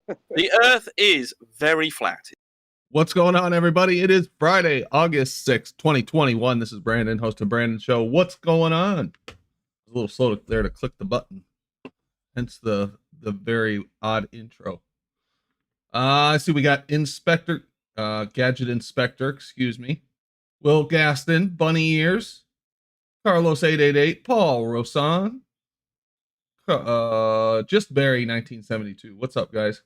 The Earth is very flat. What's going on, everybody? It is Friday, August 6th, 2021. This is Brandon, host of Brandon Show. What's going on? I was a little slow there to click the button. Hence the very odd intro. I see we got Inspector, Gadget Inspector, excuse me. Will Gaston, Bunny Ears, Carlos 888, Paul Rosan, Just Barry 1972. What's up, guys?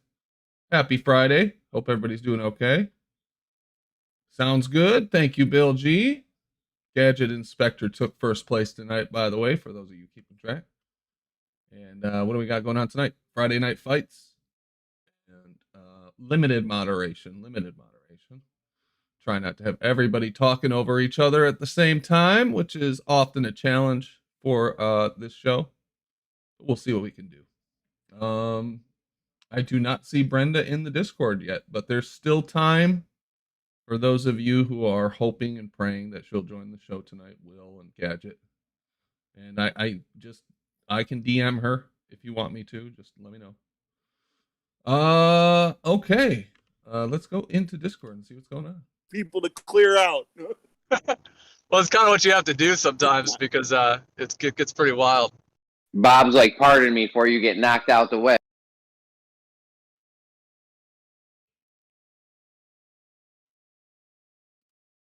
Happy Friday. Hope everybody's doing okay. Sounds good. Thank you, Bill G. Gadget Inspector took first place tonight, by the way, for those of you keeping track. And what do we got going on tonight? Friday night fights and limited moderation. Try not to have everybody talking over each other at the same time, which is often a challenge for this show. But we'll see what we can do. I do not see Brenda in the Discord yet, but there's still time for those of you who are hoping and praying that she'll join the show tonight, Will and Gadget. And I can DM her if you want me to. Just let me know. Okay. Let's go into Discord and see what's going on. People to clear out. Well, it's kind of what you have to do sometimes because it gets pretty wild. Bob's like, pardon me before you get knocked out the way.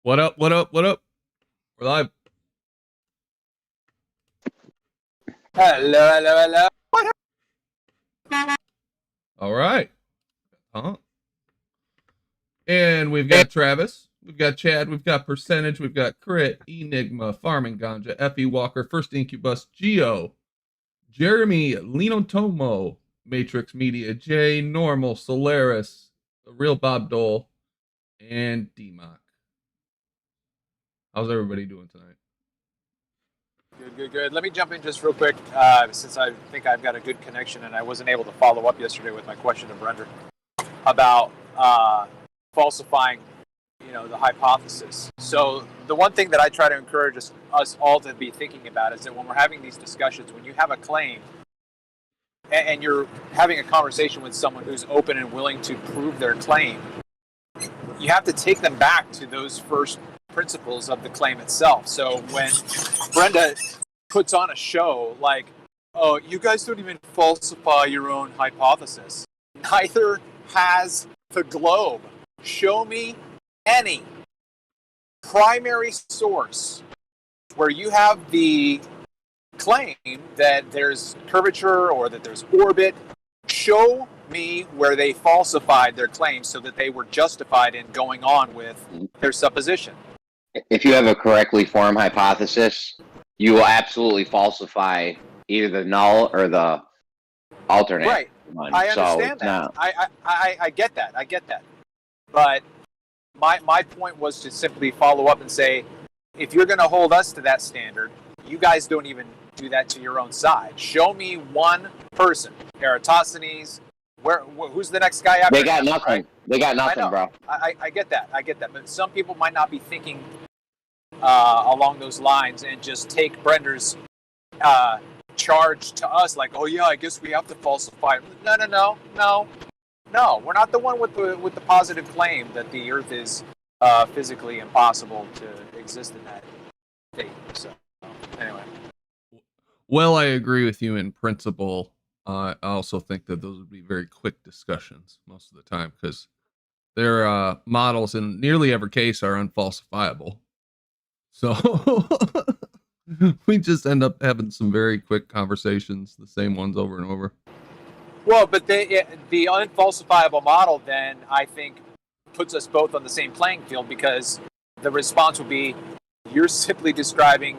What up? We're live. Hello. All right. And we've got Travis, we've got Chad, we've got Percentage, we've got Crit, Enigma, Farming Ganja, Effie Walker, First Incubus, Geo, Jeremy, Lino Tomo, Matrix Media, Jay, Normal, Solaris, The Real Bob Dole, and D-Mock. How's everybody doing tonight? Good. Let me jump in just real quick, since I think I've got a good connection and I wasn't able to follow up yesterday with my question to Brenda about falsifying, the hypothesis. So the one thing that I try to encourage us all to be thinking about is that when we're having these discussions, when you have a claim and you're having a conversation with someone who's open and willing to prove their claim, you have to take them back to those first principles of the claim itself. So when Brenda puts on a show like, oh, you guys don't even falsify your own hypothesis. Neither has the globe. Show me any primary source where you have the claim that there's curvature or that there's orbit. Show me where they falsified their claim so that they were justified in going on with their supposition. If you have a correctly formed hypothesis, you will absolutely falsify either the null or the alternate. Right. One. I understand that. No. I get that. But my point was to simply follow up and say, if you're going to hold us to that standard, you guys don't even do that to your own side. Show me one person. Eratosthenes. Who's the next guy after? They got nothing. Right? They got nothing, bro. I get that. But some people might not be thinking along those lines and just take Brender's charge to us like, oh yeah, I guess we have to falsify. No. We're not the one with the positive claim that the Earth is physically impossible to exist in that state. So anyway. Well, I agree with you in principle. I also think that those would be very quick discussions most of the time because their models in nearly every case are unfalsifiable. So we just end up having some very quick conversations, the same ones over and over. Well, but the unfalsifiable model then, I think, puts us both on the same playing field because the response would be, you're simply describing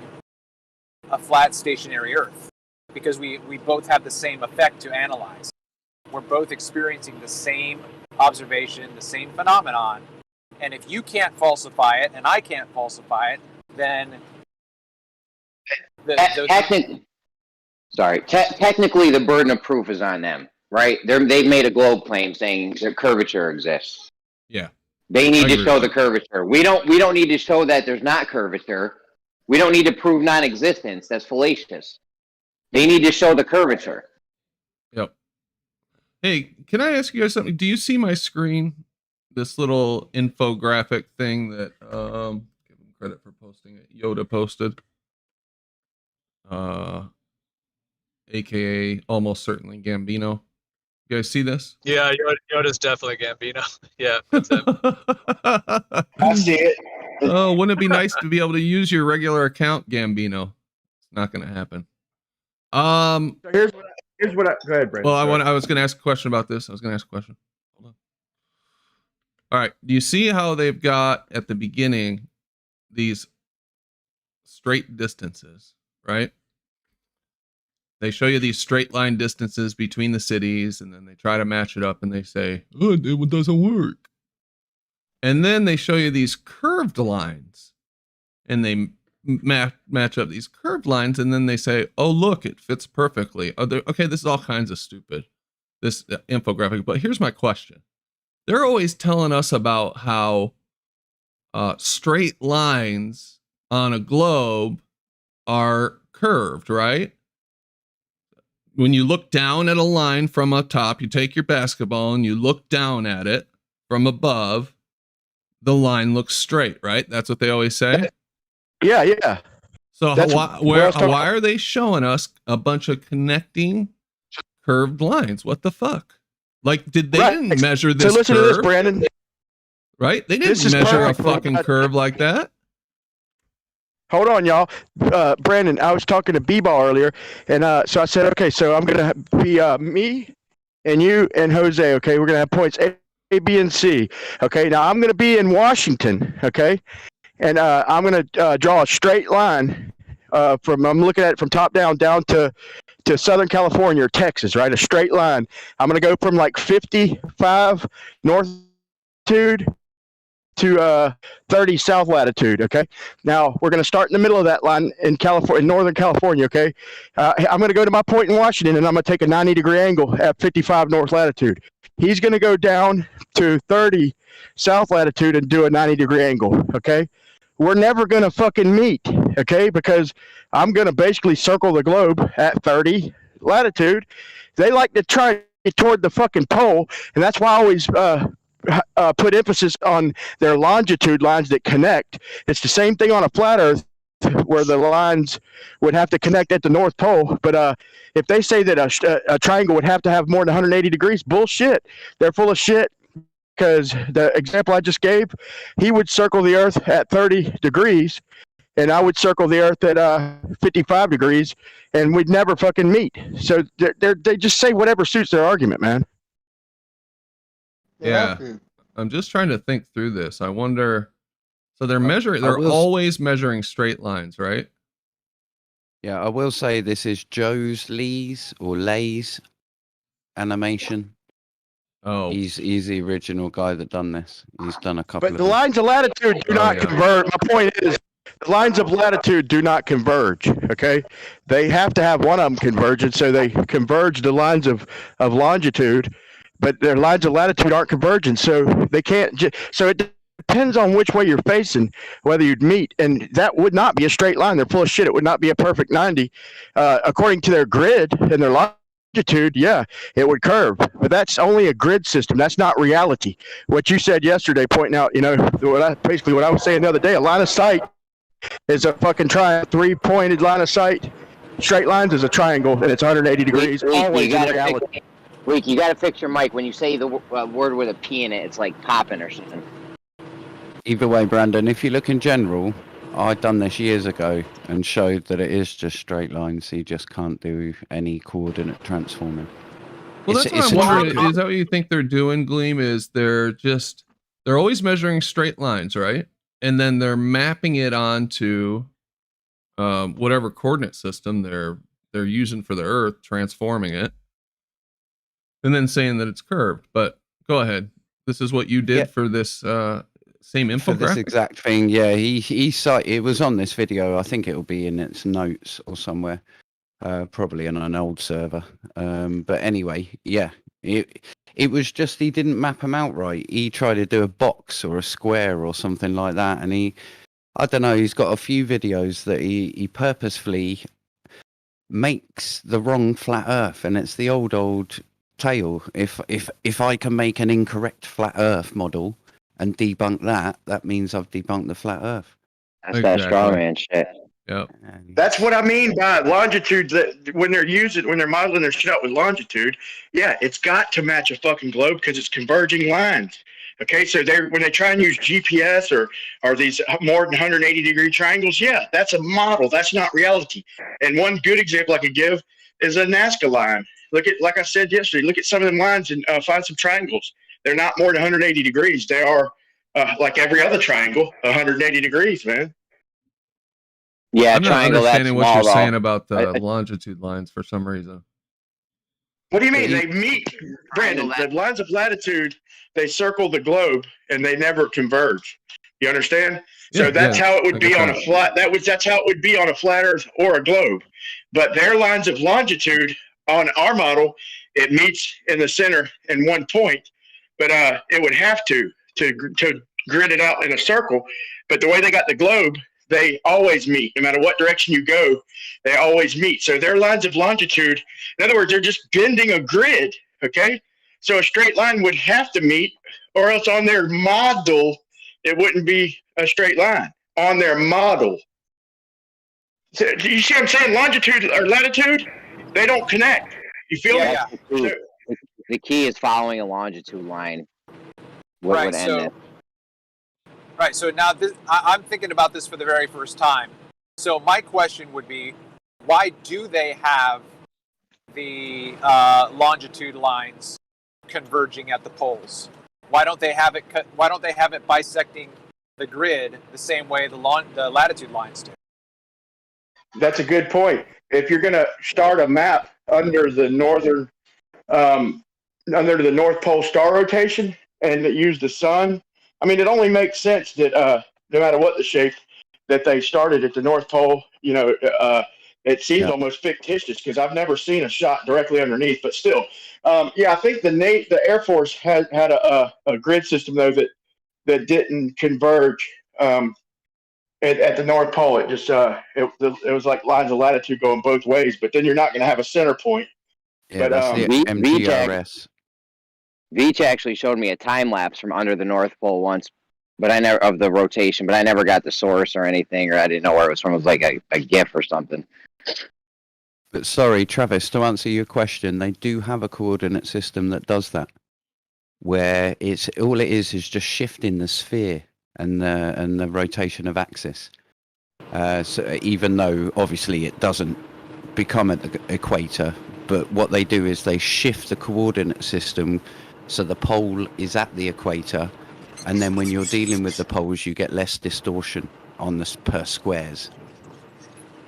a flat stationary Earth. Because we both have the same effect to analyze. We're both experiencing the same observation, the same phenomenon. And if you can't falsify it and I can't falsify it, then technically the burden of proof is on them, right? They've made a globe claim saying that curvature exists. Yeah. They need to show the curvature. We don't need to show that there's not curvature. We don't need to prove non-existence. That's fallacious. They need to show the curvature. Yep. Hey, can I ask you guys something? Do you see my screen? This little infographic thing that give him credit for posting it. Yoda posted. AKA almost certainly Gambino. You guys see this? Yeah, Yoda's definitely Gambino. Yeah, that's him. I see it. Oh, wouldn't it be nice to be able to use your regular account, Gambino? It's not going to happen. So here's what I go ahead, Brandon. Well, I was going to ask a question about this. Hold on. All right. Do you see how they've got at the beginning these straight distances, right? They show you these straight line distances between the cities, and then they try to match it up, and they say, "Oh, it doesn't work." And then they show you these curved lines, and they match up these curved lines, and then they say, "Oh, look, it fits perfectly." Okay, this is all kinds of stupid, this infographic. But here's my question: they're always telling us about how straight lines on a globe are curved, right? When you look down at a line from up top, you take your basketball and you look down at it from above, the line looks straight, right? That's what they always say. Yeah. So why are they showing us a bunch of connecting curved lines? What the fuck? Like, did they didn't measure this? So listen curve, to this, Brandon. Right? They didn't measure a fucking curve like that. Hold on, y'all. Brandon, I was talking to B-Ball earlier, and so I said, okay, so I'm gonna be me and you and Jose. Okay, we're gonna have points A, B, and C. Okay, now I'm gonna be in Washington. Okay, and I'm gonna draw a straight line I'm looking at it from top down to Southern California or Texas, right? A straight line. I'm gonna go from like 55 north latitude to 30 south latitude. Okay, now we're going to start in the middle of that line in California, in Northern California. Okay, I'm going to go to my point in Washington, and I'm going to take a 90-degree angle at 55 north latitude. He's going to go down to 30 south latitude and do a 90-degree angle. Okay, we're never going to fucking meet. Okay, because I'm going to basically circle the globe at 30 latitude. They like to try toward the fucking pole, and that's why I always put emphasis on their longitude lines that connect. It's the same thing on a flat Earth, where the lines would have to connect at the North Pole. But if they say that a triangle would have to have more than 180 degrees, bullshit. They're full of shit. Because the example I just gave, he would circle the Earth at 30 degrees, and I would circle the Earth at 55 degrees, and we'd never fucking meet. So they just say whatever suits their argument, man. Yeah. I'm just trying to think through this. I wonder. So they're measuring. They're always measuring straight lines, right? Yeah, I will say this is Joe's Lay's animation. Oh, he's the original guy that done this. He's done a couple. But the lines of latitude do not converge. My point is, the lines of latitude do not converge. Okay, they have to have one of them convergent, so they converge the lines of longitude. But their lines of latitude aren't convergent, so they can't. So it depends on which way you're facing, whether you'd meet, and that would not be a straight line. They're full of shit. It would not be a perfect 90, according to their grid and their longitude. Yeah, it would curve, but that's only a grid system. That's not reality. What you said yesterday, pointing out, basically what I was saying the other day, a line of sight is a fucking triangle, 3-pointed line of sight. Straight lines is a triangle, and it's 180 degrees. Always in reality. Rick, you gotta fix your mic. When you say the word with a P in it, it's like popping or something. Either way, Brandon, if you look in general, I'd done this years ago and showed that it is just straight lines. You just can't do any coordinate transforming. Well, that's what I'm wondering. Is that what you think they're doing, Gleam? Is they're always measuring straight lines, right? And then they're mapping it onto whatever coordinate system they're using for the Earth, transforming it, and then saying that it's curved. But go ahead. This is what you did for this same infographic? For this exact thing, yeah. He cited, it was on this video. I think it will be in its notes or somewhere, probably on an old server. But anyway, yeah. It was just he didn't map them out right. He tried to do a box or a square or something like that. And I don't know, he's got a few videos that he purposefully makes the wrong flat earth. And it's the old tail. If I can make an incorrect flat Earth model and debunk that, that means I've debunked the flat Earth. That's that Exactly. strongman shit. Yep. And That's what I mean by longitude. That when they're modeling their shit out with longitude, yeah, it's got to match a fucking globe because it's converging lines. Okay, so when they try and use GPS or these more than 180-degree triangles, yeah, that's a model. That's not reality. And one good example I could give is a Nazca line. Look at, like I said yesterday, look at some of them lines and find some triangles. They're not more than 180 degrees. They are like every other triangle, 180 degrees, man. Yeah, I'm not triangle. That's understanding what small, you're though. saying about the I- longitude lines for some reason. What do you mean? Yeah, They meet, Brandon, the lines of latitude, they circle the globe and they never converge. You understand? So Yeah, that's yeah, how it I would be get on that. a flat. That's how it would be on a flat Earth or a globe. But their lines of longitude on our model, it meets in the center in one point. But it would have to grid it out in a circle. But the way they got the globe, they always meet. No matter what direction you go, they always meet. So their lines of longitude, in other words, they're just bending a grid, okay? So a straight line would have to meet, or else on their model, it wouldn't be a straight line. On their model. So, you see what I'm saying? Longitude or latitude, they don't connect. You feel me? Yeah. That's the key. The key is following a longitude line. What Right, would end it? Right. So now I'm thinking about this for the very first time. So my question would be, why do they have the longitude lines converging at the poles? Why don't they have it? Why don't they have it bisecting the grid the same way the latitude lines do? That's a good point. If you're going to start a map under the North Pole star rotation and use the sun, I mean, it only makes sense that no matter what the shape, that they started at the North Pole. You know, it seems almost fictitious because I've never seen a shot directly underneath. But still, I think the Air Force had a grid system though that didn't converge at the North Pole. It just it was like lines of latitude going both ways. But then you're not going to have a center point. yeah, But, that's the MTRS. Veach actually showed me a time lapse from under the North Pole once, but I never of the rotation. But I never got the source or anything, or I didn't know where it was from. It was like a GIF or something. But sorry, Travis, to answer your question, they do have a coordinate system that does that, where it's all it is just shifting the sphere and the rotation of axis. So even though obviously it doesn't become an equator, but what they do is they shift the coordinate system so the pole is at the equator, and then when you're dealing with the poles, you get less distortion on the per squares.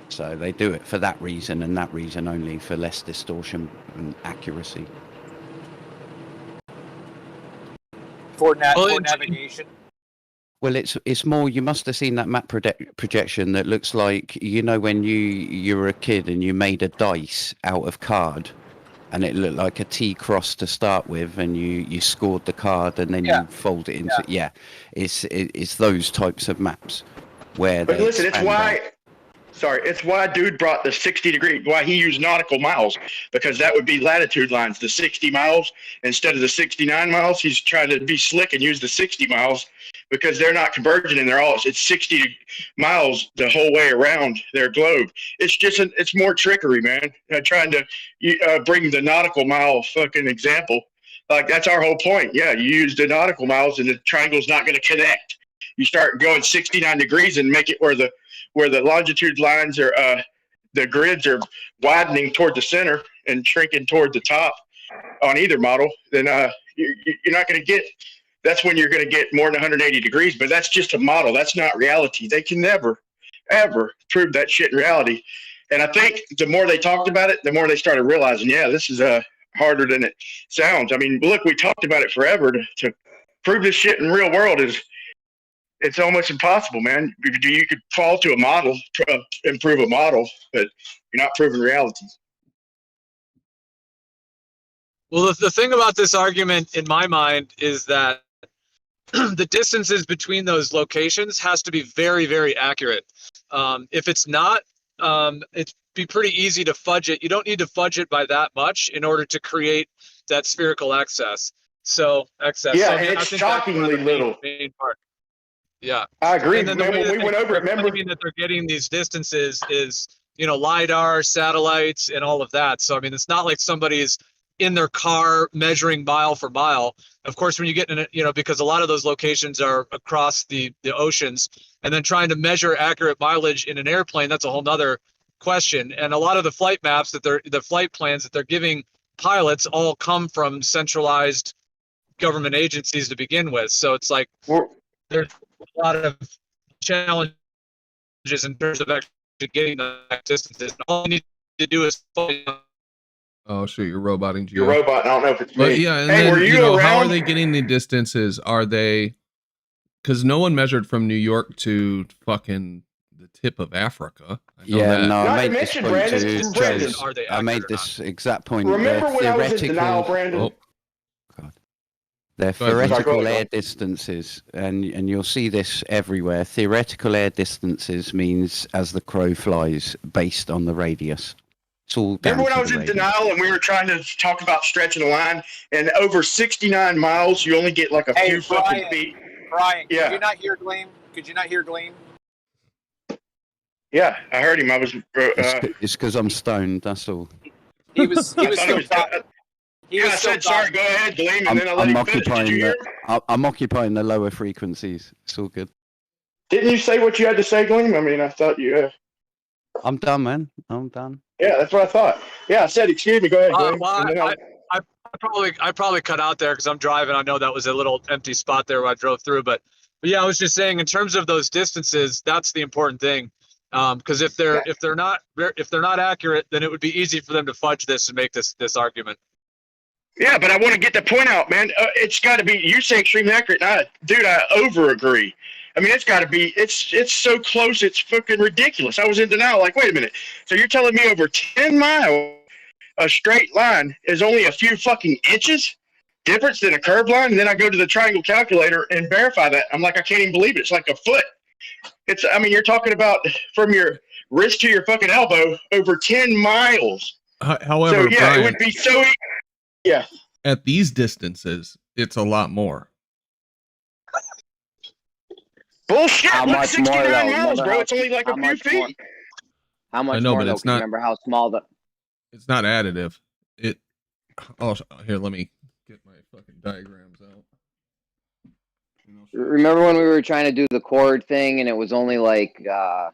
So they do it for that reason and that reason only, for less distortion and accuracy. For navigation. Well, it's more. You must have seen that map projection that looks like, you know, when you were a kid and you made a dice out of card, and it looked like a T cross to start with, and you scored the card and then you fold it into it's those types of maps where. But listen, it's why dude brought the 60 degree, why he used nautical miles, because that would be latitude lines, the 60 miles instead of the 69 miles. He's trying to be slick and use the 60 miles because they're not converging and it's 60 miles the whole way around their globe. It's just, it's more trickery, man. Trying to bring the nautical mile fucking example. Like, that's our whole point. Yeah, you use the nautical miles and the triangle's not going to connect. You start going 69 degrees and make it where the longitude lines are, the grids are widening toward the center and shrinking toward the top on either model, then you're not going to get, that's when you're going to get more than 180 degrees, but that's just a model. That's not reality. They can never, ever prove that shit in reality. And I think the more they talked about it, the more they started realizing, yeah, this is harder than it sounds. I mean, look, we talked about it forever. To prove this shit in real world it's almost impossible, man. You could fall to a model, improve a model, but you're not proving reality. Well, the thing about this argument in my mind is that the distances between those locations has to be very, very accurate. If it's not, it'd be pretty easy to fudge it. You don't need to fudge it by that much in order to create that spherical excess. So excess. Yeah, so, I mean, and I it's think that's one of shockingly the little. main part. Yeah. I agree, And then the man. way When that we went over it, they're remember? claiming that they're getting these distances is, you know, LiDAR, satellites, and all of that. So, I mean, it's not like somebody's in their car measuring mile for mile. Of course, when you get in it, you know, because a lot of those locations are across the oceans, and then trying to measure accurate mileage in an airplane, that's a whole nother question. And a lot of the flight maps that the flight plans that they're giving pilots all come from centralized government agencies to begin with. So it's like We're, there's a lot of challenges in terms of actually getting the distances. All you need to do is Oh shit, you're roboting Geo. your robot. I don't know if it's me. But yeah, and Hey, then were you how are around? they getting the distances? Are they, because no one measured from New York to fucking the tip of Africa. I know Yeah, that. no, Not I to made this mention, point Brandon, to Brandon. Joe's. Are they I made accurate or this exact point. Remember They're when I was in theoretical. denial, Brandon? Oh, God. They're Go ahead, Brandon. Go theoretical ahead. air distances, and you'll see this everywhere. Theoretical air distances means as the crow flies, based on the radius. It's all down Remember when to I was the in radius. denial and we were trying to talk about stretching the line, and over 69 miles, you only get like a Hey, few fucking Brian. feet? Brian, Yeah. could you not hear Gleam? Could you not hear Gleam? Yeah, I heard him. I was. It's because I'm stoned. That's all. He was I still thought it was. talking. He Yeah, was I still said sorry. talking. Go ahead, Gleam, and I'm, then I let I'm him finish. Did occupying you hear? I'm occupying the lower frequencies. It's all good. Didn't you say what you had to say, Gleam? I mean, I thought you. I'm done, man. I'm done. Yeah, that's what I thought. Yeah, I said, excuse me. Go ahead, Gleam. well, And then I probably cut out there because I'm driving. I know that was a little empty spot there where I drove through, but yeah, I was just saying in terms of those distances, that's the important thing. Because if they're not accurate, then it would be easy for them to fudge this and make this argument. Yeah, but I want to get the point out, man. It's got to be. You say extremely accurate, and I over agree. I mean, it's got to be. It's so close. It's fucking ridiculous. I was in denial. Like, wait a minute. So you're telling me over 10 miles, a straight line is only a few fucking inches difference than a curved line? And then I go to the triangle calculator and verify that. I'm like, I can't even believe it. It's like a foot. It's. I mean, you're talking about from your wrist to your fucking elbow over 10 miles. However, So yeah, Brian, it would be so. Yeah. at these distances, it's a lot more. Bullshit. How Look, much 69 more, though? miles, Remember bro. how- It's only like a how few much more? feet. How much I know, more but though? it's Can you not- remember how small the? It's not additive. It. Oh, here, let me get my fucking diagrams out. Remember when we were trying to do the chord thing, and it was only like a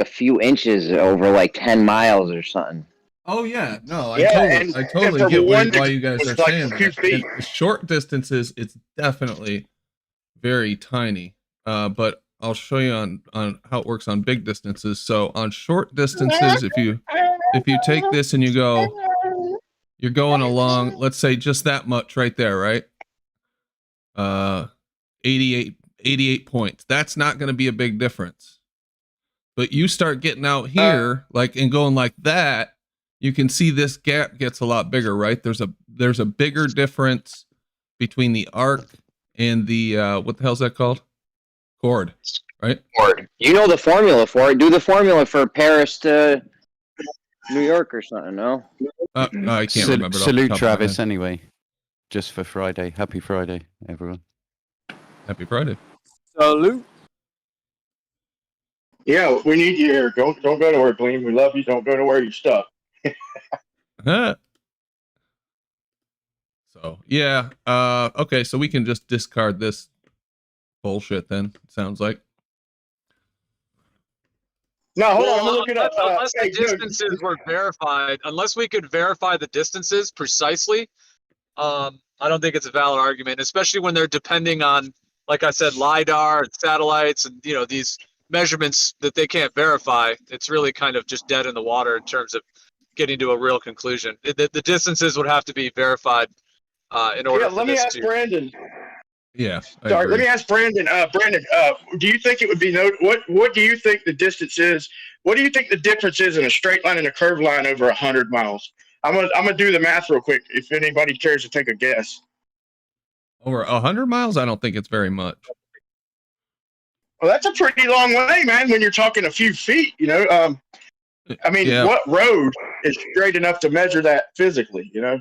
few inches over like 10 miles or something. Oh yeah, no, Yeah, I and totally for get one why you guys was are like saying a few that. feet. And short distances, it's definitely very tiny. But I'll show you on how it works on big distances. So on short distances, if you take this and you're going along, let's say just that much right there, right? 88 points. That's not going to be a big difference. But you start getting out here, like, and going like that, you can see this gap gets a lot bigger, right? There's a bigger difference between the arc and the what the hell's that called? Chord, right? Chord. You know the formula for it. Do the formula for Paris to New York or something, no? I can't remember. it off the Salute top of my Travis head. anyway. Just for Friday. Happy Friday, everyone. Happy Friday. Salute. Yeah, we need you here. Don't go nowhere, Gleam. We love you. Don't go nowhere. You stuck. So yeah, okay, so we can just discard this bullshit then. It sounds like. No, hold on. Well, I'm gonna look it up. unless Hey, the dude. distances were verified, unless we could verify the distances precisely, I don't think it's a valid argument, especially when they're depending on, like I said, LiDAR and satellites and, you know, these measurements that they can't verify. It's really kind of just dead in the water in terms of getting to a real conclusion. The distances would have to be verified in order Yeah, for let me this ask to. Brandon. Yeah. I Sorry, agree. let me ask Brandon. Brandon, do you think it would be what do you think the distance is? What do you think the difference is in a straight line and a curved line over 100 miles? I'm gonna do the math real quick. If anybody cares to take a guess. Over 100 miles, I don't think it's very much. Well, that's a pretty long way, man. When you're talking a few feet, you know. I mean, Yeah. what road is straight enough to measure that physically? You know.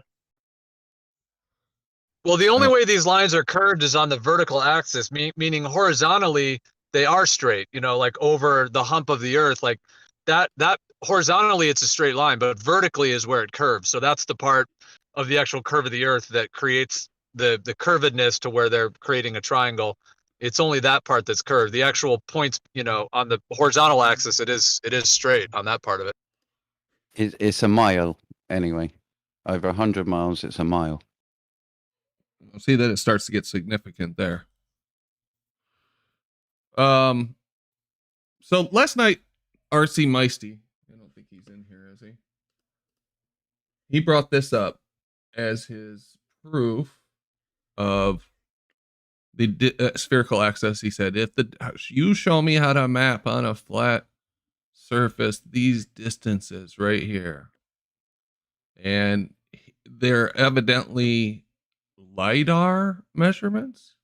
Well, the only Yeah. way these lines are curved is on the vertical axis, meaning horizontally they are straight, like over the hump of the earth, like that horizontally it's a straight line, but vertically is where it curves. So that's the part of the actual curve of the earth that creates the curvedness to where they're creating a triangle. It's only that part that's curved. The actual points, on the horizontal axis, it is straight on that part of it. It's a mile anyway. Over 100 miles, it's a mile. See that it starts to get significant there. So last night, RC Meisty, I don't think he's in here, is he? He brought this up as his proof of the spherical axis. He said, if you show me how to map on a flat surface these distances right here, and they're evidently LiDAR measurements.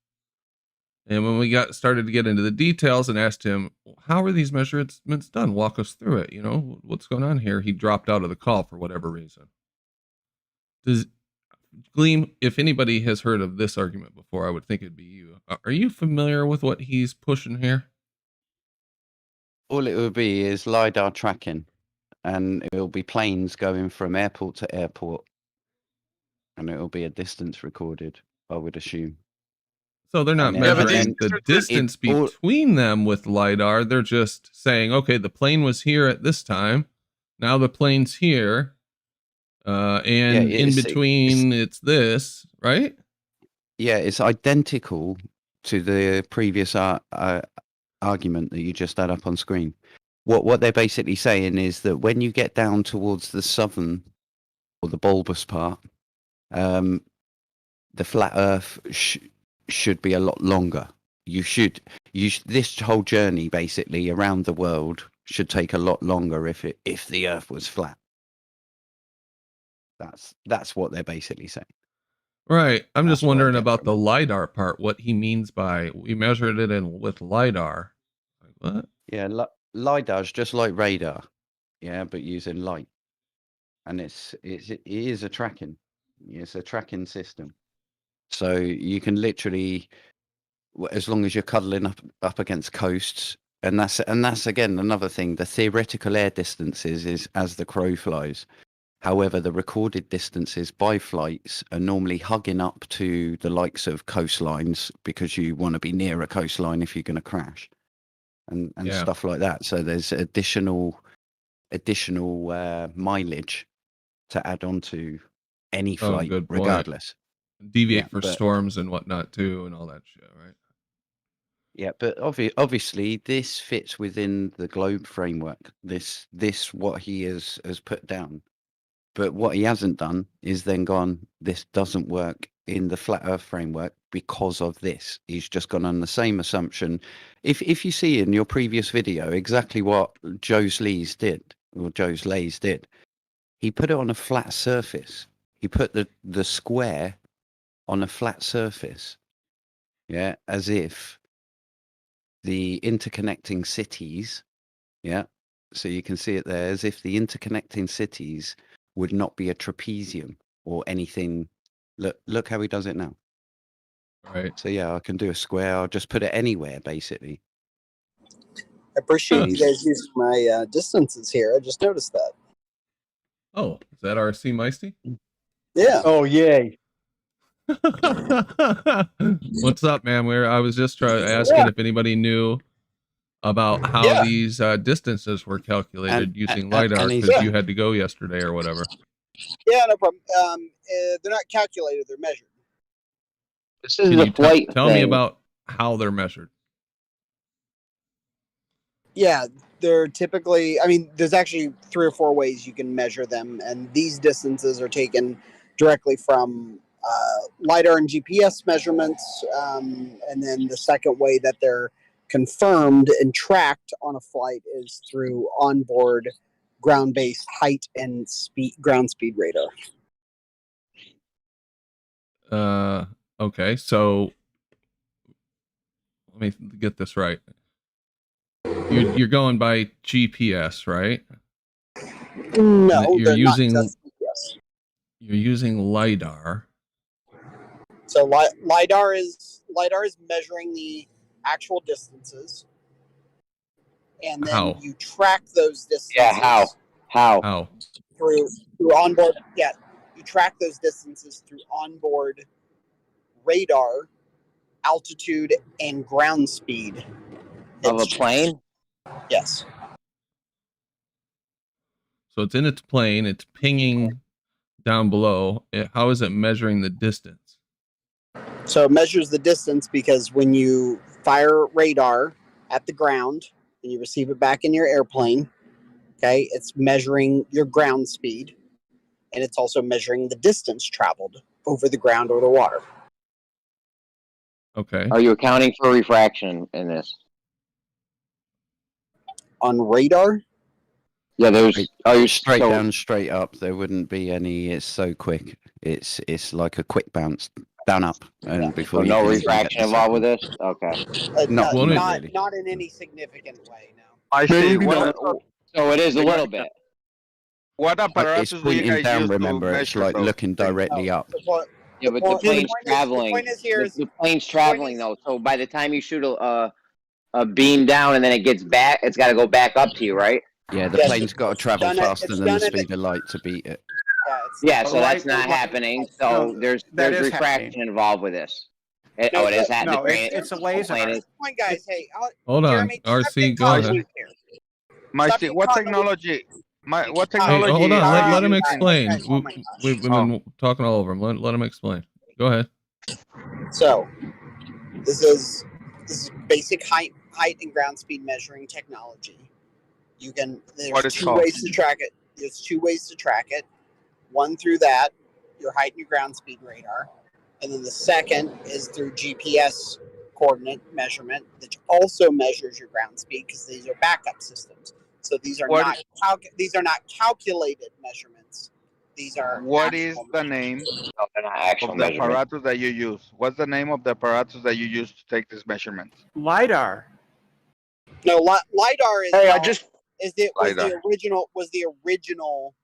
And when we started to get into the details and asked him, how are these measurements done? Walk us through it. What's going on here? He dropped out of the call for whatever reason. Does Gleam, if anybody has heard of this argument before, I would think it'd be you. Are you familiar with what he's pushing here? All it would be is LiDAR tracking, and it will be planes going from airport to airport, and it will be a distance recorded, I would assume. So they're not And then- measuring the distance between them with LiDAR. They're just saying, okay, the plane was here at this time. Now the plane's here. And in between, it's this, right? Yeah, it's identical to the previous argument that you just had up on screen. What they're basically saying is that when you get down towards the southern or the bulbous part, the flat Earth should be a lot longer. This whole journey basically around the world should take a lot longer if the Earth was flat. That's what they're basically saying. Right. I'm just That's what I wondering get about from the LiDAR part, what he means by we measured it with LiDAR. Like, what? Yeah, LiDAR's just like radar, yeah, but using light, and it is a tracking. It's a tracking system, so you can literally, as long as you're cuddling up against coasts, and that's again another thing. The theoretical air distances is as the crow flies. However, the recorded distances by flights are normally hugging up to the likes of coastlines because you want to be near a coastline if you're going to crash, and Yeah. stuff like that. So there's additional mileage to add on to any flight, good point. regardless. Deviate Yeah, for but- storms and whatnot too, and all that shit, right? Yeah, but obviously this fits within the globe framework. This what he has put down. But what he hasn't done is then gone, this doesn't work in the flat Earth framework because of this. He's just gone on the same assumption. If you see in your previous video exactly what Joe's Lays did, he put it on a flat surface. He put the square on a flat surface. Yeah, as if the interconnecting cities, yeah, so you can see it there, as if the interconnecting cities would not be a trapezium or anything. Look how he does it now. Right. So yeah, I can do a square. I'll just put it anywhere, basically. I appreciate you guys using my distances here. I just noticed that. Oh, is that RC Meisty? Yeah. Oh yay! What's up, man? I was just asking if anybody knew about how these distances were calculated using LiDAR because you had to go yesterday or whatever. Yeah, no problem. They're not calculated; they're measured. This is Can the you flight tell me thing. about how they're measured? Yeah, they're typically. I mean, there's actually 3 or 4 ways you can measure them, and these distances are taken directly from LiDAR and GPS measurements, and then the second way that they're confirmed and tracked on a flight is through onboard ground-based height and ground speed radar. Okay, so let me get this right. You're going by GPS, right? No, You're they're using- not just GPS. You're using LiDAR. So lidar is measuring the actual distances, and then How? you track those distances. Yeah, how? How? Through onboard. Yeah, you track those distances through onboard radar, altitude, and ground speed. Of a plane? Yes. So it's in its plane. It's pinging down below. How is it measuring the distance? So it measures the distance because when you fire radar at the ground and you receive it back in your airplane, okay, it's measuring your ground speed, and it's also measuring the distance traveled over the ground or the water. Okay. Are you accounting for refraction in this? On radar, Yeah, there's. Are you Straight so- down, straight up. There wouldn't be any. It's so quick. It's like a quick bounce down up, and Yeah. before So you no can even get refraction the involved with second. this? Okay. Not Well, not really. not in any significant way. No. I see. What, So it is a little bit. what It's apparatus do you pointing guys down. use Remember, to it's measure like those looking things? directly up. Yeah, but the point- plane's the traveling. point is here is The plane's traveling though, so by the time you shoot a beam down and then it gets back, it's got to go back up to you, right? Yeah, the Yes, plane's got to travel done it- faster it's than the done it- speed of light to beat it. Yeah, so that's Right, not well, happening. So no, there's that is refraction happening. involved with this. No, Oh, it is no, happening. no, it's a laser. Point, guys. Hey, Hold on. Jeremy, stop RC, getting go caught ahead. here. My Stop see, being what caught in the loop. technology? What Hey, technology? hold on. are Let you him using? explain. Guys, oh my gosh. We've been talking all over him. Let him explain. Go ahead. So, this is basic height and ground speed measuring technology. What There's is two called? ways to track it. There's two ways to track it. One through that, your height and your ground speed radar, and then the second is through GPS coordinate measurement, which also measures your ground speed because these are backup systems. So these are What not calculated measurements. These are What is actual the measurements. name No, they're not actual of the measurements. apparatus that you use? What's the name of the apparatus that you use to take these measurements? LiDAR. No, lidar is Hey, was the original.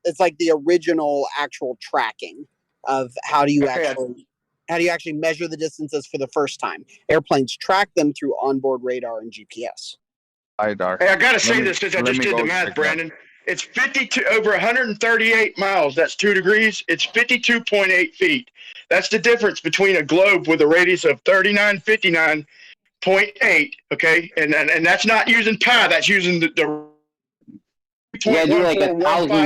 It's like the original actual tracking of how do you actually measure the distances for the first time. Airplanes track them through onboard radar and GPS. LiDAR. Hey, I gotta Let say me- this since I let just me did go the math, check that. Brandon. It's 52 over 138 miles. That's 2 degrees. It's 52.8 feet. That's the difference between a globe with a radius of 3959.8. Okay, and that's not using pi. That's using the You gotta do like 1,000 miles, bro.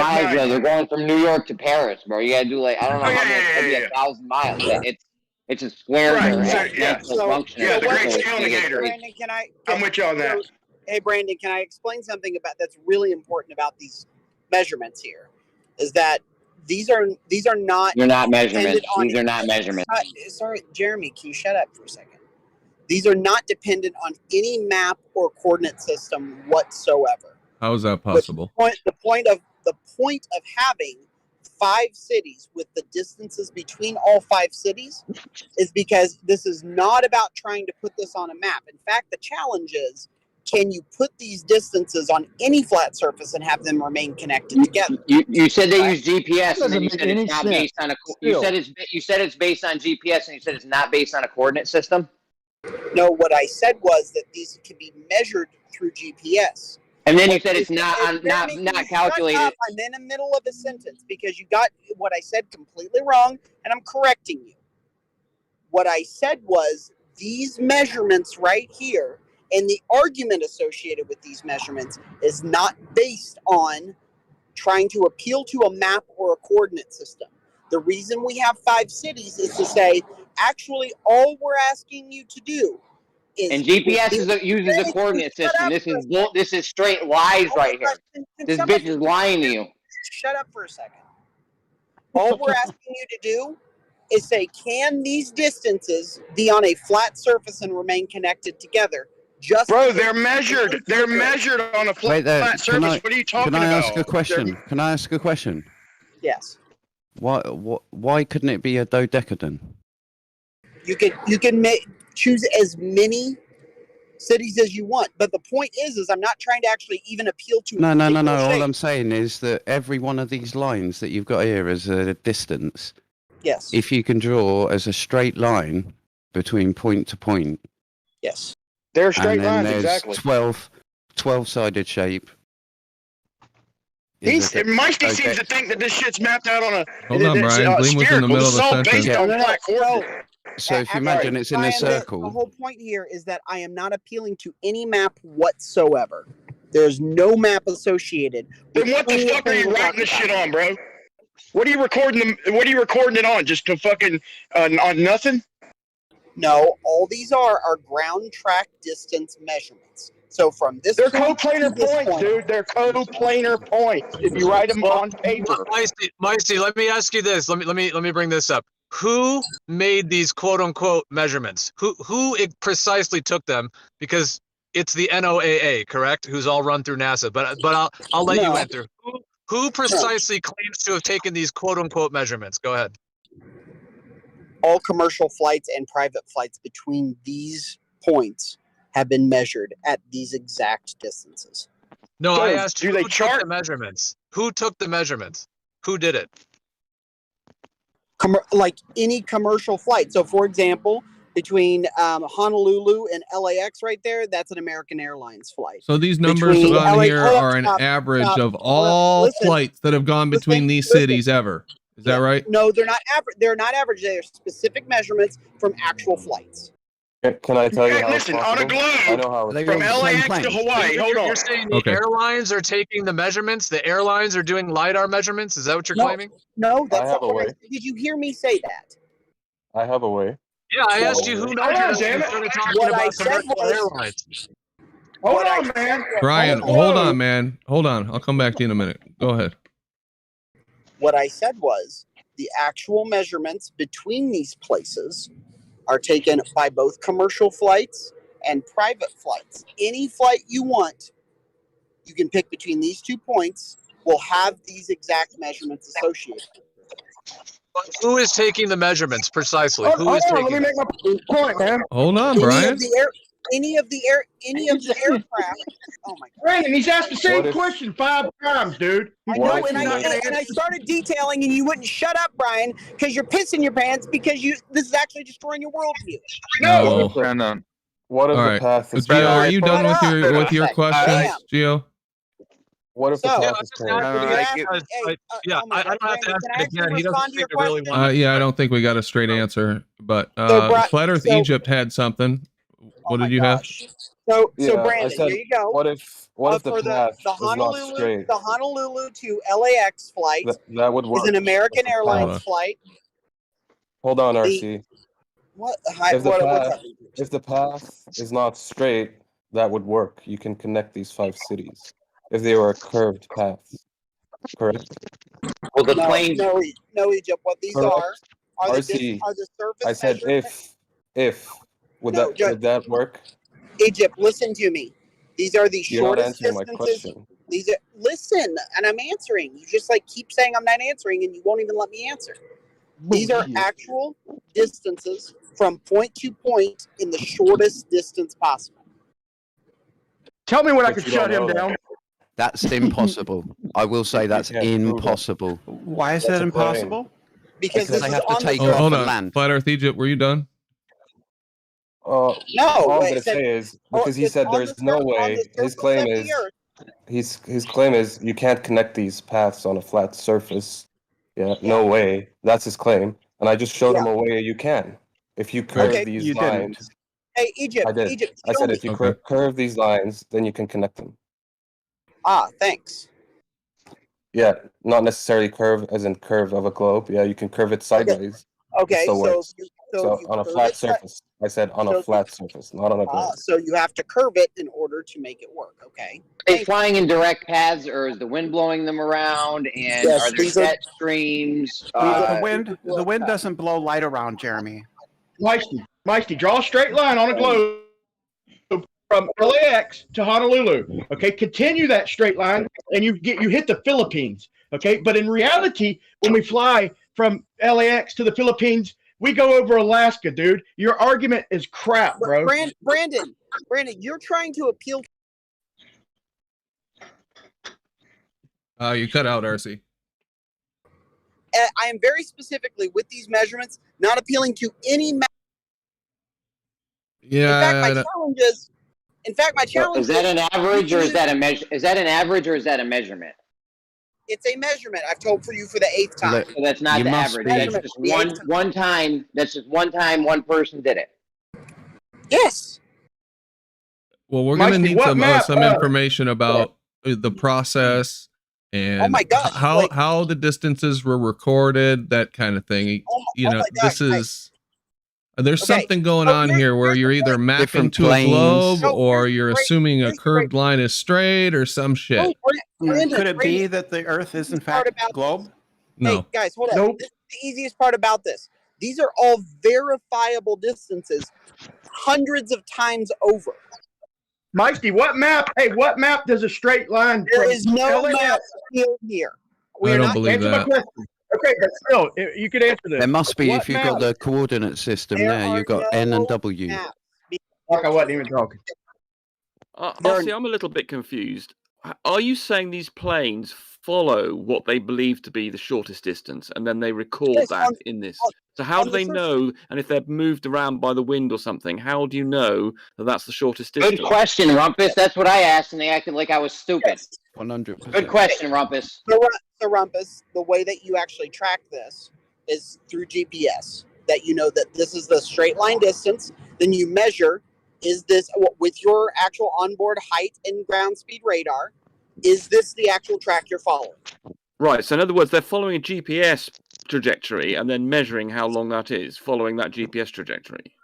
0.1415. They're going from New York to Paris, bro. You gotta do like, I don't know Oh, how yeah, many, yeah, maybe yeah, yeah. 1,000 miles. It's a square Right, there. so, It's yeah. not So- functioning. yeah, the So great what- So scale it's negator. crazy. Brandon, can I? I'm with you on that. Hey, Brandon, can I explain something that's really important about these measurements here? Is that these are not. They're not measurements. Dependent on- These are not measurements. Sorry, Jeremy, can you shut up for a second? These are not dependent on any map or coordinate system whatsoever. How is that possible? The point of having 5 cities with the distances between all 5 cities is because this is not about trying to put this on a map. In fact, the challenge is, can you put these distances on any flat surface and have them remain connected together? You said they Right. use GPS, and then you Doesn't said make it's not any based on a. Still. You said it's based on GPS, and you said it's not based on a coordinate system. No, what I said was that these can be measured through GPS. And then you said it's not Jeremy, can you shut calculated. up? I'm in the middle of a sentence because you got what I said completely wrong, and I'm correcting you. What I said was these measurements right here, and the argument associated with these measurements is not based on trying to appeal to a map or a coordinate system. The reason we have 5 cities is to say, actually, all we're asking you to do is. And GPS uses a coordinate system. This is straight lies right here. This bitch is lying to you. Shut up for a second. All we're asking you to do is say, can these distances be on a flat surface and remain connected together? Just Bro, they're measured. They're measured on a Wait there. flat surface. What are you talking Can I about? ask a question? Can I ask a question? Yes. Why couldn't it be a dodecagon? You can choose as many cities as you want. But the point is I'm not trying to actually even appeal to. No. particular All shape. I'm saying is that every one of these lines that you've got here is a distance. Yes. If you can draw as a straight line between point to point, Yes. They're straight and then lines, there's exactly. 12-sided shape. Meisty Okay. seems to think that this shit's mapped out on a. Hold on, Brian. Gleam was in the middle of a sentence. Yeah. flat So, coordinates. So if you actually, imagine it's in a Brian, circle. The whole point here is that I am not appealing to any map whatsoever. There's no map associated. Then what the fuck are you writing this shit on, bro? What are you recording What are you recording it on? Just to fucking on nothing? No, all these are ground track distance measurements. So from this They're point to coplanar this points, point, dude. They're coplanar points. If you write them on paper. Meisty, let me ask you this. Let me bring this up. Who made these quote unquote measurements? Who precisely took them? Because it's the NOAA, correct? Who's all run through NASA. But I'll let you answer. Who precisely claims to have taken these quote unquote measurements? Go ahead. all commercial flights and private flights between these points have been measured at these exact distances. No, So, I asked do who they took chart- the measurements. Who took the measurements? Who did it? Like any commercial flight. So, for example, between Honolulu and LAX right there, that's an American Airlines flight. So these numbers Between on LA here hold on, are an stop, average stop, of hold on, all listen, flights that have gone between listen, these listen. cities ever. Is that right? No, they're not average. They're not average. They are specific measurements from actual flights. Can I tell you Hey, how listen, it's on a possible? I globe know how it's They from were on the same LAX to plane. Hawaii. Hold on. You're saying the Okay. airlines are taking the measurements? The airlines are doing LiDAR measurements? Is that what you're No. claiming? No, that's have not a what way. Did you hear me say that? I have a way. Yeah, I asked you who Hold measured on, it damn when you it. started talking What I about said commercial was- airlines. Hold What I on, said man. was- Brian, Hello. hold on, man. Hold on. I'll come back to you in a minute. Go ahead. What I said was the actual measurements between these places are taken by both commercial flights and private flights. Any flight you want, you can pick between these 2 points, will have these exact measurements associated. But who is taking the measurements precisely? Hold Who is on, let taking me them? make my point, man. Hold on, Any Brian. of the aircraft. Oh my God. Brandon, he's asked the same What if- question 5 times, dude. I He's What know, if and you make- I started detailing, and you wouldn't shut up, Brian, because you're pissing your pants because this is actually destroying your worldview. No. Brandon. What if All the right. path is Gio, are you done with Shut up. your Bam. questions, Gio? What if the So- path I'm is just curved? asking I because get- yeah, oh my I God, don't have to Brandon, ask can I it actually again. He doesn't respond to your seem to really question? want. Yeah, I don't think we got a straight answer. But Bri- Flat Earth so- Egypt had something. Oh What my did you have? gosh. So Yeah, I Brandon, said, here you go. What if the For path the is not straight? Honolulu to LAX flight That would work. is an American That's the Airlines path. flight. Hold on, RC. What? If the what's path- up? If the path is not straight, that would work. You can connect these 5 cities if they were curved paths. Correct? Well, the No, plane. no, Egypt. What these Correct. are the RC, surface I said measurements. if would No, would that work? Egypt, listen to me. These are the You're not shortest answering my distances. question. These are listen, and I'm answering. You just keep saying I'm not answering, and you won't even let me answer. These are actual distances from point to point in the shortest distance possible. Tell me when I But can you shut don't him know down. that. That's impossible. I will say that's can't prove that. impossible. Why is That's that a claim. impossible? Because Because this they is have to on take the Oh, off hold the on. land. Flat Earth Egypt, were you done? All I'm gonna say is because he it's said on there's the no sur- on way. the His surface claim of the is Earth. his claim is you can't connect these paths on a flat surface. Yeah, no way. That's his claim, and I just showed him a way you can. If you curve Okay. these You didn't. lines, Hey, Egypt, I did. Egypt, I show said me. if you Okay. curve these lines, then you can connect them. Thanks. Yeah, not necessarily curve as in curve of a globe. Yeah, you can curve it sideways. Okay, still so works. you on a curve flat it, surface. I said on so a if flat surface, not on a globe. so you have to curve it in order to make it work. Okay. Are they flying in direct paths, or is the wind blowing them around? And Yes, are there these are- jet streams? The wind doesn't blow light around, Jeremy. Meisty, draw a straight line on a globe from LAX to Honolulu. Okay, continue that straight line, and you hit the Philippines. Okay, but in reality, when we fly from LAX to the Philippines, We go over Alaska, dude. Your argument is crap, bro. Brandon, you're trying to appeal. You cut out, RC. I am very specifically with these measurements, not appealing to any. Yeah. In fact, my challenge is that an average or is that a measure? Is that an average or is that a measurement? It's a measurement. I've told for you for the 8th time. So that's not the average. That's just one time. That's just one time one person did it. Yes. Well, we're going to need some information about the process and how the distances were recorded, that kind of thing. This is there's something going on here where you're either mapping to a globe or you're assuming a curved line is straight or some shit. Could it be that the Earth is in fact a globe? No. Hey, guys, hold on. This is the easiest part about this. These are all verifiable distances hundreds of times over. Mikey, what map does a straight line? There is no map here. I don't believe that. Okay, but still, you could answer this. There must be if you've got the coordinate system there. You've got N and W. Like I wasn't even talking. See, I'm a little bit confused. Are you saying these planes follow what they believe to be the shortest distance, and then they record that in this? So how do they know? And if they're moved around by the wind or something, how do you know that that's the shortest distance? Good question, Rumpus. That's what I asked, and they acted like I was stupid. 100%. Good question, Rumpus. So Rumpus, the way that you actually track this is through GPS. That you know that this is the straight line distance. Then you measure, is this with your actual onboard height and ground speed radar? Is this the actual track you're following? Right. So in other words, they're following a GPS trajectory and then measuring how long that is, following that GPS trajectory.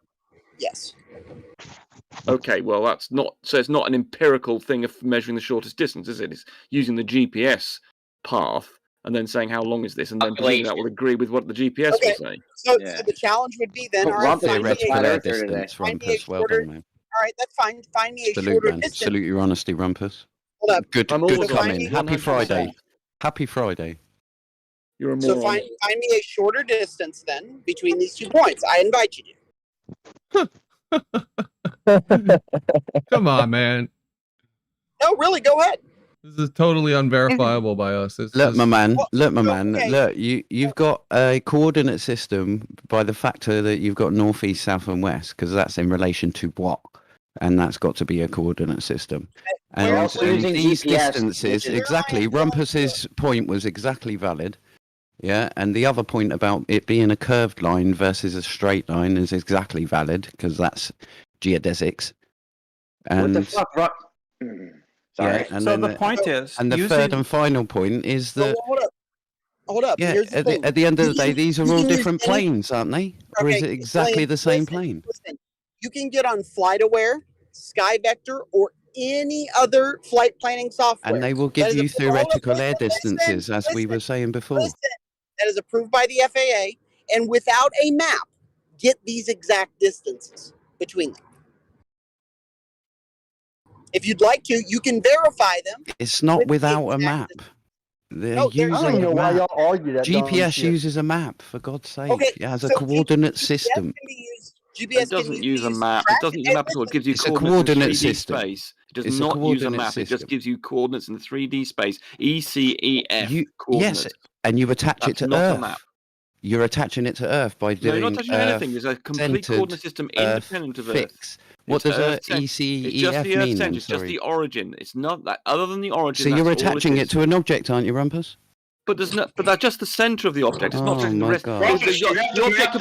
Yes. Okay, well, that's not so. It's not an empirical thing of measuring the shortest distance, is it? It's using the GPS path and then saying how long is this, and then presumably that will agree with what the GPS will say. So the challenge would be then, all right, find me a shorter. All right, that's fine. Find me a shorter distance. Salute your honesty, Rumpus. Hold up. Good comment. Happy Friday. Happy Friday. You're a moron. So find me a shorter distance then between these 2 points. I invite you to. Come on, man. No, really, go ahead. This is totally unverifiable by us. Look, my man. Look, you've got a coordinate system by the factor that you've got north, east, south, and west, because that's in relation to what, and that's got to be a coordinate system. And these distances, exactly. Rumpus's point was exactly valid. Yeah, and the other point about it being a curved line versus a straight line is exactly valid because that's geodesics. And what the fuck? Sorry. Yeah, and so the point is, and the third and final point is that. Hold up. Yeah, at the end of the day, these are all different planes, aren't they? Or is it exactly the same plane? Listen, you can get on FlightAware, SkyVector, or any other flight planning software. And they will give you theoretical air distances, as we were saying before. That is approved by the FAA, and without a map, get these exact distances between them. If you'd like to, you can verify them. It's not without a map. They're using I don't know why y'all argue that. GPS uses a map, for God's sake. It has a coordinate system. It doesn't use a map. It doesn't use a map at all. It gives you coordinate in 3D system. Space. It does not use a map. It just gives you coordinates in the 3D space. ECEF coordinates. Yes, and you attach it to Earth. A map. You're attaching it to Earth by doing. No, you're not attaching anything. There's a complete coordinate system independent of Earth. What does ECEF mean? It's just the origin. It's not that. Other than the origin. So you're attaching it to an object, aren't you, Rumpus? But there's not. But that's just the center of the object. It's not just the rest. The object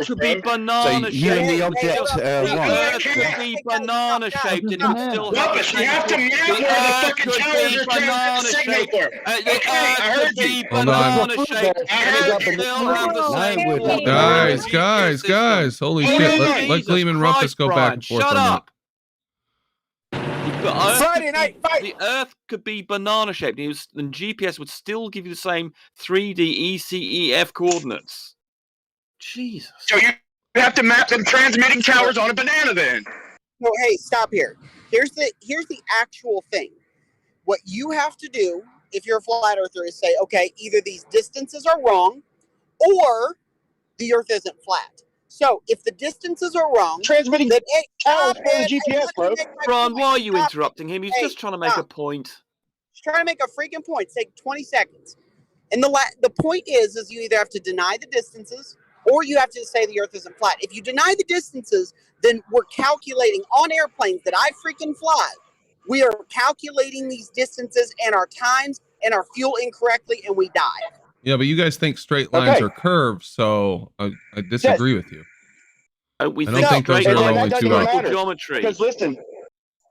could be banana shaped. So you and the object the Earth could be banana shaped, and it would still have the same. You have to map where the fucking towers are transmitting signal for. The Earth could be banana shaped, and it would still have the same. Guys! Holy shit! Let Clem and Rumpus go back and forth. Shut up. Friday night fight. The Earth could be banana shaped, and GPS would still give you the same 3D ECEF coordinates. Jesus. So you have to map them transmitting towers on a banana then. No, hey, stop here. Here's the actual thing. What you have to do if you're a flat earther is say, okay, either these distances are wrong, or the Earth isn't flat. So if the distances are wrong, transmitting then towers for the GPS, bro. Ron, why are you interrupting him? He's just trying to make a point. He's trying to make a freaking point. Take 20 seconds. And the point is you either have to deny the distances or you have to say the Earth isn't flat. If you deny the distances, then we're calculating on airplanes that I freaking fly. We are calculating these distances and our times and our fuel incorrectly, and we die. Yeah, but you guys think straight lines are curves, so I disagree with you. We I don't think those are only two options. Geometry. Because listen,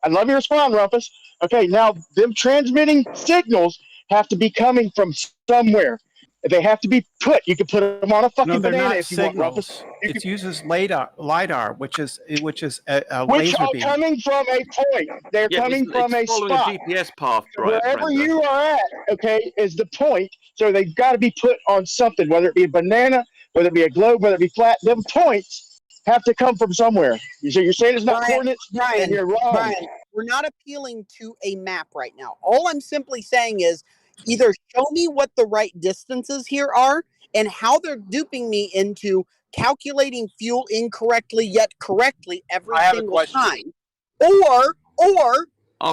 and let me respond, Rumpus. Okay, now them transmitting signals have to be coming from somewhere. They have to be put. You can put them on a fucking banana if you want, Rumpus. It uses lidar, which is a Which laser are beam. coming from a point. They're coming from a following spot. a GPS path, right? Wherever you are at, okay, is the point. So they've got to be put on something, whether it be a banana, whether it be a globe, whether it be flat. Them points have to come from somewhere. So you're saying it's not coordinates, and you're wrong. Brian, we're not appealing to a map right now. All I'm simply saying is either show me what the right distances here are and how they're duping me into calculating fuel incorrectly yet correctly every single time, or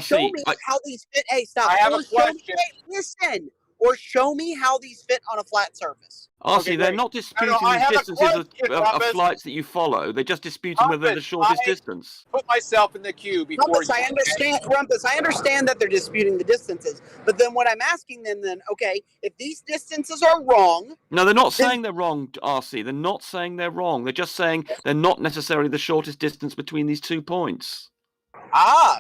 show me how these fit. Hey, stop! I have a Show me, question. listen, or show me how these fit on a flat surface. RC, they're not disputing these distances of flights that you follow. They're just disputing whether they're the shortest distance. Put myself in the queue before Rumpus, I understand that they're disputing the distances, but then what I'm asking them okay, if these distances are wrong... No, they're not saying they're wrong, RC. They're not saying they're wrong. They're just saying they're not necessarily the shortest distance between these 2 points.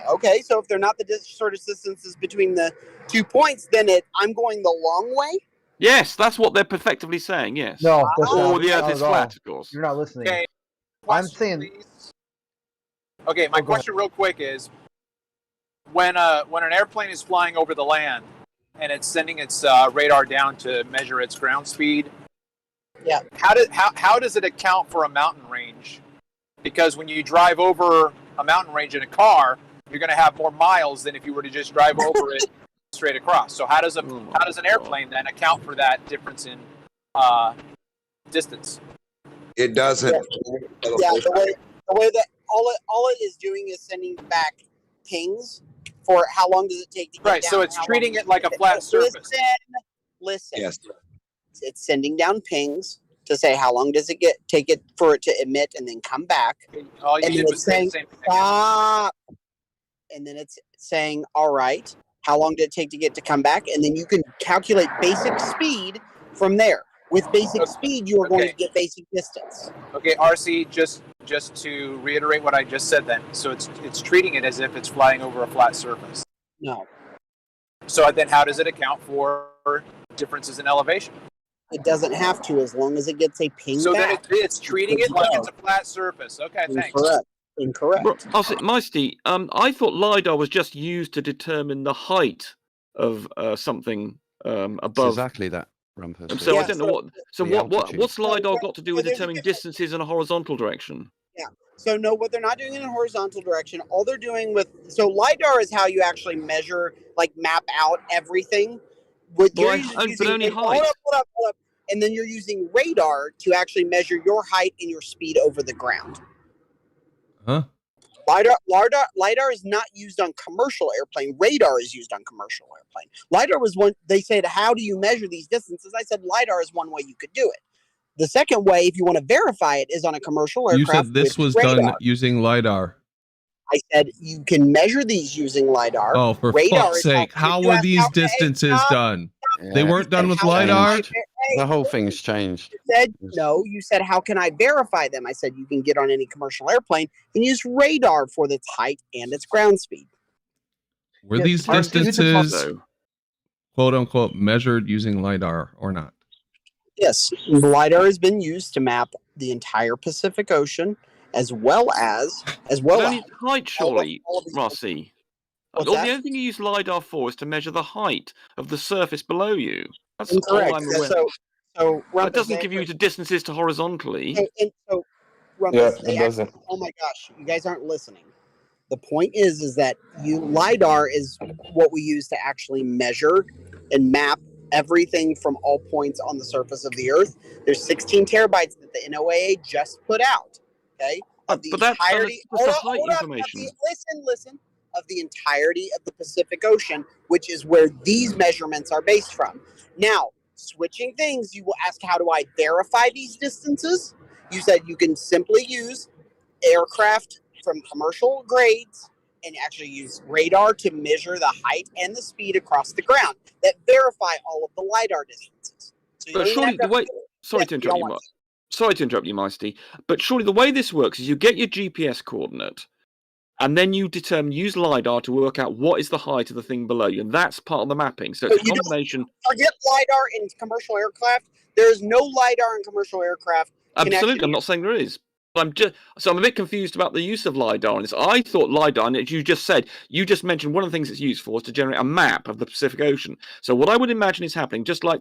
Okay, so if they're not the shortest distances between the 2 points, then I'm going the long way? Yes, that's what they're perfectively saying, yes. No, that's or not, the Earth not is at all. flat, of course. You're not listening. Okay. I'm saying... Okay, my question real quick is, when an airplane is flying over the land and it's sending its radar down to measure its ground speed, how does it account for a mountain range? Because when you drive over a mountain range in a car, you're going to have more miles than if you were to just drive over it straight across. So how does an airplane then account for that difference in distance? It doesn't. Yeah, the way that all it is doing is sending back pings for how long does it take to get down. Right, so it's treating it like a flat surface. Listen. Yes. It's sending down pings to say how long does it take it for it to emit and then come back. All you and did then was say the same thing. Stop. And then it's saying, all right, how long did it take to get to come back? And then you can calculate basic speed from there. With basic speed, you are going to get basic distance. Okay, RC, just to reiterate what I just said then. So it's treating it as if it's flying over a flat surface. No. So then how does it account for differences in elevation? It doesn't have to as long as it gets a ping so back. then it's treating it like it's a flat surface. Okay, thanks. Incorrect. Meisty, I thought LiDAR was just used to determine the height of something above. It's exactly that, Rumpus. So I don't know what. So what's LiDAR got to do with determining distances in a horizontal direction? Yeah. So no, what they're not doing in a horizontal direction. All they're doing LiDAR is how you actually measure, like map out everything. But only height. Hold up. And then you're using radar to actually measure your height and your speed over the ground. Huh? LiDAR is not used on commercial airplane. Radar is used on commercial airplane. LiDAR was one. They said, how do you measure these distances? I said, LiDAR is one way you could do it. The second way, if you want to verify it, is on a commercial aircraft. You said this was done using LiDAR. I said you can measure these using LiDAR. Oh, for fuck's sake. How were these distances done? Yeah. They weren't done with LiDAR? The whole thing's changed. You said, how can I verify them? I said, you can get on any commercial airplane and use radar for its height and its ground speed. Were these distances, quote unquote, measured using LiDAR or not? Yes. LiDAR has been used to map the entire Pacific Ocean as well as height, surely, Rossi. The only thing you use LiDAR for is to measure the height of the surface below you. That's all I'm aware. So that doesn't give you the distances to horizontally. Rumpus, it doesn't. Oh my gosh, you guys aren't listening. The point is that LiDAR is what we use to actually measure and map everything from all points on the surface of the Earth. There's 16 terabytes that the NOAA just put out. Okay, of the but that's entirety. just the height information. Listen. Of the entirety of the Pacific Ocean, which is where these measurements are based from. Now, switching things, you will ask, how do I verify these distances? You said you can simply use aircraft from commercial grades and actually use radar to measure the height and the speed across the ground that verify all of the LiDAR distances. So but surely the way, sorry to interrupt you, Meisty, but surely the way this works is you get your GPS coordinate, and then you use LiDAR to work out what is the height of the thing below you, and that's part of the mapping. So it's a combination. Forget LiDAR in commercial aircraft. There is no LiDAR in commercial aircraft. Absolutely, I'm not saying there is. I'm a bit confused about the use of LiDAR on this. I thought LiDAR, and as you just mentioned one of the things it's used for is to generate a map of the Pacific Ocean. So what I would imagine is happening, just like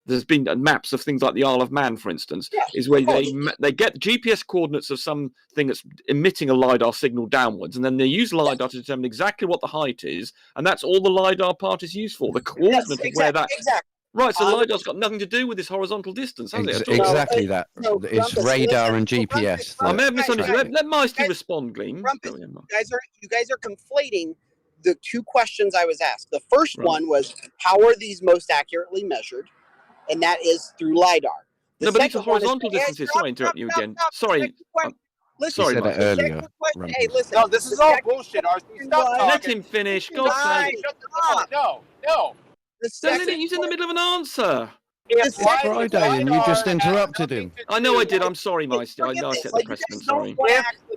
there's been maps of things like the Isle of Man, for instance, is where they get the GPS coordinates of something that's emitting a LiDAR signal downwards, and then they use LiDAR to determine exactly what the height is, and that's all the LiDAR part is used for, the coordinate of where that... Right, so LiDAR's got nothing to do with this horizontal distance, has it? Exactly that. It's radar and GPS. I may have misunderstood. Let Meisty respond, Gleam. You guys are conflating the two questions I was asked. The first one was, how are these most accurately measured? And that is through LiDAR. No, but these are horizontal distances. Sorry to interrupt you again. Sorry. Listen, said that earlier. Hey, listen. No, this is all bullshit, RC. Stop talking. Let him finish. God's sake. No. He's in the middle of an answer. It's Friday and you just interrupted him. I know I did. I'm sorry, Meisty. I know I set the precedent. Sorry.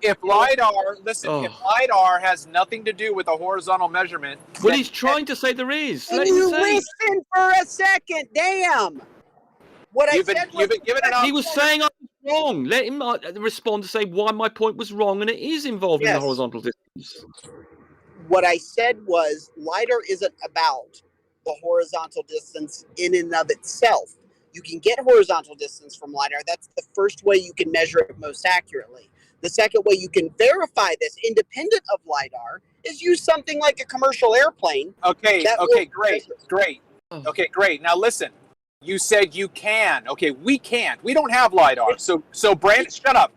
If LiDAR has nothing to do with a horizontal measurement... Well, he's trying to say there is. Can you listen for a second? Damn. He was saying I was wrong. Let him respond to say why my point was wrong, and it is involved in the horizontal distance. What I said was LiDAR isn't about the horizontal distance in and of itself. You can get horizontal distance from LiDAR. That's the first way you can measure it most accurately. The second way you can verify this independent of LiDAR is use something like a commercial airplane. Great. Okay, great. Now listen, you said you can. Okay, we can't. We don't have LiDAR. So Brandon, shut up.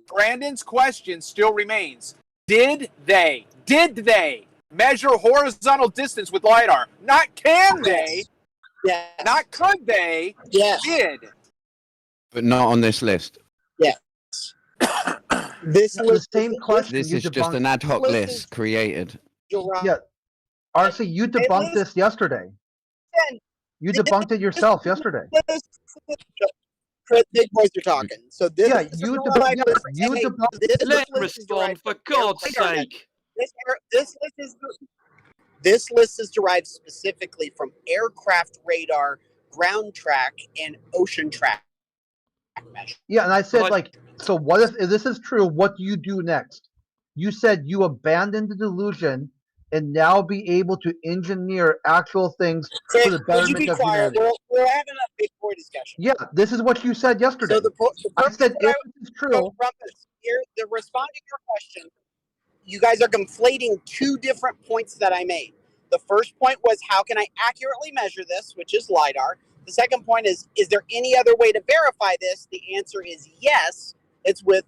Brandon's question still remains. Did they measure horizontal distance with LiDAR? Not can they? Yeah. Not could they? Yeah. Did. But not on this list. Yes. This is the same question. This is just an ad hoc list created. Yeah. RC, you debunked this yesterday. You debunked it yourself yesterday. Big boys are talking. So this you debunked this. Let him respond, for God's sake. This list is derived specifically from aircraft radar, ground track, and ocean track measure. Yeah, and I said, so what if this is true? What do you do next? You said you abandon the delusion and now be able to engineer actual things for the betterment of humanity. We're having a big boy discussion. Yeah, this is what you said yesterday. So I said if this is true. The responding to your question, you guys are conflating two different points that I made. The first point was, how can I accurately measure this, which is LiDAR. The second point is there any other way to verify this? The answer is yes. It's with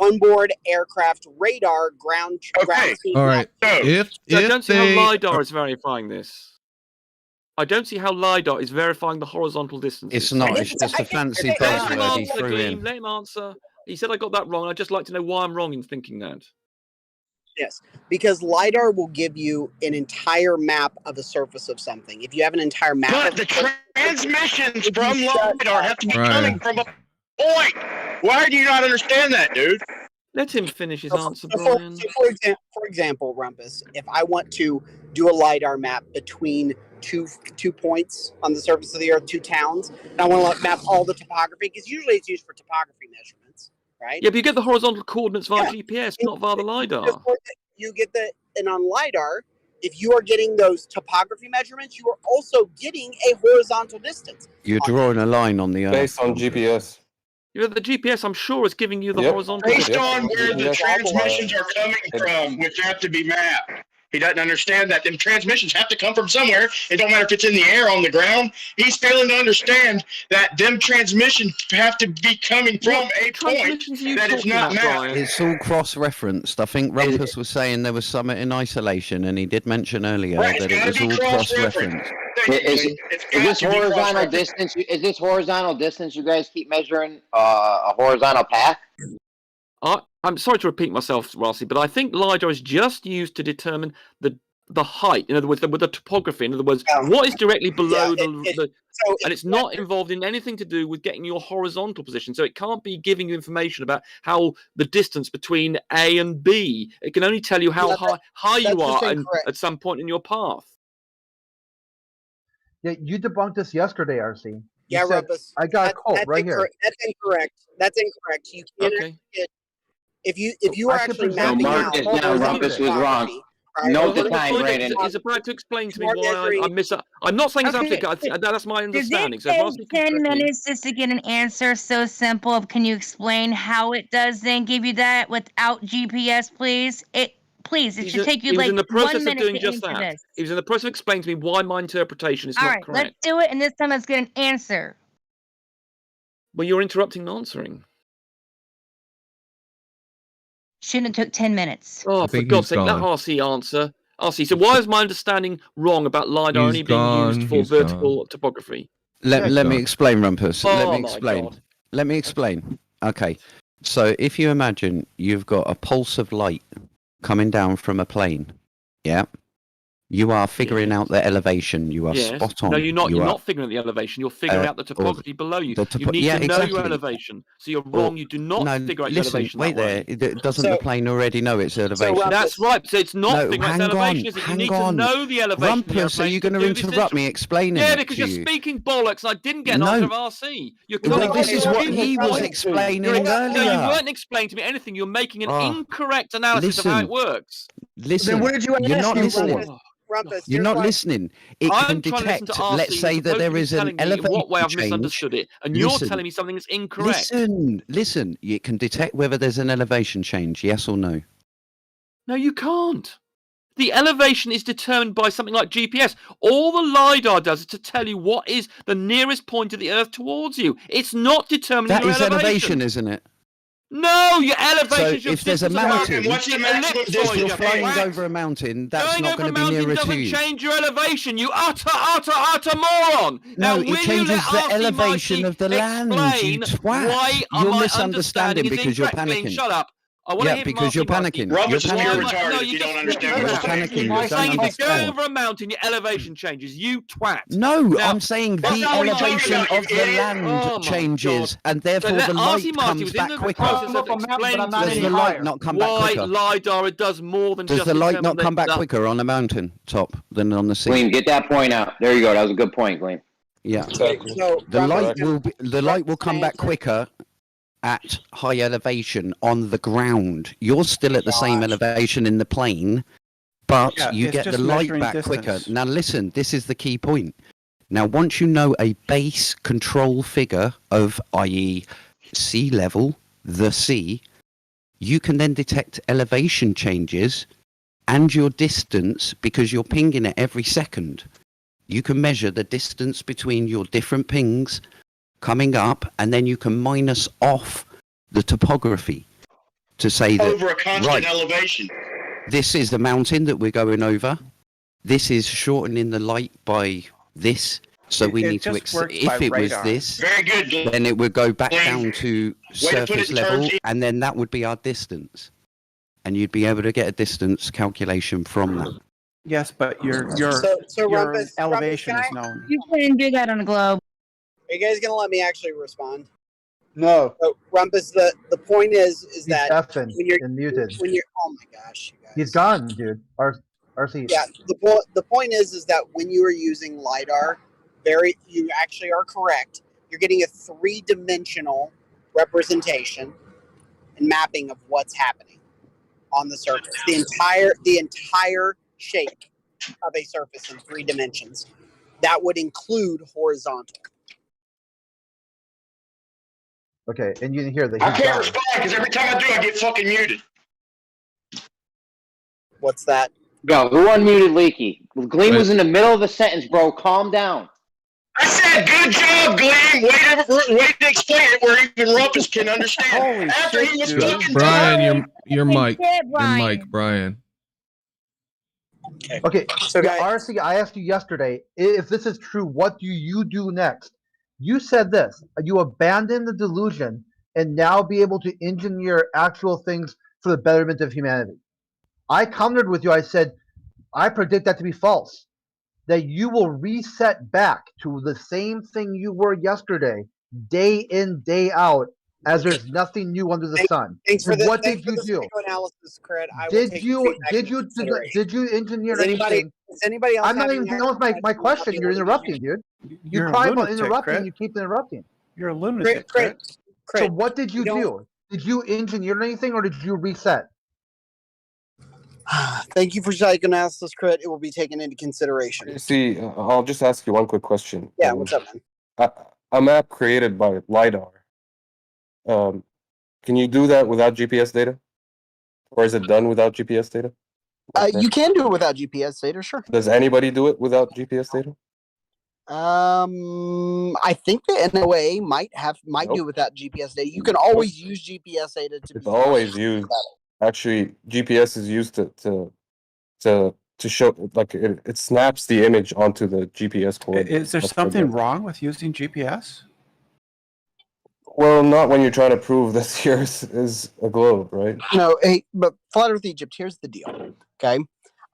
onboard aircraft radar, ground. All right. I don't see how LiDAR is verifying this. I don't see how LiDAR is verifying the horizontal distance. It's not. It's just a fancy buzzword he threw in. Let him answer. He said I got that wrong. I'd just like to know why I'm wrong in thinking that. Yes, because LiDAR will give you an entire map of the surface of something. If you have an entire map, but the transmissions from LiDAR have to be coming from a point. Why do you not understand that, dude? Let him finish his answer, Brian. For example, Rumpus, if I want to do a LiDAR map between two points on the surface of the Earth, two towns, and I want to map all the topography, because usually it's used for topography measurements, right? Yeah, but you get the horizontal coordinates via GPS, not via the LiDAR. And on LiDAR, if you are getting those topography measurements, you are also getting a horizontal distance. You're drawing a line on the Earth. Based on GPS. You know, the GPS, I'm sure, is giving you the horizontal based on where the transmissions are coming from, which have to be mapped. He doesn't understand that them transmissions have to come from somewhere. It don't matter if it's in the air, on the ground. He's failing to understand that them transmissions have to be coming from a point that is not mapped. It's all cross-referenced. I think Rumpus was saying there was some in isolation, and he did mention earlier that it was all cross-referenced. Is this horizontal distance? Is this horizontal distance you guys keep measuring a horizontal path? I'm sorry to repeat myself, Rossi, but I think LiDAR is just used to determine the height. In other words, with the topography. In other words, what is directly below and it's not involved in anything to do with getting your horizontal position. So it can't be giving you information about how the distance between A and B. It can only tell you how high you are at some point in your path. Yeah, you debunked this yesterday, RC. Yeah, Rumpus. I got a quote right here. That's incorrect. That's incorrect. You can't. If you are actually mapping out, Rumpus was wrong. Note the time, Brandon. Is about to explain to me why I miss. I'm not saying it's absolutely. That's my understanding. Does it take 10 minutes just to get an answer so simple? Can you explain how it does then give you that without GPS, please? Please, it should take you like 1 minute to answer this. He was in the process of explaining to me why my interpretation is not correct. All right, let's do it, and this time let's get an answer. Well, you're interrupting and answering. Shouldn't have took 10 minutes. Oh, for God's sake, let RC answer. RC, so why is my understanding wrong about LiDAR only being used for vertical topography? Let me explain, Rumpus. Let me explain. Okay, so if you imagine you've got a pulse of light coming down from a plane, yeah? You are figuring out the elevation. You are spot on. No, you're not. You're not figuring out the elevation. You're figuring out the topography below you. You need to know your elevation. So you're wrong. You do not figure out your elevation. Wait there. Doesn't the plane already know its elevation? So, that's right. So it's not figuring out its elevation. Is it? You need to know the elevation. Rumpus, are you going to interrupt me explaining? Yeah, because you're speaking bollocks. I didn't get an answer of RC. Well, this is what he was explaining earlier. No, you weren't explaining to me anything. You're making an incorrect analysis of how it works. Listen, you're not listening. Rumpus, you're not listening. It can detect, let's say that there is an elevation what way I've change. Misunderstood it, and you're telling me something that's incorrect. Listen. It can detect whether there's an elevation change, yes or no. No, you can't. The elevation is determined by something like GPS. All the LiDAR does is to tell you what is the nearest point of the Earth towards you. It's not determining your elevation. That is elevation, isn't it? No, your elevation. So if there's a mountain, if you're flying over a mountain, that's not going to be nearer to you. Doesn't change your elevation, you utter moron. No, it changes the elevation of the land, you twat. You're misunderstanding because you're panicking. Shut up. Yeah, because you're panicking. Rumpus is pure retarded if you don't understand what you're panicking. I'm saying if you go over a mountain, your elevation changes. You twat. No, I'm saying the elevation of the land changes, and therefore the light comes back quicker. Does the light not come back quicker? Why LiDAR does more than just... Does the light not come back quicker on a mountain top than on the sea? Gleam, get that point out. There you go. That was a good point, Gleam. Yeah. The light will come back quicker at high elevation on the ground. You're still at the same elevation in the plane, but you get the light back quicker. Now listen, this is the key point. Now once you know a base control figure of, i.e. sea level, the sea, you can then detect elevation changes and your distance because you're pinging it every second. You can measure the distance between your different pings coming up, and then you can minus off the topography to say that over a constant elevation. This is the mountain that we're going over. This is shortening the light by this, so we need to. If it was this, very good, then it would go back down to surface level, and then that would be our distance, and you'd be able to get a distance calculation from that. Yes, but your Rumpus, elevation is known. You can't do that on a globe. Are you guys gonna let me actually respond? No. So, Rumpus, the point is that when you're muted. When you're oh my gosh, you guys. He's gone, dude. RC. Yeah, the point is that when you are using LiDAR, you actually are correct. You're getting a 3-dimensional representation and mapping of what's happening on the surface. The entire shape of a surface in 3 dimensions. That would include horizontal. Okay, and you didn't hear that. I can't respond because every time I do, I get fucking muted. What's that? Go. Who unmuted Leaky? Gleam was in the middle of a sentence, bro. Calm down. I said, good job, Gleam. Way to explain it where even Rumpus can understand. Holy After shit, he was dude. fucking Brian, your mic. Shit, Your Brian. mic, Brian. Okay, So, guys, RC, I asked you yesterday, if this is true, what do you do next? You said this, you abandon the delusion and now be able to engineer actual things for the betterment of humanity. I commented with you, I said, I predict that to be false, that you will reset back to the same thing you were yesterday, day in, day out, as there's nothing new under the sun. Thanks for And this. what Thanks did for you the do? psychoanalysis, Cred. I will take your feedback into consideration. Did you engineer Is anything? anybody else? I'm not even done with my question. You're interrupting, dude. You cry about interrupting. You keep interrupting. You're a lunatic. So what did you do? Did you engineer anything, or did you reset? Thank you for psychoanalysis, Crit. It will be taken into consideration. See, I'll just ask you one quick question. Yeah, what's up, man? A map created by LiDAR. Can you do that without GPS data? Or is it done without GPS data? You can do it without GPS data, sure. Does anybody do it without GPS data? I think the NOA might do without GPS data. You can always use GPS data to. It's always used. Actually, GPS is used to show, like, it snaps the image onto the GPS coordinates. Is there something wrong with using GPS? Well, not when you're trying to prove that the Earth is a globe, right? No, hey, but Flat Earth Egypt, here's the deal, okay?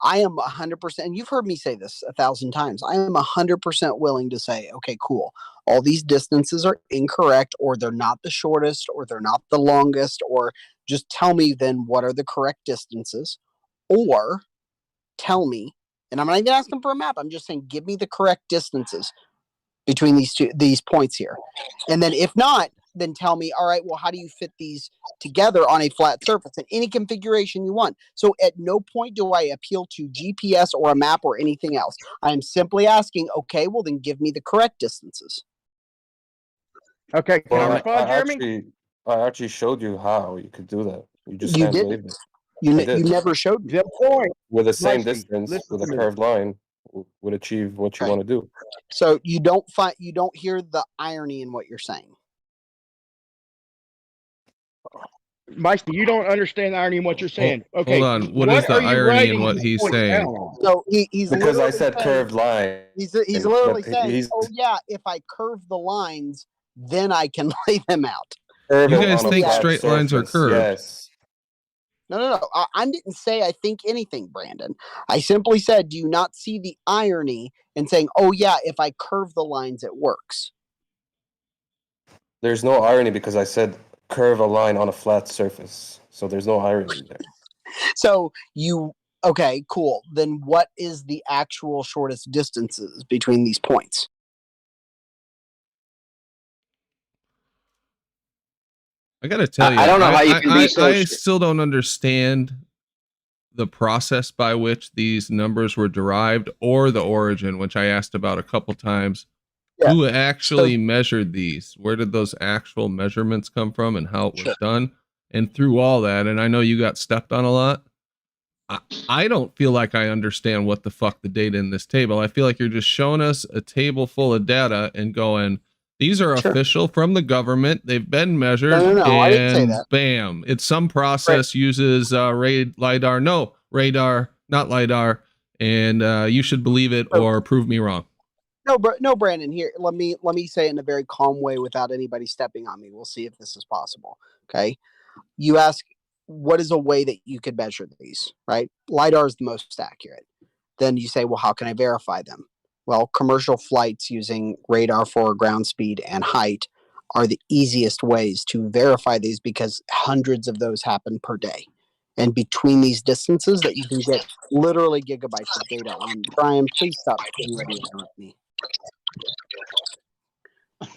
I am 100%, and you've heard me say this 1,000 times, I am 100% willing to say, okay, cool, all these distances are incorrect, or they're not the shortest, or they're not the longest, or just tell me then what are the correct distances, or tell me, and I'm not even asking for a map, I'm just saying give me the correct distances between these points here. And then if not, then tell me, all right, well, how do you fit these together on a flat surface in any configuration you want? So at no point do I appeal to GPS or a map or anything else. I'm simply asking, okay, well, then give me the correct distances. Okay, can I Well, respond, Jeremy? I actually showed you how you could do that. You just You can't did. believe it. You never showed me. The point. With the same Listen, distance, listen with a to me. curved line, would achieve what you want to do. So you don't hear the irony in what you're saying. Meister, you don't understand the irony in what you're saying. Okay, Hold on. What is the are you irony writing in what this he's point saying? down on? So he's Because I literally said saying- curved line. He's literally but saying, he's- oh yeah, if I curve the lines, then I can lay them out. Curve You it guys on a think flat straight lines are surface, curved? Yes. No. I didn't say I think anything, Brandon. I simply said, do you not see the irony in saying, oh yeah, if I curve the lines, it works? There's no irony because I said curve a line on a flat surface. So there's no irony there. So okay, cool. Then what is the actual shortest distances between these points? I gotta tell you, I don't know how you can be so I still don't understand the process by which these numbers were derived or the origin, which I asked about a couple times. Yeah. Who actually measured these? Where did those actual measurements come from and how it was done? And through all that, and I know you got stepped on a lot, I don't feel like I understand what the fuck the data in this table. I feel like you're just showing us a table full of data and going, these are official from the government. They've been measured. No, I didn't say and that. bam, it's some process uses LiDAR. No, radar, not LiDAR. And you should believe it or prove me wrong. No, Brandon. Here, let me say it in a very calm way without anybody stepping on me. We'll see if this is possible. Okay, you ask, what is a way that you could measure these? Right, LiDAR is the most accurate. Then you say, well, how can I verify them? Well, commercial flights using radar for ground speed and height are the easiest ways to verify these because hundreds of those happen per day. And between these distances that you can get literally gigabytes of data on. Brian, please stop getting ready to interrupt me.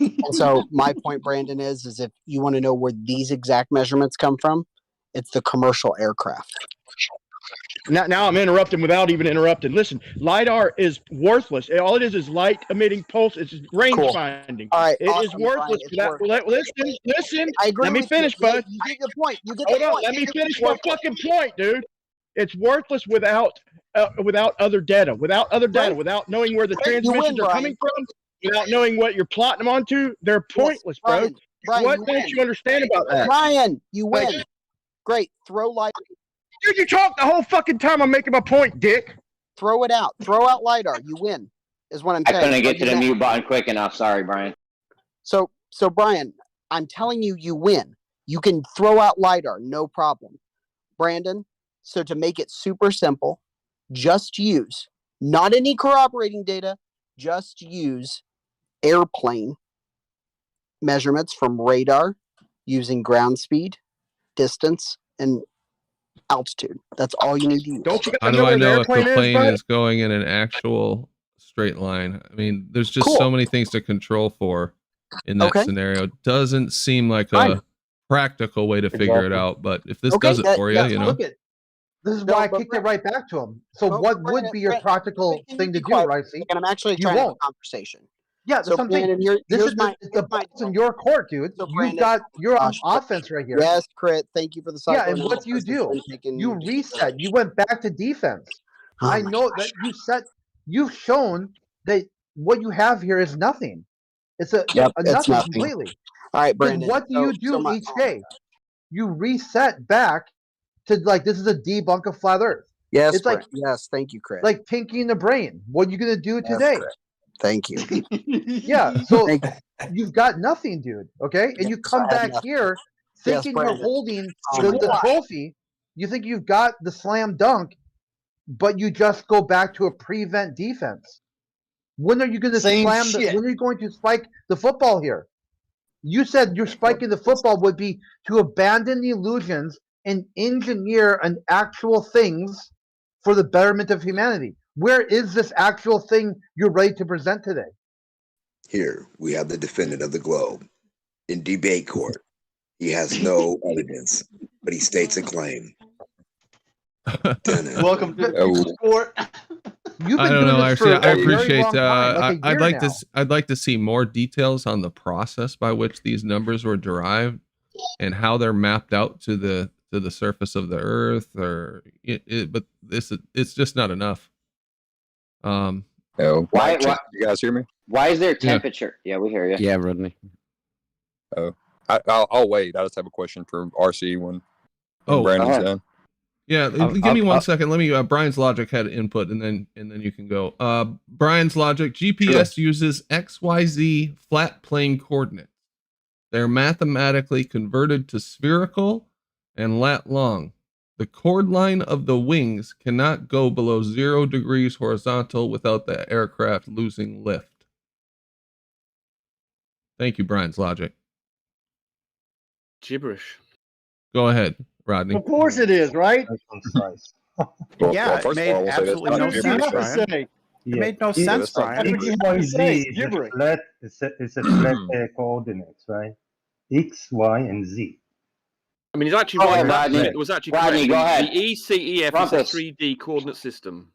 And so my point, Brandon, is if you want to know where these exact measurements come from, it's the commercial aircraft. Now I'm interrupting without even interrupting. Listen, LiDAR is worthless. All it is light emitting pulse. It's range finding. All right, It is worthless. Listen. I agree Let me with finish, you. bud. You get the point. You get Hold the on. point. Let me finish my fucking point, dude. It's worthless without other data, without knowing where the transmissions are coming from, without knowing what you're plotting them onto, they're pointless, bro. Brian, What don't you understand about that? Brian, you win. Great. Throw LiDAR. Dude, you talk the whole fucking time I'm making my point, dick. Throw it out. Throw out LiDAR. You win, is what I'm I saying. couldn't get to the mute button quick enough. Sorry, Brian. So Brian, I'm telling you, you win. You can throw out LiDAR, no problem. Brandon, so to make it super simple, just use, not any corroborating data, just use airplane measurements from radar using ground speed, distance, and altitude. That's all you need to use. How do I know if the plane is going in an actual straight line? I mean, there's just so many things to control for in that scenario. It doesn't seem like a practical way to figure it out, but if this does it for you, you know. Look at, this is why I kicked it right back to him. So what would be your practical thing to do, Ricey? And I'm actually trying to have a conversation. Yeah, that's what I'm saying. This is the ball's in your court, dude. You're on offense right here. Yes, Crit. Thank you for the Yeah, and what do? You reset. You went back to defense. I know that you've shown that what you have here is nothing. It's nothing completely. All right, Brandon. What do you do each day? You reset back to this is a debunk of flat Earth. Yes, it's like yes. Thank you, Crit. Like Pinky in the brain. What are you gonna do today? Crit. Thank you. Yeah, so you've got nothing, dude. Okay, and you come back here thinking you're holding the trophy. You think you've got the slam dunk, but you just go back to a prevent defense. When are you going to when are you going to spike the football here? You said your spiking the football would be to abandon the illusions and engineer an actual things for the betterment of humanity. Where is this actual thing you're ready to present today? Here, we have the defendant of the globe. In debate court, he has no evidence, but he states a claim. Welcome to court. I don't know. Actually, I appreciate. I'd like to see more details on the process by which these numbers were derived and how they're mapped out to the surface of the Earth. But it's just not enough. Why, you guys hear me? Why is there temperature? Yeah, we hear you. Yeah, Rodney. Oh, I'll wait. I just have a question for RC when Brandon's done. Yeah, give me 1 second. Let me. Brian's logic had input, and then you can go. Brian's logic: GPS uses XYZ flat plane coordinates. They're mathematically converted to spherical and lat long. The chord line of the wings cannot go below 0 degrees horizontal without the aircraft losing lift. Thank you, Brian's logic. Gibberish. Go ahead, Rodney. Of course it is, right? Yeah, it made absolutely no sense, Brian. It made no sense, Brian. XYZ is a flat coordinates, right? X, Y, and Z. I mean, he's actually right. Rodney, It was actually Rodney, correct. go ahead. The ECEF is a 3D coordinate system.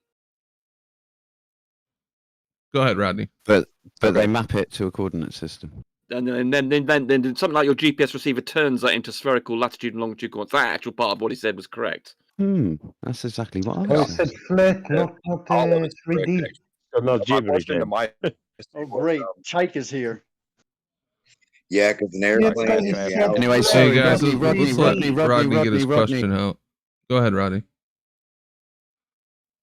Go ahead, Rodney. But they map it to a coordinate system. And then something like your GPS receiver turns that into spherical latitude and longitude coordinates. That actual part of what he said was correct. That's exactly what I was saying. It's flat, not 3D. Not gibberish. Oh, great. Chike is here. Yeah, because an airplane. Anyway, so hey guys, Rodney, Rodney get his question out. Go ahead, Rodney.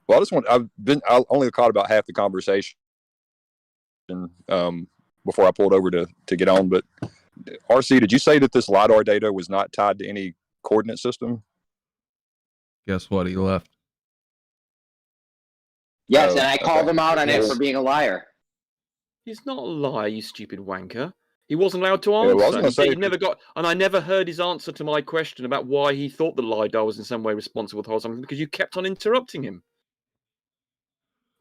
Well, I only caught about half the conversation before I pulled over to get on. But RC, did you say that this LiDAR data was not tied to any coordinate system? Guess what? He left. Yes, and I called him out on it for being a liar. He's not a liar, you stupid wanker. He wasn't allowed to answer. He never got, and I never heard his answer to my question about why he thought the LiDAR was in some way responsible for something, because you kept on interrupting him.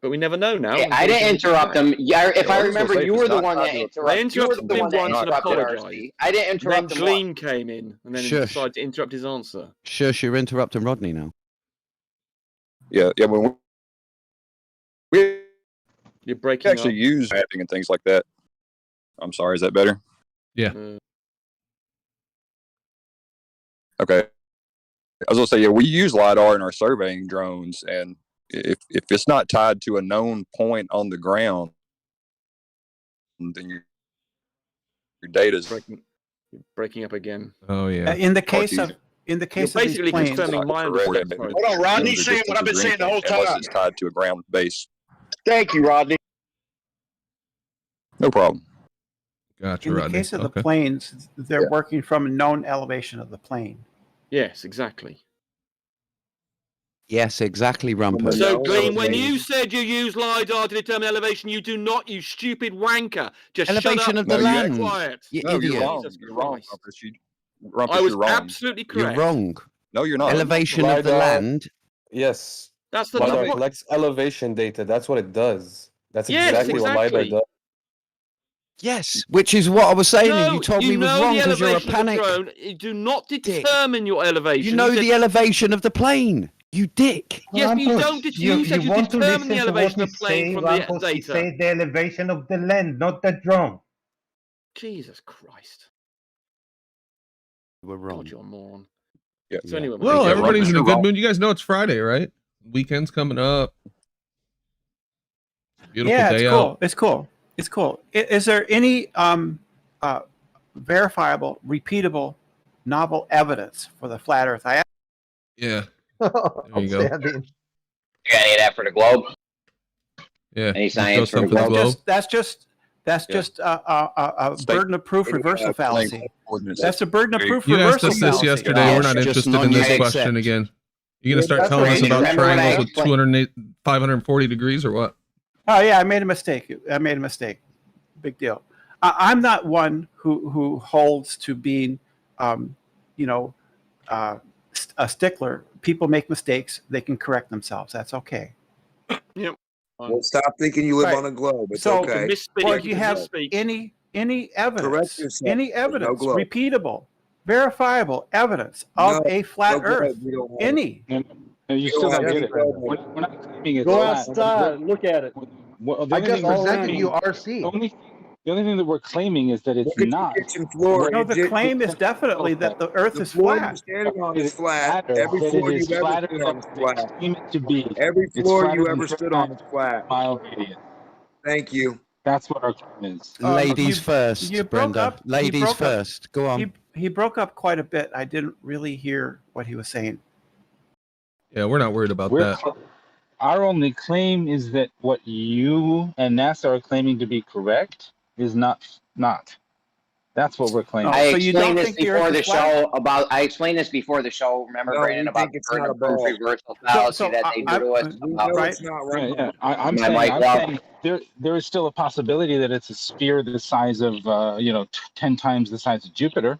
But we never know now. Yeah, I didn't interrupt him. Yeah, if I remember, you were the one that interrupted. I interrupted him once and apologised. I didn't interrupt him. Then Gleam came in and then he decided to interrupt his answer. Shush, you're interrupting Rodney now. Yeah. When you're breaking actually use mapping and things like that. I'm sorry, is that better? Yeah. Okay. I was gonna say, we use LiDAR in our surveying drones, and if it's not tied to a known point on the ground, then your data's breaking up again. Oh yeah. In the case of You're these basically planes, confirming my understanding. Hold on, Rodney's saying what I've been saying the whole unless time. it's tied to a ground base. Thank you, Rodney. No problem. Gotcha, in the Rodney. case of the Okay. planes, they're working from a known elevation of the plane. Yes, exactly. Yes, exactly, Rumpus. So, Gleam, when you said you use LiDAR to determine elevation, you do not, you stupid wanker. Just Elevation shut up of the and land. be quiet. You No, idiot. you're wrong. Jesus You're wrong, Christ. Rumpus. I was You're wrong. absolutely correct. You're wrong. No, you're not. Elevation of the LiDAR. land. Yes. That's the LiDAR point. collects elevation data. That's what it does. That's Yes, exactly what LiDAR exactly. does. Yes, which is what I was saying, and No, you told me was know wrong the because you're a elevation of the panic. drone. You do not determine your elevation. You know said- the elevation of the plane. You dick. Yes, but you Rumpus, don't. You said you want to determine listen the to what elevation we of the plane say, from Rumpus. the He data. say the elevation of the land, not the drone. Jesus Christ. You were wrong. God, you're a moron. Yeah. So anyway, Well, Yeah, everybody's Rumpus, in a you're good wrong. mood. You guys know it's Friday, right? Weekend's coming up. Beautiful Yeah, day it's cool. out. It's cool. It's cool. Is there any verifiable, repeatable, novel evidence for the flat Earth? Yeah. There you go. You Outstanding. got any of that for the globe? Yeah. Any You show science for the something to the globe? globe. That's just a burden of proof reversal fallacy. That's a burden of proof You asked reversal us this fallacy. yesterday. Yeah, We're not just interested none in this yet question except. again. You gonna start That's telling us right. about Remember when I triangles with explained- 208, 540 degrees or what? Oh yeah, I made a mistake. Big deal. I'm not one who holds to being, a stickler. People make mistakes. They can correct themselves. That's okay. Yep. Well, stop thinking you live Right. on a globe. It's So, okay. or do you have any evidence? yourself. Any There's no evidence, globe. repeatable, verifiable evidence of a flat no globe. Earth? We don't have Any? No, you We still don't don't have get any it. globe. We're not claiming it's Go flat. outside, look at it. Well, the I only just thing we're presented claiming- you RC. The only thing that we're claiming is that it's Look at not. your kitchen floor. No, the claim is definitely that the Earth The is floor flat. you're standing on is It's flat. flatter, Every that floor it is you've ever flatter stood on is than flat. they claim it to be. Every It's floor flatter you than ever stood on is flat. mile radius. Thank you. That's what our claim is. Ladies you- first, you broke Brenda. up- he Ladies broke up. first. Go on. He broke up quite a bit. I didn't really hear what he was saying. Yeah, we're not worried about that. Our only claim is that what you and NASA are claiming to be correct is not. That's what we're claiming. I So you don't explained this think the Earth before the is flat? show about. I explained this before the show. Remember, No, Brandon, we about think the it's not a burden of proof ball. reversal fallacy that they do to us. We about- know Right. it's not Yeah, right. yeah. I'm My saying, mic I'm loud. saying there is still a possibility that it's a sphere the size of 10 times the size of Jupiter,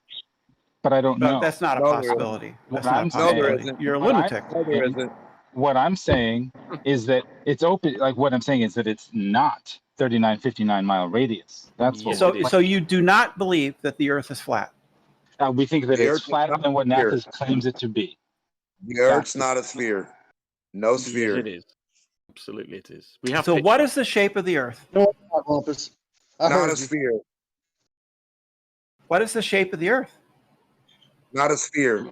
but I don't But know. that's not a No, there isn't. possibility. That's What not a I'm No, there possibility. isn't. You're a What I'm lunatic. No, there isn't. What I'm saying is that it's open. Like what I'm saying is that it's not 3959 mile radius. That's what. So, we're so you do not believe that the Earth is flat? we think that The it's Earth is flatter not than what a sphere. NASA claims it to be. The Earth's not a sphere. No Yes, sphere. it is. Absolutely, it is. We have. So pictures. what is the shape of the Earth? No, it's not, Rumpus. I Not heard a you. sphere. What is the shape of the Earth? Not a sphere.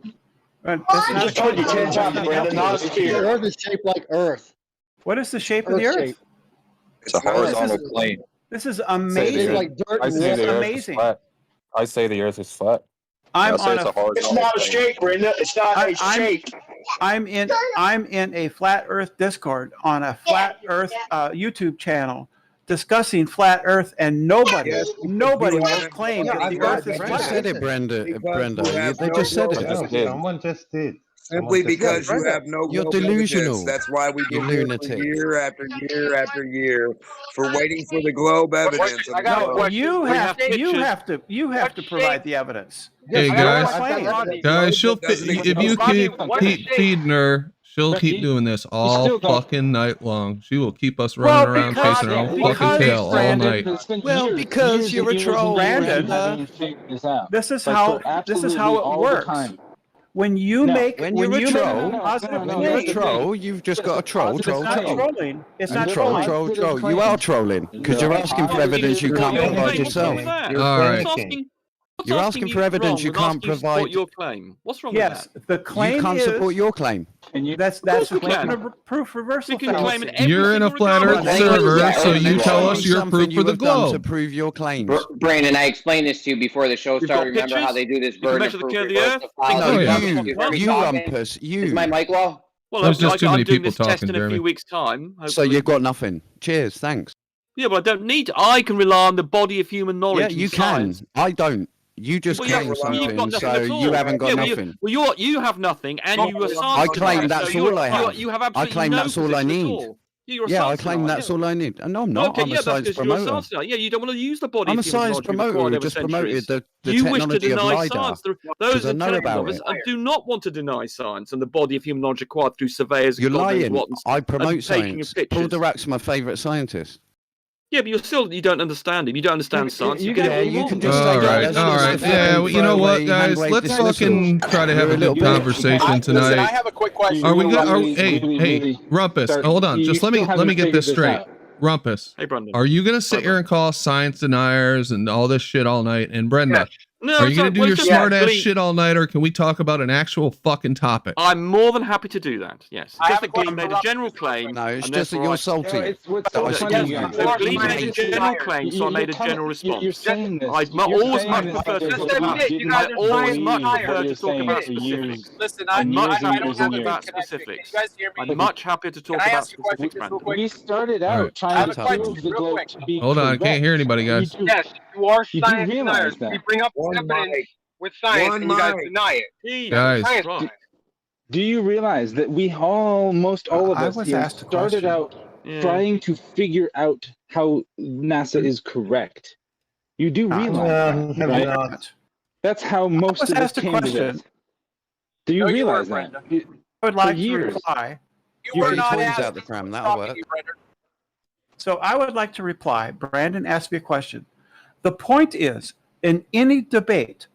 That's I not just a- told you 10 that's times, not Brandon, not a The sphere. Earth is shaped like Earth. What is the shape of the Earth Earth? shape. It's a not horizontal This is- plane. This is Shaped amazing. like dirt I and say This the is water. Earth is amazing. flat. I say the Earth is flat. I'm I say on it's a a. It's horizontal not a plane. shape, Brenda. It's not a I'm- shape. I'm in a flat Earth Discord on a flat Earth YouTube channel discussing flat Earth, and nobody Yes, because will you haven't- claim Yeah, that the I Earth is You flat. said it, Brenda. Because Brenda. you have They no just said globe it. evidence. Someone just did. Simply because you Brenda, have no you're globe delusional. evidence. That's why we've You been here for lunatic. year after year after year for waiting for the globe evidence. I got a No, question. you We have have you have to provide the evidence. Hey I got guys, a claim. Rodney, guys, she'll Doesn't if exist. you Rodney, keep what is keep shape? feeding her, she'll But keep you- doing this still all don't- fucking night long. She will keep us Well, running around because- chasing her own because, fucking tail all Brandon, night. It's been Well, years, because years you're and a years troll, and years Brandon. that we've figured this out. This is Like, how for this is how absolutely it all the works. time. When you No, make When when you're a you make troll, a positive no, When you're a claim, troll, you've just got to troll, troll, it's not troll. trolling. It's And not troll, trolling. troll, troll. You are trolling because you're asking for evidence you can't provide yourself. All right. It's asking You're asking for evidence you can't provide. Support your claim. What's wrong Yes, with that? the claim You can't is, support your claim. that's we claim can. of proof reversal We can claim fallacy. in every You're in a single flat regard. Earth server, so you tell us your proof for the To globe. prove your claims. Brandon, I explained this to you before the show We've got started. Remember how pictures. they do this You can burden measure of the proof curve of the reversal earth. fallacy? You rumpus. Is my mic low? Well, There's just too I'm many doing people this test talking, in a Jeremy. few weeks' time. So hopefully. you've got nothing. Cheers. Thanks. Yeah, but I don't need to. I can rely on the body of human knowledge. Yeah, you and science. can. I don't. You just Well, claim you've something, got nothing so at all. you haven't got Yeah, nothing. Well, you have nothing, and you are I claim that's all I have. You have I absolutely claim no that's all I position at need. all. You're a Yeah, I science claim denier, that's yeah. all I need. No, I'm not. Okay, I'm a that's science because you're a promoter. science denier. Yeah, you don't want to use the body I'm a of human science knowledge we've promoter acquired who over just promoted centuries. the You wish to technology of deny LiDAR science. Those because I are know about technographers it. and do not want to deny science and the body of human knowledge acquired through surveyors. You're and God knows lying. what, I and promote taking science. of pictures. Paul Dirac's my favourite scientist. Yeah, but you don't understand him. You don't understand science. you get can- it you wrong. can just All right. Yeah, well, you know what, guys? handwave Let's dismissal. fucking try to have a good conversation tonight. Listen, I have a quick question. Are we good? Really, Hey, Rumpus, hold on. Just let me get this straight. Rumpus, Hey, Brendan. are you gonna sit here and call us science deniers and all this shit all night? And Brenda, No, are you gonna do your just smart ass actually- shit all night, or can we talk about an actual fucking topic? I'm more than happy to do that. Yes, I just have that a Gleam made a general claim. No, it's and just that therefore you're I- salty. Gleam made a general claim, so I made a general response. You're saying this. I'd You're always saying much this prefer to because talk you about. didn't I have always to much believe prefer what to you're talk saying about for years. specifics. Listen, I'm much I happy don't to talk have a about good connection. Can specifics. you guys hear me? I'm much happier to talk Can I about ask you a question specifics, just real Brandon. quick? We started All out right. trying I have to a question prove the real globe quick. to be Hold on, I correct. can't hear anybody, guys. Yes, you are You do science realize deniers. that. We bring up One evidence mic. with science, One and you guys mic. deny it. Guys. Science Right. deniers. Do you realize that we almost all of I us was here asked a started question. out Yeah. trying to figure out how NASA is correct? You do realize that, right? That's how most was of us asked a came to question. this. Do you No, you realize weren't, that? Brenda. I would like to years. reply. You were Get not toys asked. out the pram. That'll work. So I would like to reply. Brandon asked me a question. The point is, in any debate,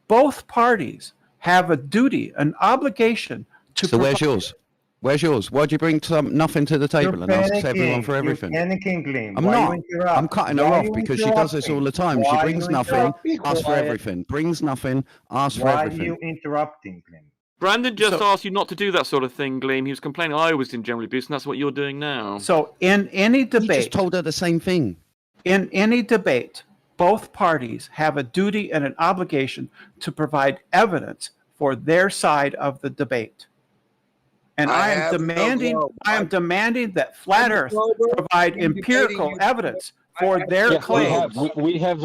both parties have a duty, an obligation to. So where's yours? Where's yours? Why'd you bring nothing to the table and ask everyone for everything? I'm not. I'm cutting her off because she does this all the time. She brings nothing, asks for everything. Brings nothing, asks for everything. Why are you interrupting, Glenn? Brandon just asked you not to do that sort of thing, Gleam. He was complaining I always didn't generally abuse, and that's what you're doing now. So in any debate, You just told her the same thing. in any debate, both parties have a duty and an obligation to provide evidence for their side of the debate. And I am demanding that Flat Earth provide empirical evidence for their claims. We have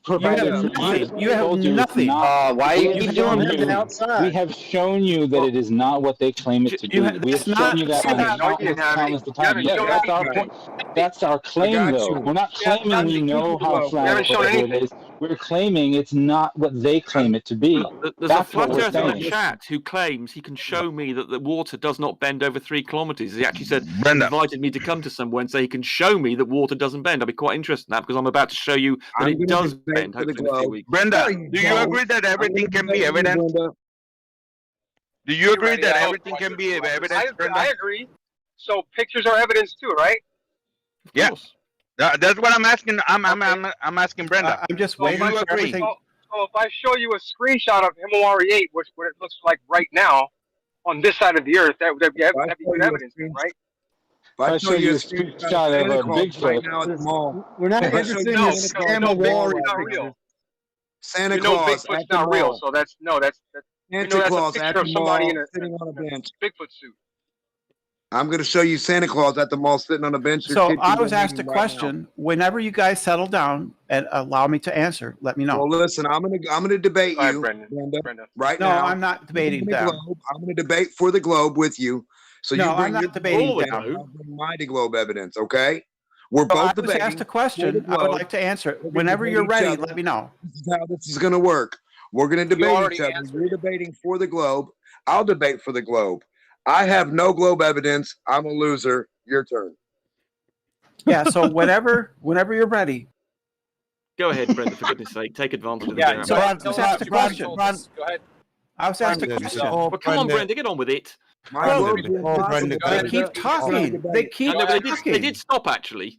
provided. You have nothing. Why you keep doing that outside? We have shown you that it is not what they claim it to be. We have shown you that on countless times. Yeah, that's our point. That's our claim, though. We're not claiming we know how flat it is. We're claiming it's not what they claim it to be. There's That's a flat what we're earther in the saying. chat who claims he can show me that the water does not bend over 3 kilometers. He actually said Brenda. he invited me to come to somewhere and say he can show me that water doesn't bend. I'd be quite interested in that because I'm about to show you that it does bend. Hopefully in a few weeks. Brenda, do you agree that everything can be evidence? Do you agree that everything can be evidence, Brenda? I agree. So pictures are evidence too, right? Yeah. That's what I'm asking. I'm asking Brenda. I'm just Do waiting you for agree? everything. So if I show you a screenshot of Himawari 8, what it looks like right now on this side of the Earth, that'd be good evidence, right? If I show you a screenshot of a Bigfoot right now at the mall. We're not If I show interested you in a this Himawari Bigfoot's not real. Santa You know Claus Bigfoot's at the not real, mall. so that's Santa that's Claus a at picture of the somebody mall in a sitting on a bench. Bigfoot suit. I'm going to show you Santa Claus at the mall sitting on a bench. Your So kid I can was go asked a meet him right question. Whenever you guys settle down and allow me to answer, let me now. know. Well, listen, I'm gonna debate All right, you, Brenda. right No, now. I'm not debating them. I'm going to debate for the globe with you. So No, you I'm bring not your debating globe them. evidence, I'll bring my globe evidence, okay? We're So both I was debating. asked a for question. the I would globe. like to answer it. We're gonna Whenever debate you're each ready, other. let me know. This is how this is going to work. We're going to debate each other. You're debating for the globe. I'll debate for the globe. I have no globe evidence. I'm a loser. Your turn. Yeah, so whenever you're ready. Go ahead, Brenda, for goodness sake. Take advantage of the Yeah, game. so I was asked a question. Go ahead. I was asked a question. Well, come on, Brenda, get on with it. They keep talking. They keep No, but they talking. did stop, actually.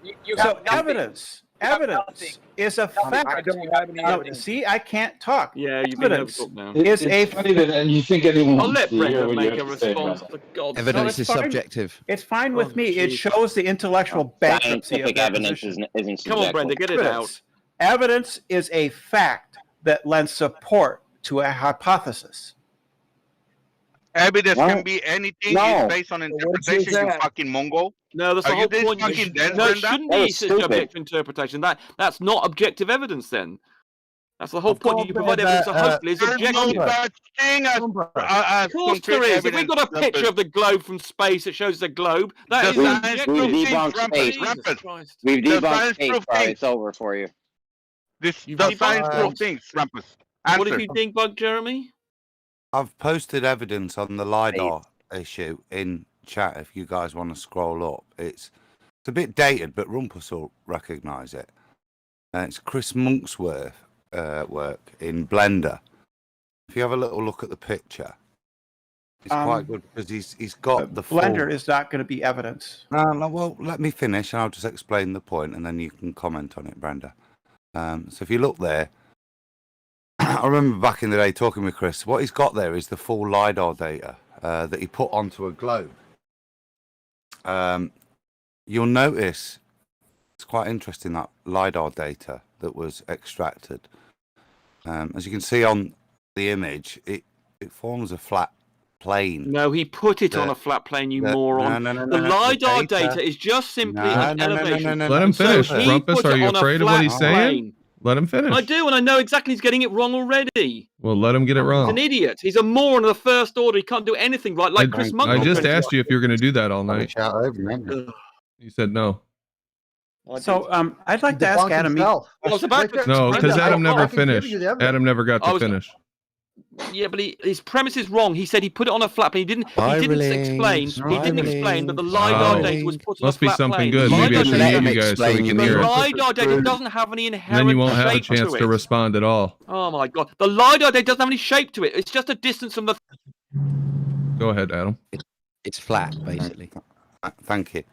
You So have nothing. evidence. Evidence is a fact. I don't have any evidence. See, I can't talk. Yeah, you've been Evidence overtalked now. is It's funny that and you think anyone I'll wants let to hear Brenda what you make a have to say, response, Brenda. for God's sake. Evidence it's is fine. subjective. It's fine with Oh, me. It jeez. shows the intellectual bankruptcy of Scientific that evidence position. isn't Come on, Brenda, subjective. get it out. Evidence is a fact that lends support to a hypothesis. Evidence No. can be anything. No. It's based on interpretation, you fucking Mongol. No, that's Are the you whole this point. fucking dense, No, it Brenda? shouldn't That be was stupid. subject to interpretation. That's not objective evidence then. That's the whole point. You provide that, evidence that hopefully is There's no objective. such thing as Of course concrete there is. If we've evidence. got a picture of the globe from space that shows the globe, that The is science objective. proof We've things, debunked Rumpus, space. Rumpus. Christ. We've The debunked science space, proof Fry. things. It's over for you. The debunked science proof space? things, Rumpus. What have Answer. you debunked, Jeremy? I've posted evidence on the LiDAR issue in chat if you guys want to scroll up. It's a bit dated, but Rumpus will recognise it. It's Chris Monksworth work in Blender. If you have a little look at the picture, it's quite good because he's got the Blender full... is not going to be evidence. No, well, let me finish and I'll just explain the point and then you can comment on it, Brenda. So if you look there, I remember back in the day talking with Chris, what he's got there is the full LiDAR data that he put onto a globe. You'll notice it's quite interesting, that LiDAR data that was extracted. As you can see on the image, it forms a flat plane. No, he put it on a flat plane, you moron. The LiDAR data is just simply an elevation. Let him finish. Rumpus, are you afraid of what he's saying? Let him finish. I do, and I know exactly he's getting it wrong already. Well, let him get it wrong. He's an idiot. He's a moron of the first order. He can't do anything right, like Chris Monk. I just asked you if you're going to do that all night. You said no. So I'd like to ask Adam. No, because Adam never finished. Adam never got to finish. Yeah, but his premise is wrong. He said he put it on a flat plane. He didn't explain that the LiDAR data was put on a flat plane. Must be something good. Maybe I should mute you guys so we can hear The it. LiDAR data doesn't have any inherent Then you won't have a shape chance to to it. respond at all. Oh my god. The LiDAR data doesn't have any shape to it. It's just a distance from the... Go ahead, Adam. It's flat, basically. Thank you.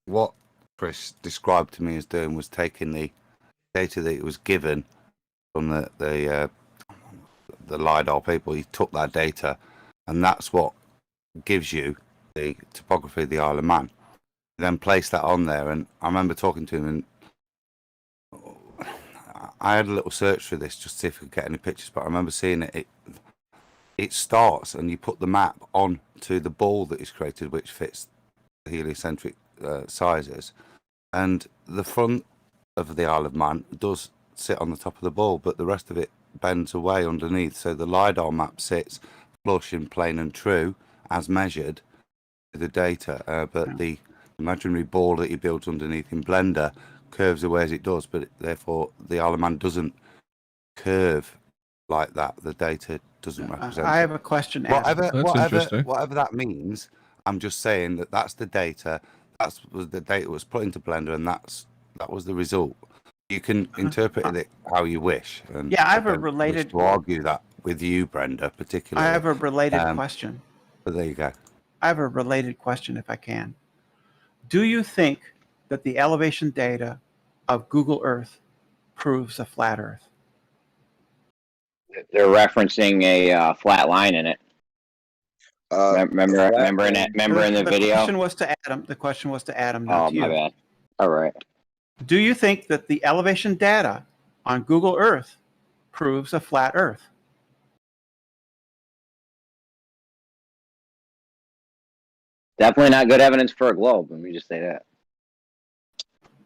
What Chris described to me as doing was taking the data that it was given from the LiDAR people. He took that data, and that's what gives you the topography of the Isle of Man. He then placed that on there, and I remember talking to him, and I had a little search for this just to see if I could get any pictures, but I remember seeing it. It starts, and you put the map onto the ball that is created, which fits the heliocentric sizes, and the front of the Isle of Man does sit on the top of the ball, but the rest of it bends away underneath. So the LiDAR map sits flush in plain and true as measured with the data, but the imaginary ball that he builds underneath in Blender curves away as it does, but therefore the Isle of Man doesn't curve like that. The data doesn't represent I have a question. Whatever that means, I'm just saying that that's the data. That's the data was put into Blender, and that was the result. You can interpret it how you wish. And yeah, I have a don't related. wish to argue that with you, Brenda, particularly. I have a related question. But there you go. I have a related question, if I can. Do you think that the elevation data of Google Earth proves a flat Earth? They're referencing a flat line in it. Remember in the video? The question was to Adam. The question was to Adam, not to you. My bad. All right. Do you think that the elevation data on Google Earth proves a flat Earth? Definitely not good evidence for a globe. Let me just say that.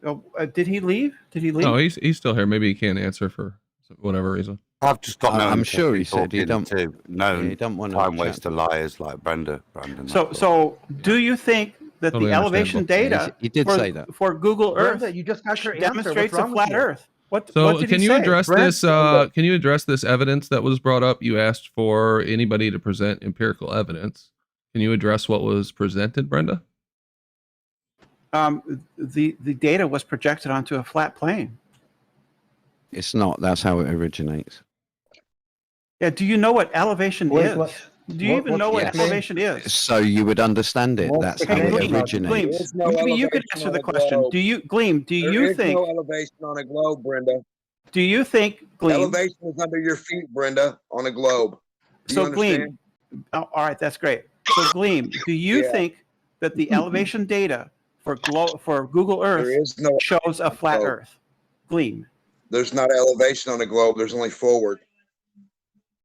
Oh, did he leave? No, he's still here. Maybe he can't answer for whatever reason. I've just got no. I'm sure he said he don't want time waster liars like Brandon. So do you think that Totally the elevation data he did say that for Google Earth Brenda, you just got your answer. demonstrates What's a wrong flat with you? Earth? What did Can he you say? address this? Can you address this evidence that was brought up? You asked for anybody to present empirical evidence. Can you address what was presented, Brenda? The data was projected onto a flat plane. It's not. That's how it originates. Yeah. Do you know what elevation is? Do you even know what elevation is? So you would understand it. That's how it Gleam, originates. maybe you could answer the question. Do you, Gleam, do There you is think, no elevation on a globe, Brenda. do you think, Gleam, Elevation is under your feet, Brenda, on a globe. Do you so understand? Gleam, all right, that's great. So Gleam, do you Yeah. think that the elevation data for Google Earth There is no shows a flat globe. Earth? Gleam. There's not elevation on a globe. There's only forward.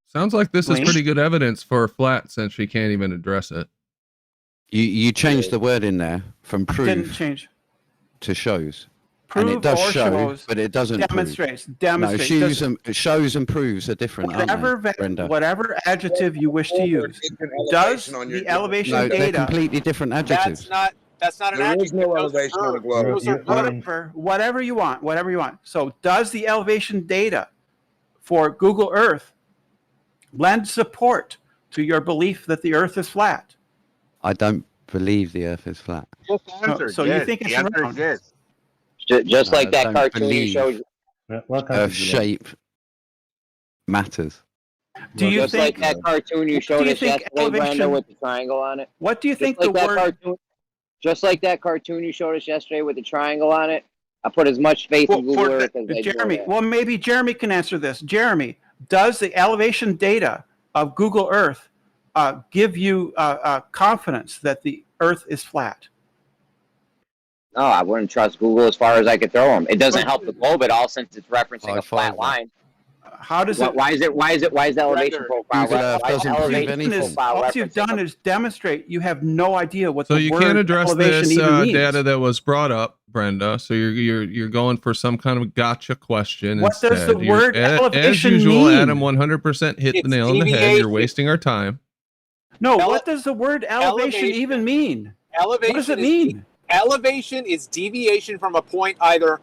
Sounds like this is Gleam? pretty good evidence for a flat, since she can't even address it. You changed the word in there from Didn't prove change. to shows. Prove And it does or show, shows, but it doesn't demonstrates. prove. Demonstrates. No, Does- shows and proves are different, aren't they, Brenda? Whatever adjective you wish to use, does the elevation No, they're data, completely different adjectives. That's not an There adjective. is no elevation on a globe. whatever you want. So does the elevation data for Google Earth lend support to your belief that the Earth is flat? I don't believe the Earth is flat. Just answer. So yes. you think it's the answer round? is yes. Just like that don't cartoon you believe showed. Earth shape matters. Do you Just think like that cartoon you showed us yesterday, Brenda, elevation? with the triangle on it? What do you think Just the like that word? cartoon, just like that cartoon you showed us yesterday with the triangle on it. I put as much faith in Google Earth as I do. Jeremy, well, maybe Jeremy can answer this. Jeremy, does the elevation data of Google Earth give you confidence that the Earth is flat? No, I wouldn't trust Google as far as I could throw them. It doesn't help the globe at all since it's referencing a flat line. How does Why is the elevation profile? Google Earth Why is the doesn't prove elevation anything. profile all you've done is demonstrate you have no idea what So the you word can't address elevation this even means. data that was brought up, Brenda. So you're going for some kind of gotcha question What instead. does the word as elevation usual, mean? Adam 100% hit the nail on the head. You're deviation. wasting our time. No, what does the word elevation even mean? Elevation What does it is mean? elevation is deviation from a point either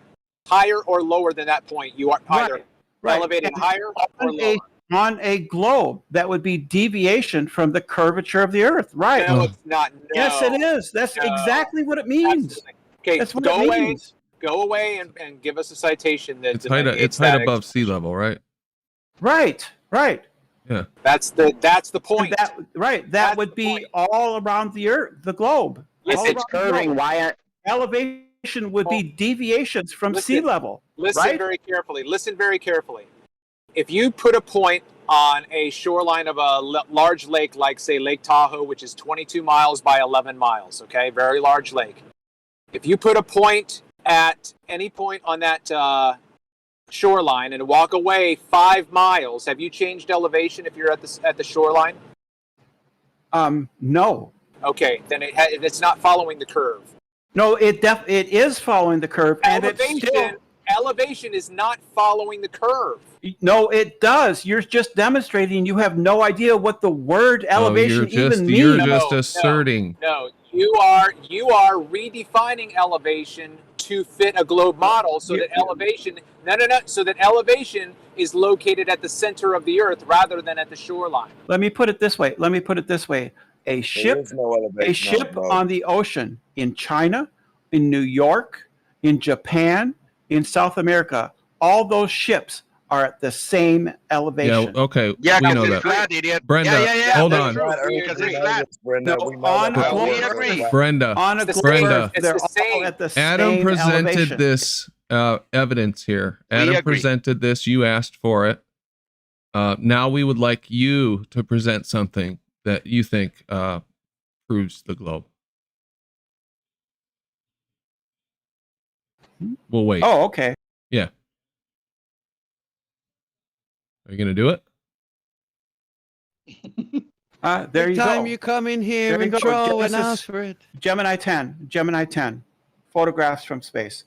higher or lower than that point. You are either elevated And higher or lower. On a globe, that would be deviation from the curvature of the Earth, right? No, it's not. No. Yes, it is. That's exactly what it means. Absolutely. Okay, That's what go it away. means. Go away and give us a citation that It's height that above sea level, right? Right. Yeah. That's the point. That would be all around the Earth, the globe. If All it's around the curving, globe. why? Elevation would be deviations from Listen, sea level. Listen right? very carefully. Listen very carefully. If you put a point on a shoreline of a large lake, like say Lake Tahoe, which is 22 miles by 11 miles, okay, very large lake. If you put a point at any point on that shoreline and walk away 5 miles, have you changed elevation if you're at the shoreline? No. Okay, then it's not following the curve. No, it is following the curve, and it's still. Elevation is not following the curve. No, it does. You're just demonstrating you have no idea what the word elevation even means. You're just asserting. No, you are redefining elevation to fit a globe model so that elevation so that elevation is located at the center of the Earth rather than at the shoreline. Let me put it this way. A ship on the ocean in China, in New York, in Japan, in South America, all those ships are at the same elevation. Yeah, okay. Yeah, we know it's that. flat, idiot. Brenda, yeah, hold that's on. true, because it's flat. Brenda, on a It's the Brenda, same. they're It's the all same. at the Adam same presented elevation. this evidence here. Adam agree. presented this. You asked for it. Now we would like you to present something that you think proves the globe. We'll wait. Oh, okay. Yeah. Are you gonna do it? There you go. Time you come in here There you and go. troll and This is ask for it. Gemini 10. Photographs from space,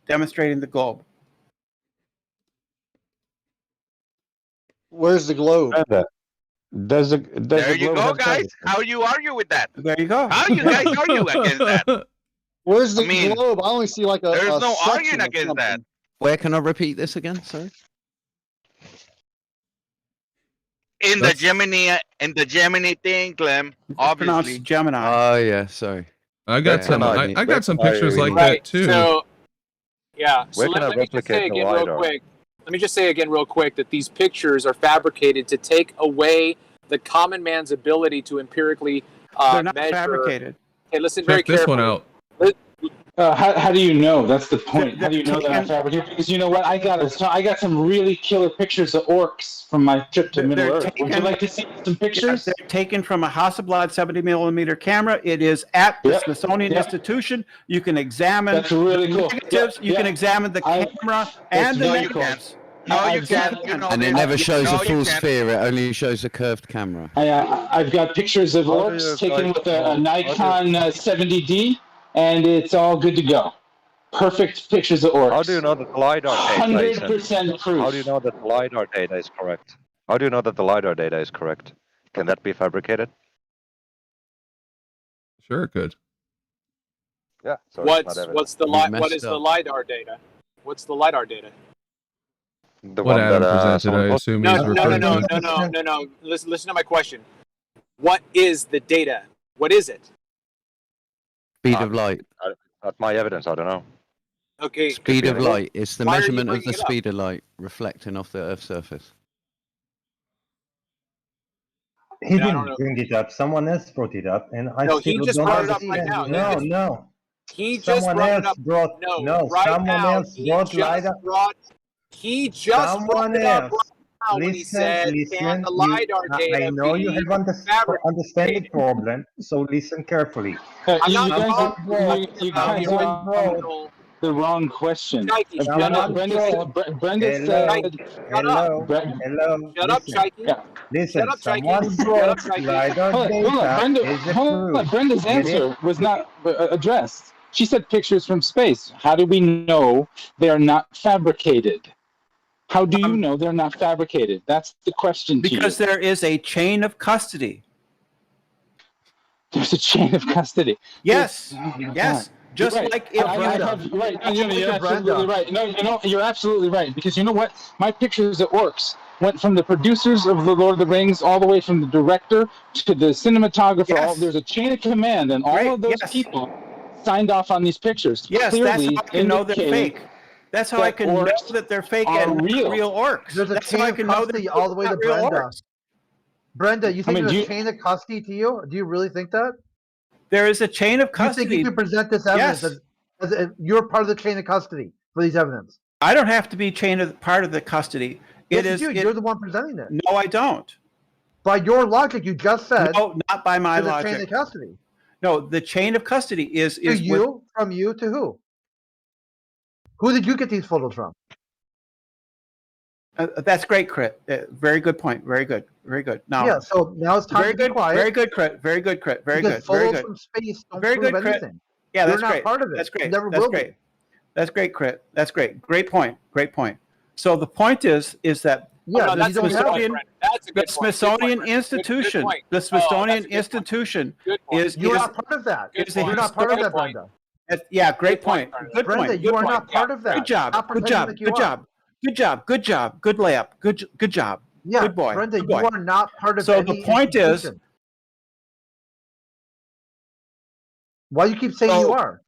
demonstrating the globe. Where's the globe? Does the There you globe go, have guys. size? How you argue with that? There you go. How you guys argue against that? Where's the I mean, globe? I only see like a. There's a no section arguing of against that. something. Where can I repeat this again? Sorry. In the Gemini thing, Clem, obviously. Pronounced Gemini. Oh yeah, sorry. I got some. I got some pictures like that too. So, yeah. So Where can I let me just say replicate the again real LiDAR? quick. Let me just say again real quick that these pictures are fabricated to take away the common man's ability to empirically They're not measure. fabricated. Hey, listen very Check this carefully. one out. How do you know? That's the point. How do you know that I'm fabricated? Because you know what? I got some really killer pictures of orcs from my trip to Middle Earth. Would you like to see some pictures? They're taken from a Hasselblad 70mm camera. It is at the Smithsonian Institution. You can examine That's really cool. negatives. You can examine the camera and the negatives. No, you can't. You know, And it never shows no, a full you can't. sphere. It only shows a curved camera. I've got pictures of orcs taken with a Nikon 70D, and it's all good to go. Perfect pictures of orcs. How do you know that the LiDAR data is 100% proof. How do you know that the LiDAR data is correct? How do you know that the LiDAR data is correct? Can that be fabricated? Sure, it could. Yeah. So What is the LiDAR data? What's the LiDAR data? The What one Adam that presented, I assume he's referring to. No. Listen to my question. What is the data? What is it? Speed of light. Not my evidence. I don't know. Okay. Speed of light. It's the Why are you measurement of bringing the it up? speed of light reflecting off the Earth's surface. He I don't didn't know. bring it up. Someone else brought it up, and I No, still he just don't brought it up understand. right now. No. He just Someone brought else it up. brought. No, right someone now, else he brought just LiDAR. He just Someone brought it up else. right now when he said, "Can the You, LiDAR data I know you be have understanding fabricated?" problem, so listen carefully. I'm You not guys talking about you guys the are original. the wrong question. Shaiki, shut up. Brenda said. Hello. Shut up, Listen. Shaiki. Listen, Shut up, someone Shaiki. Shut brought up, Shaiki. LiDAR Hold on, data Brenda, is hold on. approved. Brenda's Get it? answer was not addressed. She said pictures from space. How do we know they're not fabricated? How do you know they're not fabricated? That's the question to you. Because there is a chain of custody. There's a chain of custody. Yes. Oh my Yes. God. Just Right. like if Right. You're absolutely right. No, you're absolutely right. Because you know what? My pictures of orcs went from the producers of The Lord of the Rings all the way from the director to the cinematographer. Yes. There's a chain of command, and all of those people signed off on these pictures. Yes, clearly that's how I can know they're fake. That's how I can know that they're fake and not real orcs. There's a That's how chain I of can know custody they're all the way to not real Brenda. orcs. Brenda, you think I mean, there's a chain of custody to you? Do you really think that? There is a chain of You think custody. you can present this evidence Yes. as you're part of the chain of custody for these evidence? I don't have to be part of the custody. Yes, you're the one presenting it. No, I don't. By your logic, you just said. No, not by my there's a logic. chain of custody. No, the chain of custody is To you, from you to who? Who did you get these photos from? That's great, Crit. Very good point. Very good. Very good. Now, Yeah, so now it's time very to be good. quiet. Very good, Crit. Very good, Crit. Very Because good. Very photos good. from space don't Very prove good, Crit. anything. Yeah, You're that's not great. part of it. That's great. You never That's will great. be. That's great, Crit. That's great. Great point. Great point. So the point is that that's a good point, Brent. That's a good the point. Smithsonian Good point. Institution, Good point. the Smithsonian that's a good Institution Good point. You're not part of that. You're not part of that, Brenda. Yeah, great point. Good Brenda, point. you Good are point. not part of that. Good job. Stop Good pretending job. like you Good are. job. Good job. Good job. Good layup. Good job. Yeah, Good boy. Brenda, Good you boy. are not part of So any the point is, institution. Why you keep saying you are?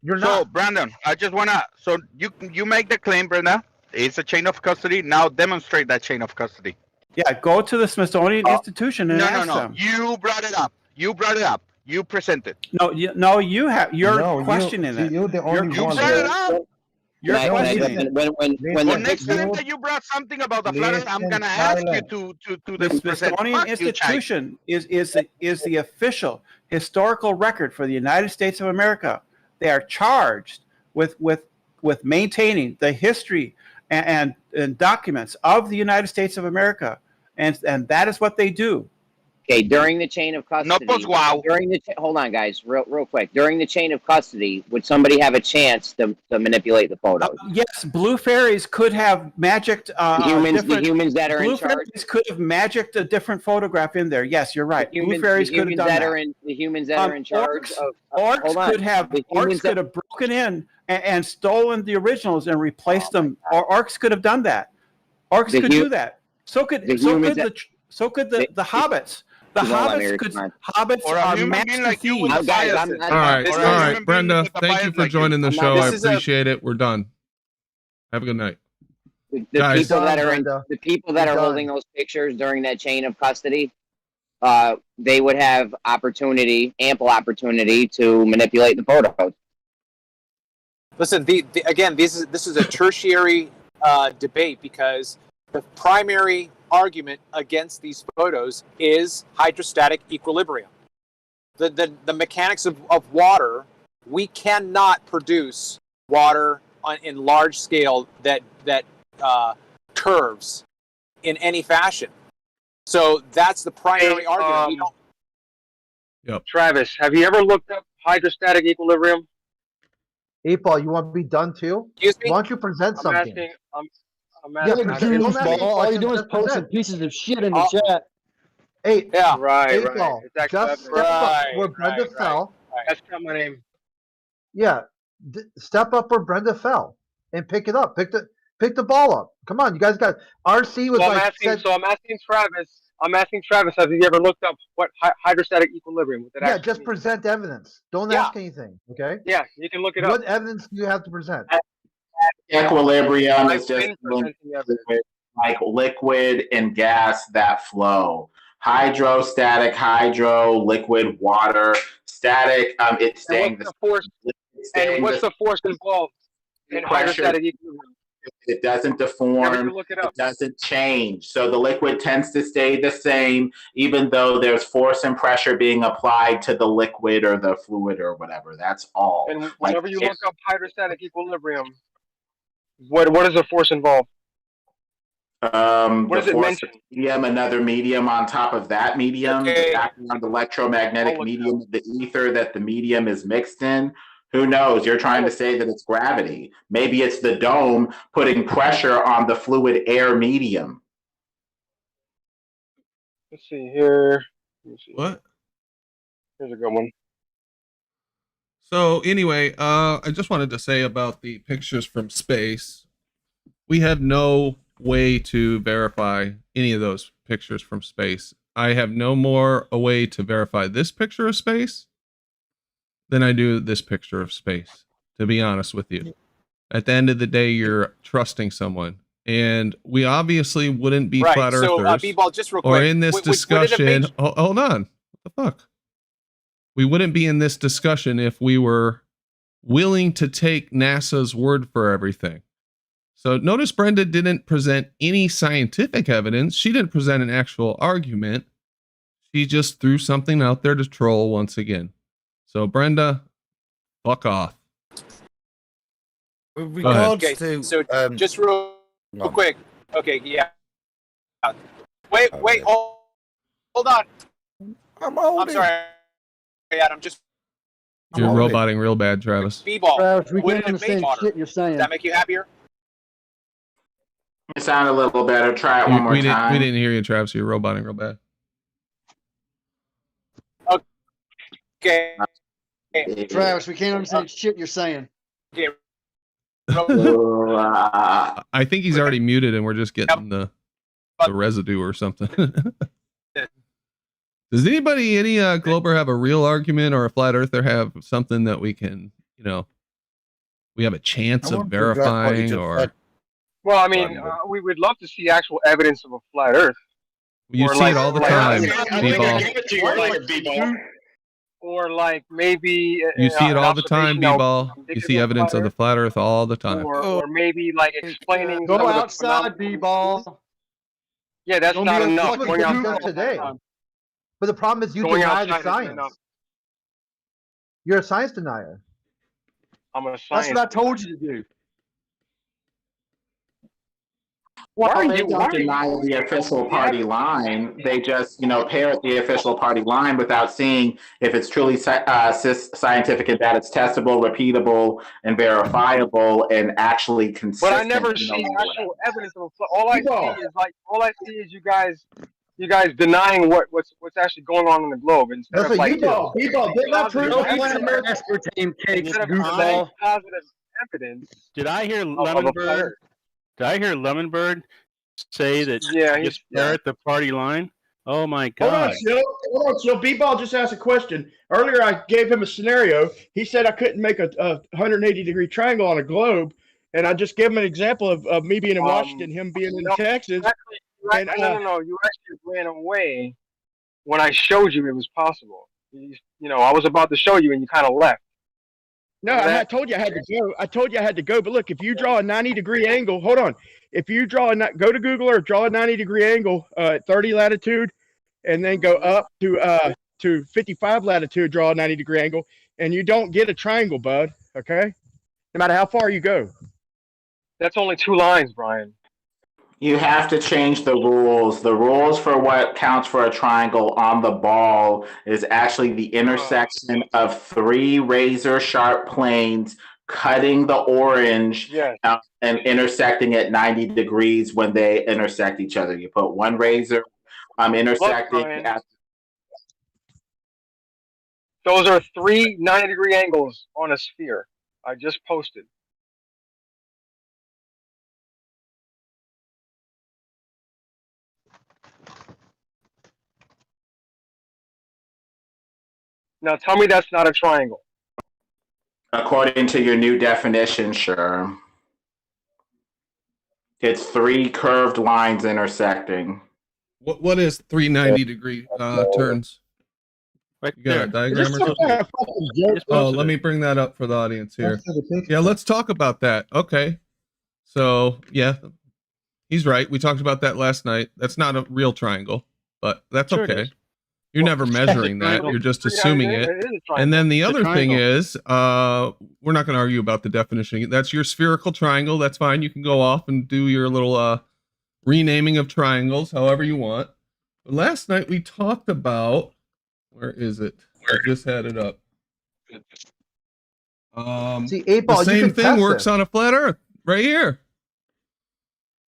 You're So, not. Brandon, I just wanna. So you make the claim, Brenda. It's a chain of custody. Now demonstrate that chain of custody. yeah, go to the Smithsonian Institution and No, ask no. them. You brought it up. You brought it up. You presented. No, you have. You're No, questioning it. you're the only You one. brought it up. You're Can I questioning jump it. in? When Well, the next picture, time that you brought something about the flat Earth, I'm gonna Listen, ask you silent. to The present. Smithsonian Fuck you, Chai. Institution is the official historical record for the United States of America. They are charged with maintaining the history and documents of the United States of America, and that is what they do. okay, during the chain of custody, wow. hold on, guys, real quick. During the chain of custody, would somebody have a chance to manipulate the photos? Yes, blue fairies could have magicked the humans that are blue in charge. fairies could have magicked a different photograph in there. Yes, you're right. Blue fairies could have done that. The humans that are in charge of Orcs hold on. could have broken in and stolen the originals and replaced them. Or orcs could have done that. Orcs could do that. So could the hobbits. The hobbits Or a are human master being like you with thieves. biases. All right, Brenda. Thank you for joining the show. I This is a- appreciate it. We're done. Have a good night. The Guys. people that are Brenda. the people that are holding those pictures during that chain of custody, they would have ample opportunity to manipulate the photos. Listen, again, this is a tertiary debate because the primary argument against these photos is hydrostatic equilibrium. The mechanics of water, we cannot produce water in large scale that curves in any fashion. So that's the primary argument. Yep. Travis, have you ever looked up hydrostatic equilibrium? Paul, you want to be done too? Excuse me? Why don't you present I'm something? asking. I'm Yeah, asking. goofball. All you're doing is posting pieces of shit in the chat. Hey, yeah, right. Paul, It's actually just step up where Brenda fell. That's not my name. Yeah, step up where Brenda fell and pick it up. Pick the ball up. Come on, you guys got RC was I'm asking Travis. Have you ever looked up what hydrostatic equilibrium? Yeah, just present evidence. Don't ask anything. Okay. Yeah, you can look it up. What evidence do you have to present? Equilibrium is I've just been presenting evidence. like liquid and gas that flow. Hydrostatic, liquid, water. Static, it's staying the force. And what's the force involved in hydrostatic equilibrium? It doesn't deform. Look it doesn't change. So the liquid tends to stay the same, even though there's force and pressure being applied to the liquid or the fluid or whatever. That's all. And whenever you look up hydrostatic equilibrium, what is the force involved? What does it mention? Medium, another medium on top of that medium, the background electromagnetic medium of the ether that the medium is mixed in. Who knows? You're trying to say that it's gravity. Maybe it's the dome putting pressure on the fluid air medium. Let's see here. What? Here's a good one. So anyway, I just wanted to say about the pictures from space. We have no way to verify any of those pictures from space. I have no more a way to verify this picture of space than I do this picture of space, to be honest with you. At the end of the day, you're trusting someone. And we obviously wouldn't be flat earthers. B-Ball, just real or quick, in this discussion. Hold on. What the fuck? We wouldn't be in this discussion if we were willing to take NASA's word for everything. So notice Brenda didn't present any scientific evidence. She didn't present an actual argument. She just threw something out there to troll once again. So Brenda, fuck off. With regards to, so just real quick. Okay, yeah. Wait, hold on. I'm sorry, Adam. You're roboting real bad, Travis. B-Ball. Travis, we can't understand shit you're saying. Does that make you happier? It sounded a little better. Try it one more time. We didn't hear you, Travis. You're roboting real bad. Okay. Travis, we can't understand shit you're saying. Okay. I think he's already muted and we're just getting the residue or something. Does anybody, any Glober have a real argument, or a flat earther have something that we can, we have a chance of verifying? Or well, I mean, we would love to see actual evidence of a flat earth. You see it all the time, B-Ball. Or like maybe you see it all the time, B-Ball. You see evidence of the flat earth all the time. Or maybe like explaining. Go outside, B-Ball. Yeah, that's not enough. Going outside today. But the problem is you deny the science. You're a science denier. I'm a science. That's what I told you to do. Well, they don't deny the official party line. They just, parrot the official party line without seeing if it's truly scientific and that it's testable, repeatable, and verifiable, and actually consistent. But I never see actual evidence of a all I see is you guys denying what's actually going on in the globe instead of like B-Ball, didn't I prove aspartame cakes, goofball? Positive evidence. Did I hear Lemonbird? Did I hear Lemonbird say that you parrot the party line? Oh my God. Hold on, Jill. B-Ball just asked a question. Earlier I gave him a scenario. He said I couldn't make a 180-degree triangle on a globe. And I just gave him an example of me being in Washington, him being in Texas. No, you actually ran away when I showed you it was possible. You know, I was about to show you, and you kind of left. No, I had told you I had to go. I told you I had to go. But look, if you draw a 90-degree angle, hold on. If you go to Google or draw a 90-degree angle at 30 latitude, and then go up to 55 latitude, draw a 90-degree angle, and you don't get a triangle, bud. Okay, no matter how far you go. That's only 2 lines, Brian. You have to change the rules. The rules for what counts for a triangle on the ball is actually the intersection of 3 razor-sharp planes cutting the orange and intersecting at 90 degrees when they intersect each other. You put one razor intersecting at... Those are 3 90-degree angles on a sphere. I just posted. Now tell me that's not a triangle. According to your new definition, sure. It's 3 curved lines intersecting. What is 3 90-degree turns? Right you got a diagram or something? Oh, let me bring that up for the audience here. Yeah, let's talk about that. Okay. So, yeah, he's right. We talked about that last night. That's not a real triangle, but that's okay. You're never measuring that. You're just assuming it. And then the other thing is, we're not going to argue about the definition. That's your spherical triangle. That's fine. You can go off and do your little renaming of triangles, however you want. But last night we talked about, where is it? I just had it up. See, 8-Ball, the same thing works on a flat Earth, right here.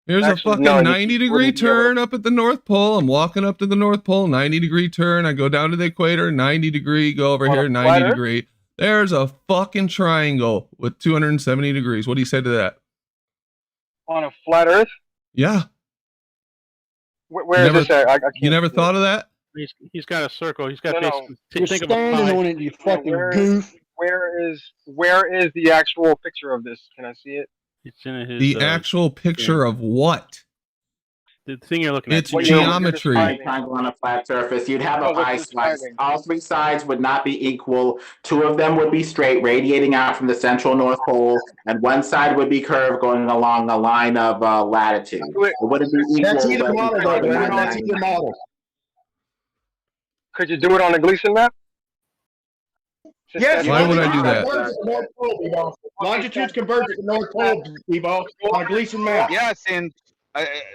Here's a fucking 90-degree turn up at the North Pole. I'm walking up to the North Pole, 90-degree turn. I go down to the equator, 90-degree, go over here, 90-degree. There's a fucking triangle with 270 degrees. What do you say to that? On a flat Earth? Yeah. Where is this at? You never thought of that? He's got a circle. He's got You're standing on it, you fucking goof. Where is the actual picture of this? Can I see it? It's in his, the actual picture of what? The thing you're looking at. It's geometry. Triangle on a flat surface. You'd have a pie slice. All 3 sides would not be equal. 2 of them would be straight, radiating out from the central North Pole, and 1 side would be curved, going along a line of latitude. It wouldn't be equal. That's either model, though. That's either model. Could you do it on a Gleason map? Yes. Why would I do that? Longitudes converge at the North Pole, D-Ball, on a Gleason map. Yeah, since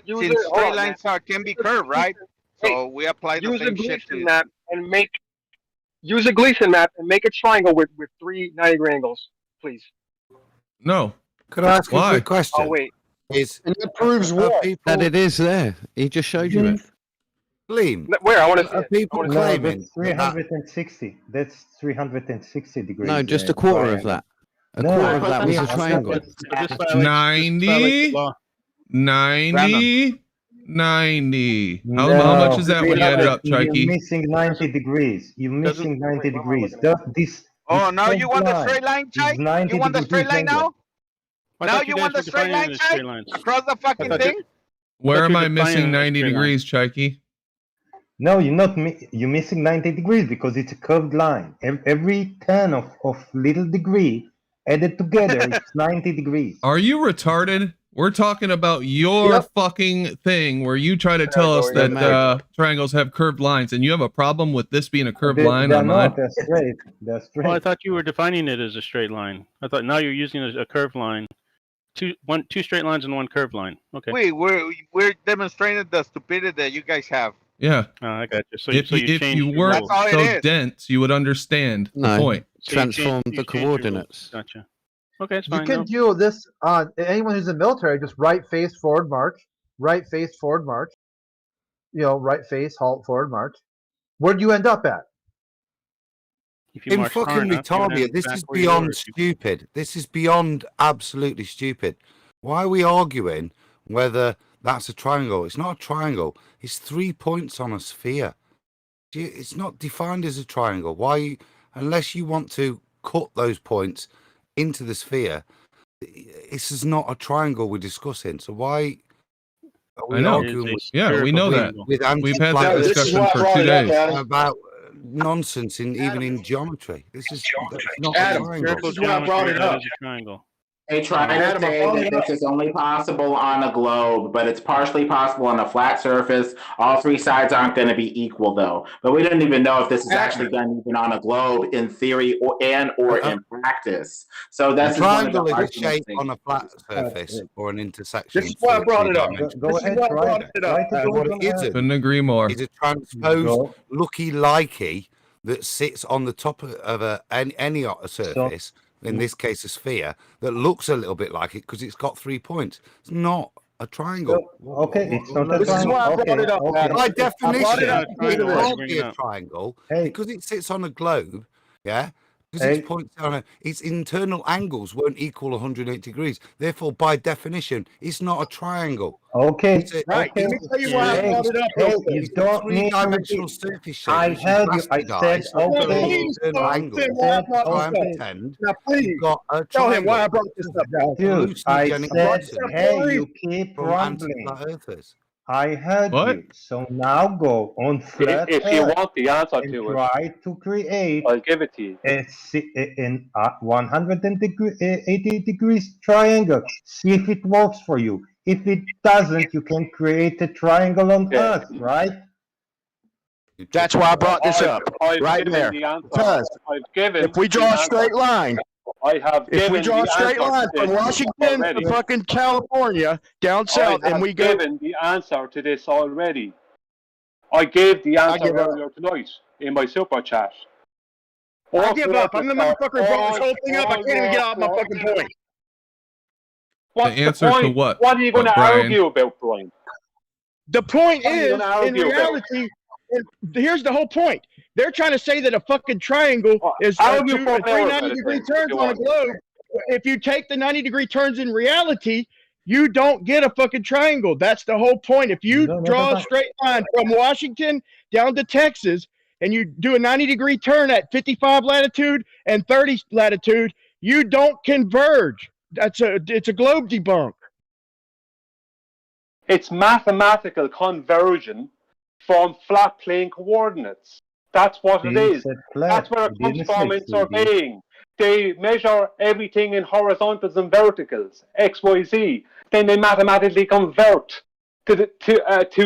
straight lines can be curved, right? So we apply the same shit to map and use a Gleason map and make a triangle with 3 90-degree angles, please. No. Could I ask you a quick question? Oh wait. And that proves what? That it is there. He just showed you it. Gleam. Where? I want to see it. People claiming that's 360. That's 360 degrees. No, just a quarter of that. A quarter of that was a triangle. 90, 90, 90. How much is that when you add it up, Chikey? You're missing 90 degrees. You're missing 90 degrees. Now you want the straight line, Chike? You want the straight line now? Now you want the straight line, Chike? Across the fucking thing? Where am I missing 90 degrees, Chikey? No, you're not. You're missing 90 degrees because it's a curved line. Every turn of little degree added together, it's 90 degrees. Are you retarded? We're talking about your fucking thing where you try to tell us that triangles have curved lines, and you have a problem with this being a curved line on mine. They're straight. They're straight. Well, I thought you were defining it as a straight line. I thought now you're using a curved line. Two straight lines and 1 curved line. Okay. Wait, we're demonstrating the stupidity that you guys have. Yeah. I got you. So if you you weren't so dense, you would understand the point. Transform the coordinates. Gotcha. Okay, it's fine. You can do this on anyone who's in the military. Just right face, forward march. Right face, forward march. Right face, halt, forward march. Where do you end up at? In fucking retarded. This is beyond stupid. This is beyond absolutely stupid. Why are we arguing whether that's a triangle? It's not a triangle. It's 3 points on a sphere. It's not defined as a triangle. Why, unless you want to cut those points into the sphere, this is not a triangle we're discussing. So why I know. Yeah, we know that. We've had that discussion for 2 days. About nonsense even in geometry. This is not Adam, a triangle. this is why I brought it up. They try to say that this is only possible on a globe, but it's partially possible on a flat surface. All three sides aren't going to be equal, though. But we don't even know if this is actually done even on a globe in theory or in practice. So that's a triangle is a shape on a flat surface or an intersection. This is why I brought it up. Go ahead, try it. What it isn't, couldn't agree more. Is a transposed looky-likey that sits on the top of any surface. In this case, a sphere that looks a little bit like it because it's got 3 points. It's not a triangle. Okay, it's not a triangle. This is why I brought it up. Okay. By definition, it can't Bring be it a up. triangle because it sits on a globe. Yeah, because its points on its internal angles won't equal 180 degrees. Therefore, by definition, it's not a triangle. Okay. Right. Let me tell you why I brought it up. You don't need three-dimensional surface shape. I heard you. I said okay. Now, please, You've got a tell him why I triangle. brought this up, guys. Dude, I said, hey, you keep rambling. I heard you. So now go on flat If you Earth want the answer and to it, try to create I'll give it to you. in 180 degrees triangle. See if it works for you. If it doesn't, you can create a triangle on Earth, right? That's why I brought this up I've right given there. the answer. Because I've given if we draw the a straight answer. line, I have if we given draw a the straight answer line to from this Washington already. to fucking California down south, I and have we go. given the answer to this already. I gave the answer earlier tonight in my super chat. I give up. I'm the motherfucker who brought this whole thing up. I can't even get out my fucking point. What's The answer point? to what? What are you going to Brian? argue about, Brian? The point What are you is, gonna argue in about? reality, here's the whole point. They're trying to say that a fucking triangle is argue for three hours at a 90-degree time, if turns you on a want. globe. If you take the 90-degree turns in reality, you don't get a fucking triangle. That's the whole point. If you draw a straight line from Washington down to Texas and you do a 90-degree turn at 55 latitude and 30 latitude, you don't converge. It's a globe debunk. It's mathematical conversion from flat plane coordinates. That's what it is. That's where it comes from in surveying. They measure everything in horizontals and verticals, X, Y, Z. Then they mathematically convert to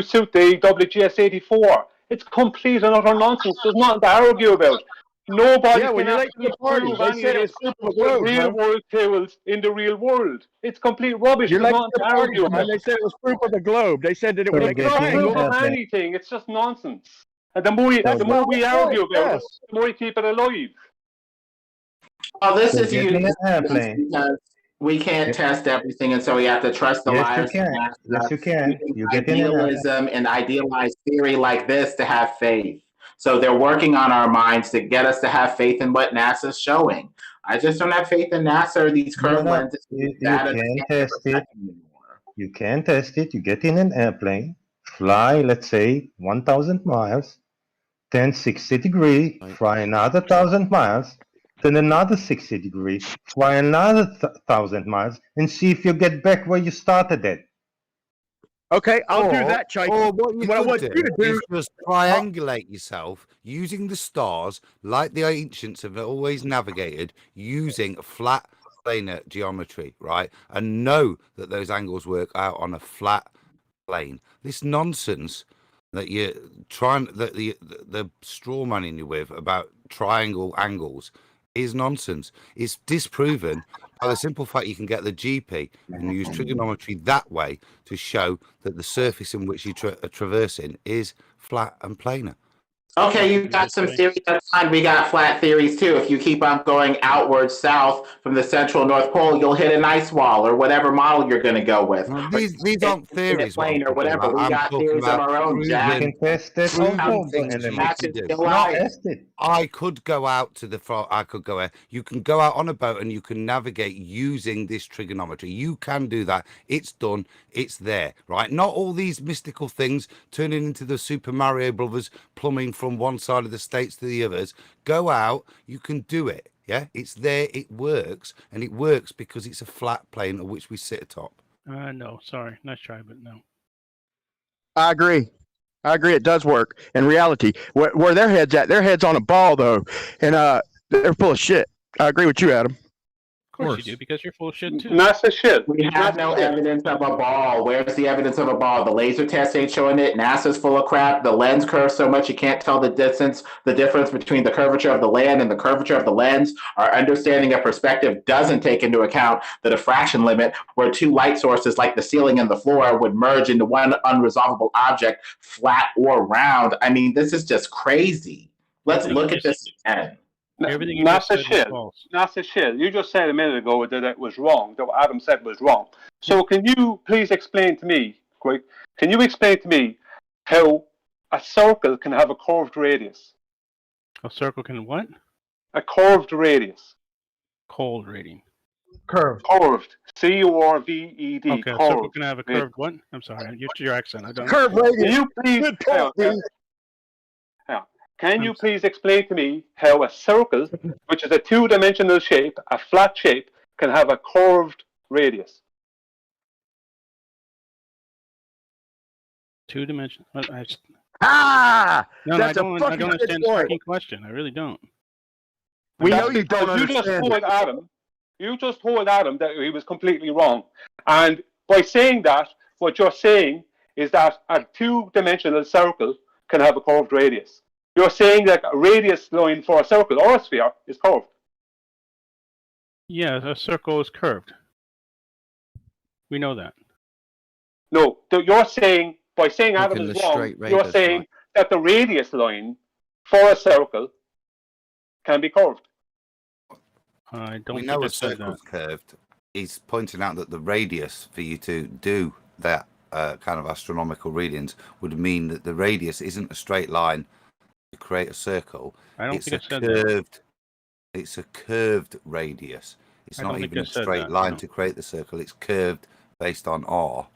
suit the WGS84. It's complete and utter nonsense. There's nothing to argue about. Nobody can actually prove any of this with real-world tools in the real world. It's complete rubbish. You're There's late nothing to to the party, argue man. about. They said it was proof of the globe. They said that it would make a It's not proof triangle. of anything. It's just nonsense. And the more we argue about it, the more we keep it alive. Well, this So is get me used an airplane. because we can't test everything, and so we have to trust the Yes, liars. you can. Yes, you can. You get in an airplane. Idealism and idealized theory like this to have faith. So they're working on our minds to get us to have faith in what NASA's showing. I just don't have faith in NASA or these curved lenses. You can test it. You can test it. You get in an airplane, fly, let's say, 1,000 miles, then 60 degrees, fly another 1,000 miles, then another 60 degrees, fly another 1,000 miles, and see if you get back where you started at. Okay, I'll do that, Chike. Or what you What I want could you to do is just triangulate yourself using the stars like the ancients have always navigated, using flat planar geometry, right? And know that those angles work out on a flat plane. This nonsense that you're trying, that the straw manning you with about triangle angles is nonsense. It's disproven by the simple fact you can get the GP and use trigonometry that way to show that the surface in which you are traversing is flat and planar. Okay, you've got some theories. That's fine. We got flat theories too. If you keep on going outward south from the central North Pole, you'll hit an ice wall or whatever model you're going to go with. Well, these aren't theories, plane or whatever. We got theories of our own. Jack. I could go out to the front. I could go. You can go out on a boat and you can navigate using this trigonometry. You can do that. It's done. It's there, right? Not all these mystical things turning into the Super Mario Brothers plumbing from one side of the states to the others. Go out. You can do it. Yeah, it's there. It works, and it works because it's a flat plane on which we sit atop. No, sorry, nice try, but no. I agree. It does work in reality. Where their heads at? Their heads on a ball though, and they're full of shit. I agree with you, Adam. Of course you do, because you're full of shit too. Massive shit. We have no evidence of a ball. Where's the evidence of a ball? The laser test ain't showing it. NASA's full of crap. The lens curves so much you can't tell the difference between the curvature of the land and the curvature of the lens. Our understanding of perspective doesn't take into account the diffraction limit, where two light sources like the ceiling and the floor would merge into one unresolvable object, flat or round. I mean, this is just crazy. Let's look at this again. Everything NASA shit. You just said a minute ago that it was wrong. That what Adam said was wrong. So can you please explain to me, quick? Can you explain to me how a circle can have a curved radius? A circle can what? A curved radius. Cold rating. Curved. Curved. C-U-R-V-E-D. Okay, a circle can have a curved what? I'm sorry, your accent. I don't. Curved radius. Can you please? Can you please explain to me how a circle, which is a two-dimensional shape, a flat shape, can have a curved radius? Two-dimensional. No, I that's don't understand the fucking question. I really don't. We know you don't understand. You just told Adam that he was completely wrong. And by saying that, what you're saying is that a two-dimensional circle can have a curved radius. You're saying that a radius line for a circle or a sphere is curved. Yeah, a circle is curved. We know that. No, you're saying, by saying Adam is wrong, you're saying that the radius line for a circle can be curved. I don't We know a circle's curved. He's pointing out that the radius for you to do that kind of astronomical readings would mean that the radius isn't a straight line to create a circle. I don't think I said that. It's a curved radius. It's not even a straight line to create the circle. It's curved based on R.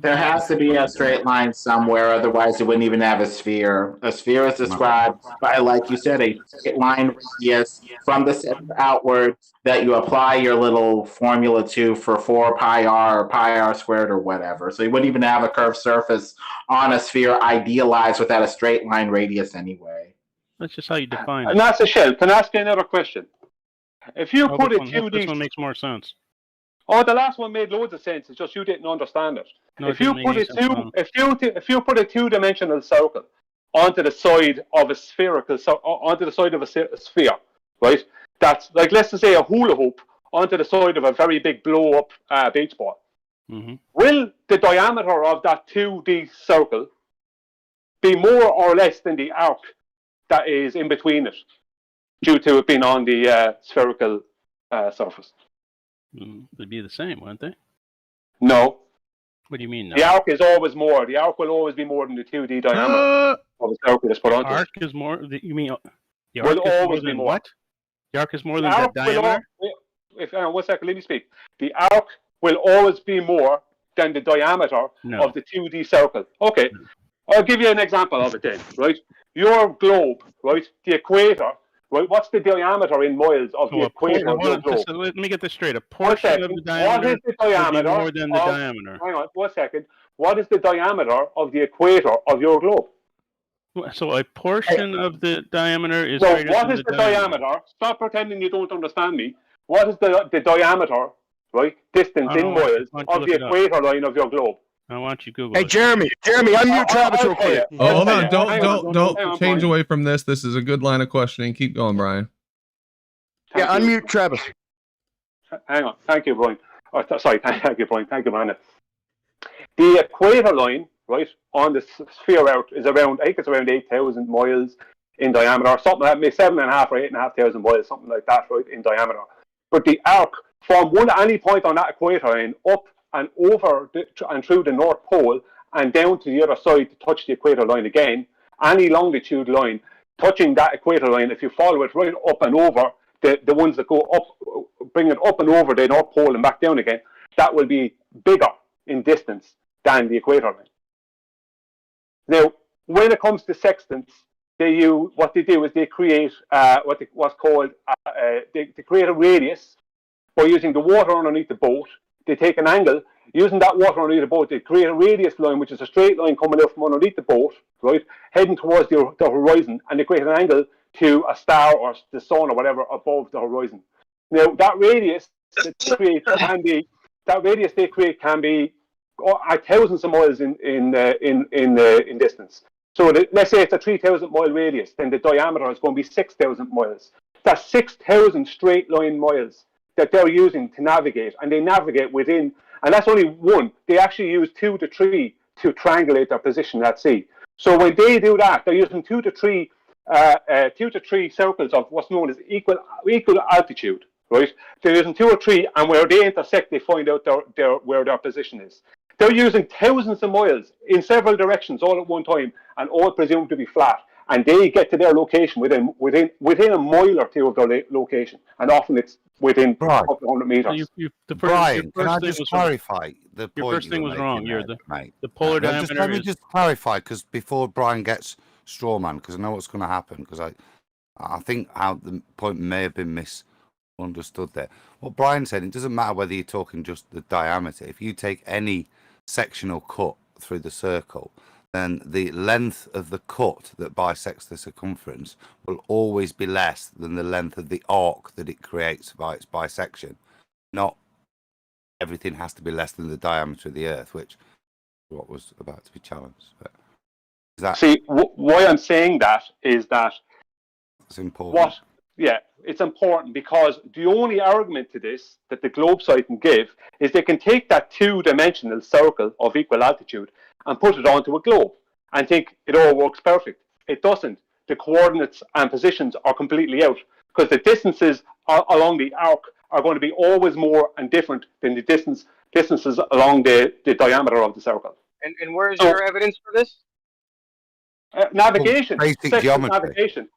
There has to be a straight line somewhere, otherwise you wouldn't even have a sphere. A sphere is described by, like you said, a straight line radius from the center outward that you apply your little formula to for 4 pi r or pi r squared or whatever. So you wouldn't even have a curved surface on a sphere idealized without a straight line radius anyway. That's just how you define it. And that's a shell. Can I ask you another question? If you put a 2D... This one makes more sense. Oh, the last one made loads of sense. It's just you didn't understand it. No, if you put a two-dimensional circle onto the side of a spherical, onto the side of a sphere, right? That's like, let's just say a hula hoop onto the side of a very big blow-up beach ball. Mm-hmm. Will the diameter of that 2D circle be more or less than the arc that is in between it, due to it being on the spherical surface? They'd be the same, wouldn't they? No. What do you mean? No? The arc is always more. The arc will always be more than the 2D diameter of the circle that's put onto it. Arc is more. You mean the will arc is always more than be more. what? The arc is more than the diameter. One second, let me speak. The arc will always be more than the diameter of the 2D circle. Okay, I'll give you an example of it then. Right, your globe, right, the equator. Right, what's the diameter in miles of the equator of your globe? Let me get this straight. A portion of the diameter what is the diameter will be more than the diameter. Hang on, 1 second. What is the diameter of the equator of your globe? So a portion of the diameter is So greater what than is the diameter? Stop pretending you don't understand me. What is the diameter, right, distance in miles of the equator line of your globe? I want you Google. Hey, Jeremy, unmute Travis real quick. Oh, hold on. Don't change away from this. This is a good line of questioning. Keep going, Brian. Yeah, unmute Travis. Hang on. Thank you, Brian. Sorry, thank you, Brian. Thank you, Brandon. The equator line, right, on the sphere out is around, I think it's around 8,000 miles in diameter, or something like that, maybe 7,500 or 8,500 miles, something like that, right, in diameter. But the arc from any point on that equator line up and over and through the North Pole and down to the other side to touch the equator line again, any longitude line touching that equator line, if you follow it right up and over, the ones that go up, bring it up and over the North Pole and back down again, that will be bigger in distance than the equator line. Now, when it comes to sextants, what they do is they create what's called they create a radius by using the water underneath the boat. they take an angle. Using that water underneath the boat, they create a radius line, which is a straight line coming out from underneath the boat, right, heading towards the horizon, and they create an angle to a star or the sun or whatever above the horizon. Now, that radius they create can be thousands of miles in distance. So let's say it's a 3,000 mile radius, then the diameter is going to be 6,000 miles. That's 6,000 straight line miles that they're using to navigate, and they navigate within. And that's only one. They actually use 2 to 3 to triangulate their position at sea. So when they do that, they're using 2 to 3 circles of what's known as equal altitude, right? They're using 2 or 3, and where they intersect, they find out where their position is. They're using thousands of miles in several directions all at one time, and all presumed to be flat. And they get to their location within a mile or two of their location, and often it's within a couple of 100 meters. Brian, can I just clarify the point? Your first thing was wrong. The polar diameter. Let me just clarify, because before Brian gets strawman, because I know what's going to happen, because I think how the point may have been misunderstood there. What Brian said, it doesn't matter whether you're talking just the diameter. If you take any sectional cut through the circle, then the length of the cut that bisects the circumference will always be less than the length of the arc that it creates by its bisection. Not everything has to be less than the diameter of the Earth, which is what was about to be challenged. But is that... See, why I'm saying that is that it's important. It's important because the only argument to this that the globe site can give is they can take that 2-dimensional circle of equal altitude and put it onto a globe and think it all works perfect. It doesn't. The coordinates and positions are completely out because the distances along the arc are going to be always more and different than the distances along the diameter of the circle. And where is your evidence for this? Navigation. Basic geometry. Navigation.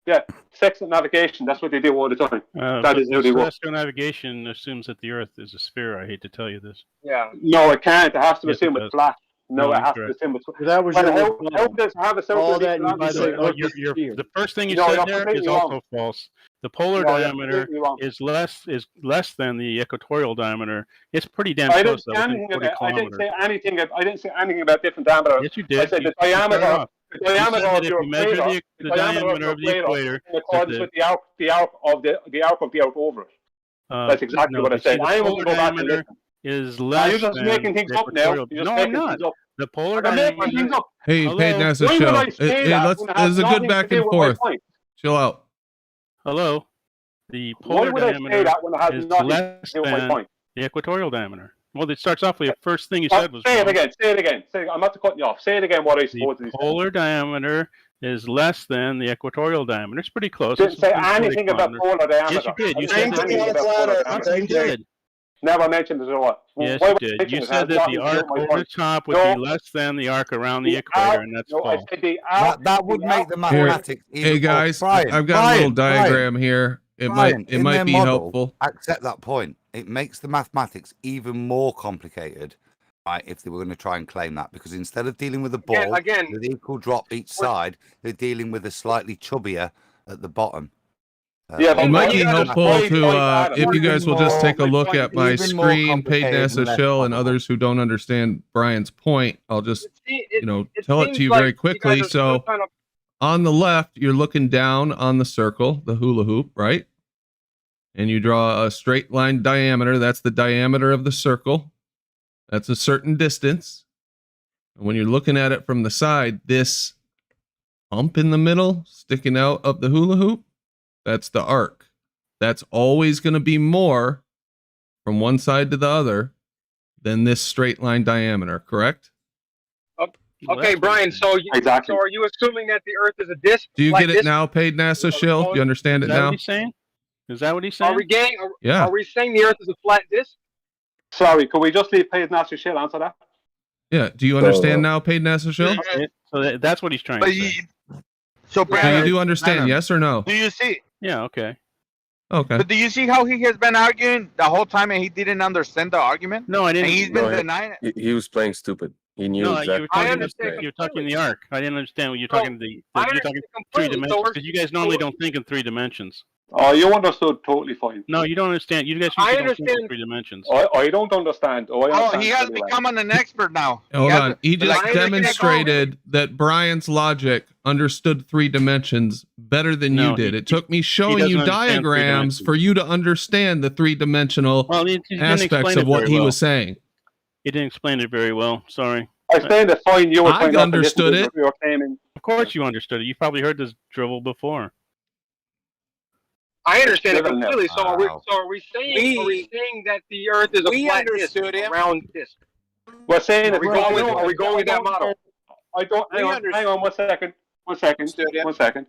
Yeah, sex and navigation. That's what they do all the time. That is how they work. Celestial navigation assumes that the Earth is a sphere. I hate to tell you this. Yeah. No, it can't. It has to assume it it's flat. No, it has to assume it's flat. That was how does have a circle? The first thing you said there is also false. The polar diameter is less than the equatorial diameter. It's pretty damn close. I didn't say anything about different diameters. Yes, you did. I said the diameter. The diameter of your equator, the diameter of the equator, in accordance with the arc of the Earth over it. That's exactly what I said. I want to go back and listen. Is less. You're just making things up now. No, I'm not. The polar diameter. Hey, paid NASA show. There's a good back and forth. Chill out. Hello. The polar diameter is less than the equatorial diameter. Well, it starts off with the first thing you said was. Say it again. I'm not cutting you off. Say it again. What I supposed to say. The polar diameter is less than the equatorial diameter. It's pretty close. Didn't say anything about polar diameter. Yes, you did. You said that. You did. Never mentioned it at all. Yes, you did. You said that the arc over the top would be less than the arc around the equator, and that's false. That would make the mathematics. Hey guys, I've got a little diagram here. It might be helpful. Accept that point. It makes the mathematics even more complicated, right? If they were going to try and claim that, because instead of dealing with a ball with equal drop each side, they're dealing with a slightly chubbier at the bottom. It might be helpful to if you guys will just take a look at my screen, paid NASA Shell, and others who don't understand Brian's point. I'll just tell it to you very quickly. So on the left, you're looking down on the circle, the hula hoop, right? And you draw a straight line diameter. That's the diameter of the circle. That's a certain distance. And when you're looking at it from the side, this hump in the middle sticking out of the hula hoop, that's the arc. That's always going to be more from one side to the other than this straight line diameter, correct? Okay, Brian, so are you assuming that the Earth is a disk? Do you get it now, paid NASA Shill? Do you understand it now? Is that what he's saying? Are we saying the Earth is a flat disk? Sorry, could we just leave paid NASA Shill answer that? Yeah, do you understand now, paid NASA Shill? So that's what he's trying to say. So, Brian, you do understand, yes or no? Do you see? Yeah, okay. Okay. But do you see how he has been arguing the whole time and he didn't understand the argument? No, I didn't. And he's been denying it. He was playing stupid. He knew exactly. You're talking the arc. I didn't understand what you're talking. You're talking 3 dimensions because you guys normally don't think in 3 dimensions. Oh, you understood totally fine. No, you don't understand. You guys I usually don't think in understand. 3 dimensions. I don't understand. Oh, I Oh, understand he has pretty well. become an expert now. Hold on. He Like, just I demonstrated that Brian's logic understood 3 dimensions better than No, you did. he- It took me showing doesn't you understand 3 diagrams dimensions. for you to understand the 3-dimensional Well, he didn't aspects explain of it what very he well. was saying. He didn't explain it very well. Sorry. I explained it fine. You were trying not to listen understood to it. what you were claiming. Of course you understood it. You probably heard this drivel before. I understand it Still no. completely. So are we? Wow. So are we saying that the Earth is a we flat disk, understood a him. round disk? We're saying Are we going with? Are we going with that model? I don't. Hang on. 1 second. 1 second. Understood it. 1 second.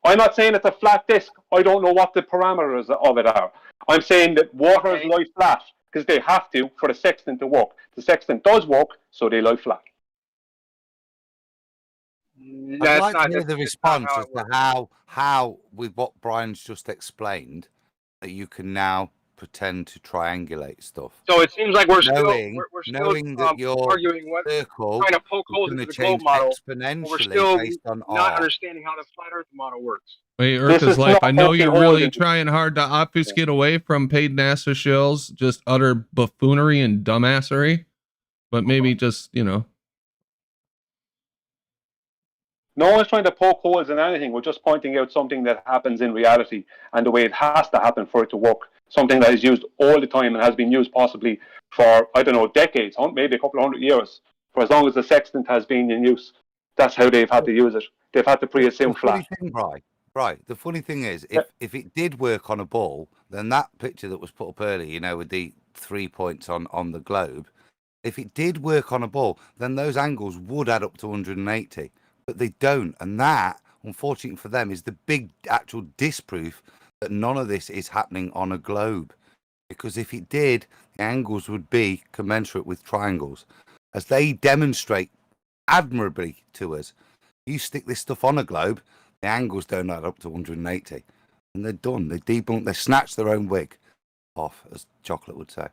I'm not saying it's a flat disk. I don't know what the parameters of it are. I'm saying that waters lie flat because they have to for the sextant to work. The sextant does work, so they lie flat. I'd like to hear the response as to how, with what Brian's just explained, that you can now pretend to triangulate stuff. So it seems like we're still that your arguing what, circle trying to poke is holes going into to the globe change model. But we're exponentially still based on not R. understanding how the flat Earth model works. Hey, This Urka's is life. not I know poking you're holes really into- trying hard to obfuscate away from paid NASA shills, just utter buffoonery and dumbassery. But maybe just, No one's trying to poke holes in anything. We're just pointing out something that happens in reality and the way it has to happen for it to work. Something that is used all the time and has been used possibly for, I don't know, decades, maybe a couple of 100 years, for as long as the sextant has been in use. That's how they've had to use it. They've had to pre-assume flat. Right. The funny thing is, if it did work on a ball, then that picture that was put up earlier, with the 3 points on the globe, if it did work on a ball, then those angles would add up to 180. But they don't, and that, unfortunately for them, is the big actual disproof that none of this is happening on a globe. Because if it did, the angles would be commensurate with triangles, as they demonstrate admirably to us. You stick this stuff on a globe, the angles don't add up to 180, and they're done. They debunk. They snatch their own wig off, as Chocolate would say.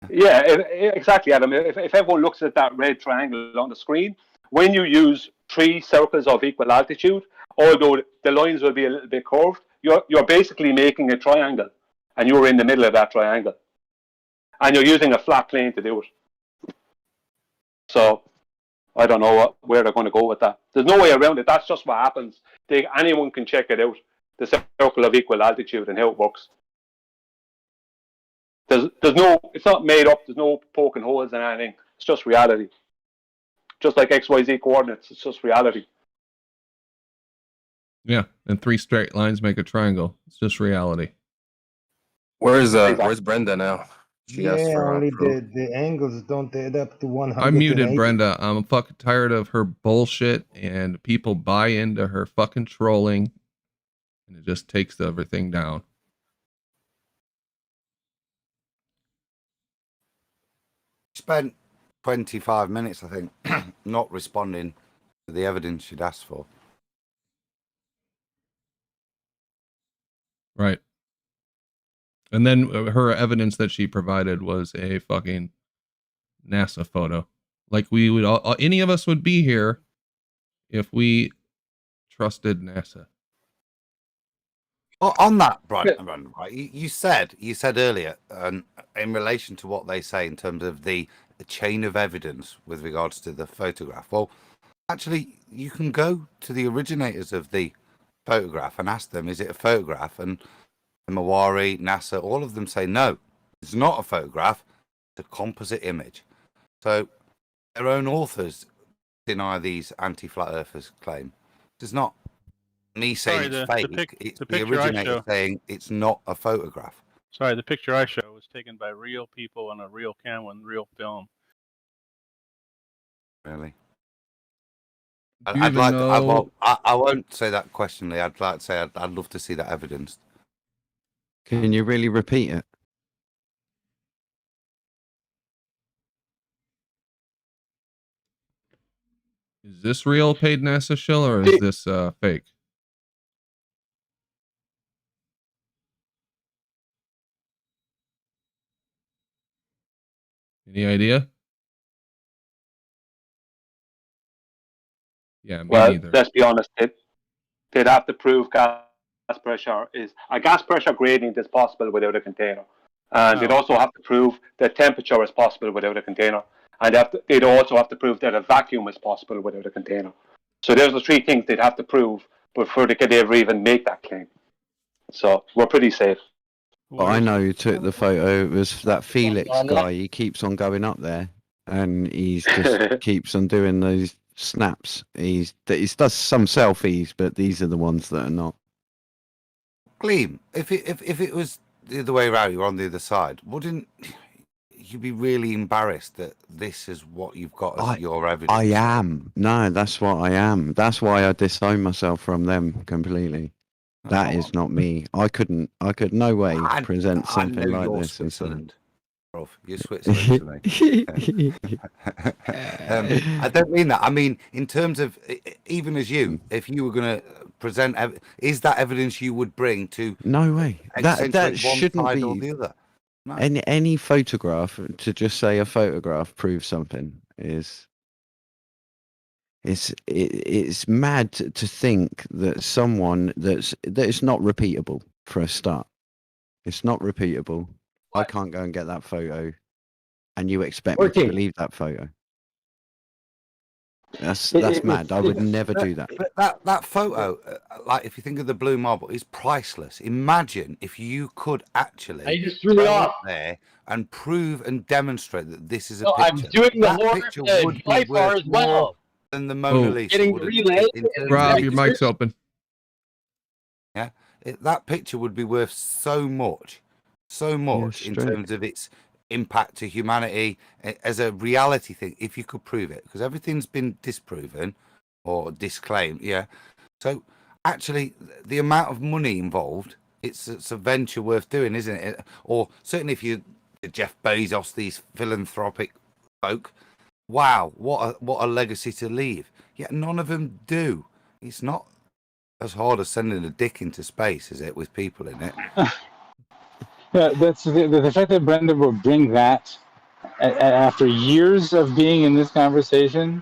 Yeah, exactly, Adam. If everyone looks at that red triangle on the screen, when you use 3 circles of equal altitude, although the lines will be a little bit curved, you're basically making a triangle, and you're in the middle of that triangle, and you're using a flat plane to do it. So I don't know where they're going to go with that. There's no way around it. That's just what happens. Anyone can check it out, the circle of equal altitude and how it works. It's not made up. There's no poking holes in anything. It's just reality. Just like XYZ coordinates, it's just reality. yeah, and 3 straight lines make a triangle. It's just reality. Where's Brenda now? She asked for only proof. the angles don't add up to 180. I muted Brenda. I'm fucking tired of her bullshit, and people buy into her fucking trolling, and it just takes everything down. Spent 25 minutes, I think, not responding to the evidence she'd asked for. Right. And then her evidence that she provided was a fucking NASA photo. Like we would all, any of us would be here if we trusted NASA. On that, right? You said earlier, in relation to what they say in terms of the chain of evidence with regards to the photograph. Well, actually, you can go to the originators of the photograph and ask them, is it a photograph? And Mawari, NASA, all of them say no, it's not a photograph, it's a composite image. So their own authors deny these anti-flat earthers' claim. It's not me saying it's fake, it's the originator saying it's not a photograph. Sorry, the picture I show was taken by real people on a real camera and real film. Really? I'd like to, I won't say that question, Lee. I'd like to say I'd love to see that evidence. Can you really repeat it? Is this real paid NASA shill or is this fake? Any idea? Yeah, me neither. Let's be honest. They'd have to prove pressure gradient is possible without a container. And they'd also have to prove that temperature is possible without a container. And they'd also have to prove that a vacuum is possible without a container. So there's the three things they'd have to prove before they could ever even make that claim. So we're pretty safe. Well, I know who took the photo. It was that Felix guy. He keeps on going up there, and he's just keeps on doing those snaps. He does some selfies, but these are the ones that are not. Gleam, if it was the other way around, you're on the other side, wouldn't you be really embarrassed that this is what you've got as your evidence? I am. No, that's what I am. That's why I disown myself from them completely. That is not me. I could no way present something like this. Switzerland. You're Switzerland to me. I don't mean that. I mean, in terms of, even as you, if you were going to present, is that evidence you would bring to? No way. That shouldn't be. Or the other? No. Any photograph, to just say a photograph proves something is. It's mad to think that someone that it's not repeatable for a start. It's not repeatable. I can't go and get that photo, and you expect me to believe that photo. That's mad. I would never do that. But that photo, like if you think of the blue marble, is priceless. Imagine if you could actually go up there and prove and demonstrate that this is a picture. I'm doing the picture would be by far worth as well. more than the Mona Lisa. Getting relayed. Rob, your mic's open. Yeah, that picture would be worth so much in terms of its impact to humanity as a reality thing, if you could prove it, because everything's been disproven or disclaimed. Yeah, so actually, the amount of money involved, it's a venture worth doing, isn't it? Or certainly if you Jeff Bezos, these philanthropic folk. Wow, what a legacy to leave. Yet none of them do. It's not as hard as sending a dick into space, is it, with people in it? Yeah, that's the fact that Brenda will bring that after years of being in this conversation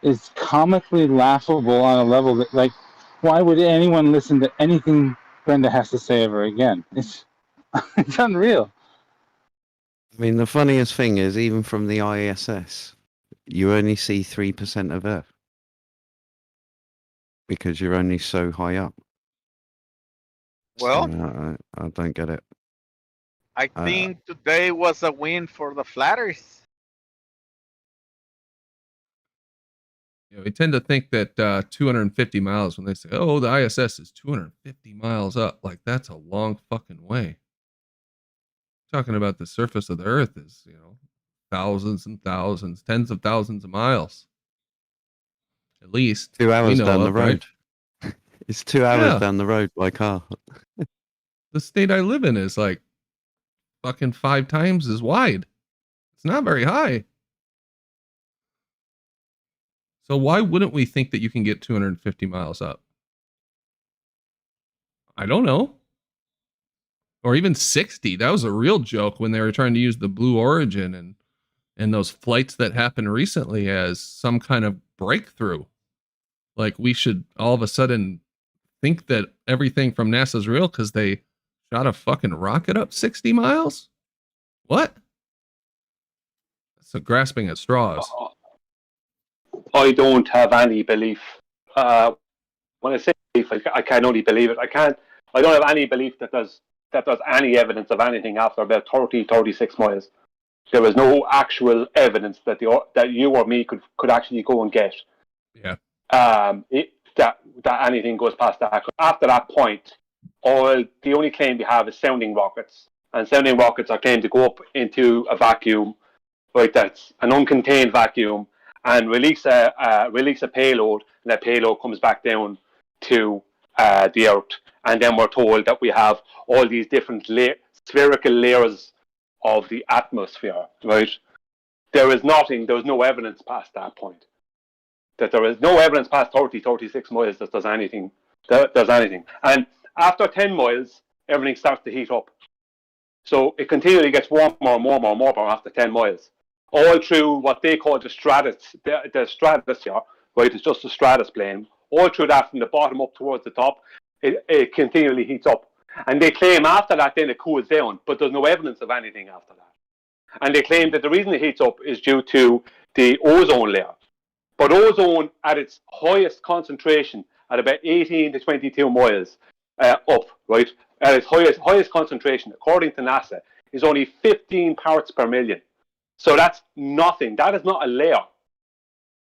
is comically laughable on a level that, like, why would anyone listen to anything Brenda has to say ever again? It's unreal. I mean, the funniest thing is, even from the ISS, you only see 3% of Earth because you're only so high up. Well, so, I don't get it. I think today was a win for the flatters. Yeah, we tend to think that 250 miles, when they say, oh, the ISS is 250 miles up, like that's a long fucking way. Talking about the surface of the Earth is, thousands and thousands, tens of thousands of miles. At least 2 hours down the road. Right? It's 2 hours down the road by car. The state I live in is like fucking 5 times as wide. It's not very high. So why wouldn't we think that you can get 250 miles up? I don't know. Or even 60. That was a real joke when they were trying to use the Blue Origin and those flights that happened recently as some kind of breakthrough. Like we should all of a sudden think that everything from NASA is real because they shot a fucking rocket up 60 miles? What? That's a grasping at straws. I don't have any belief. When I say belief, I can only believe it. I don't have any belief that there's any evidence of anything after about 36 miles. There is no actual evidence that you or me could actually go and get. Yeah. That anything goes past that. After that point, the only claim we have is sounding rockets, and sounding rockets are claimed to go up into a vacuum, right? That's an uncontained vacuum, and release a payload, and that payload comes back down to the Earth, and then we're told that we have all these different spherical layers of the atmosphere, right? There's no evidence past that point. That there is no evidence past 36 miles that does anything. And after 10 miles, everything starts to heat up. So it continually gets warmer and warmer and warmer after 10 miles. All through what they call the stratosphere, right? It's just a stratus plane. All through that, from the bottom up towards the top, it continually heats up. And they claim after that then it cools down, but there's no evidence of anything after that. And they claim that the reason it heats up is due to the ozone layer. But ozone at its highest concentration at about 18 to 22 miles up, right? At its highest concentration, according to NASA, is only 15 parts per million. So that's nothing. That is not a layer.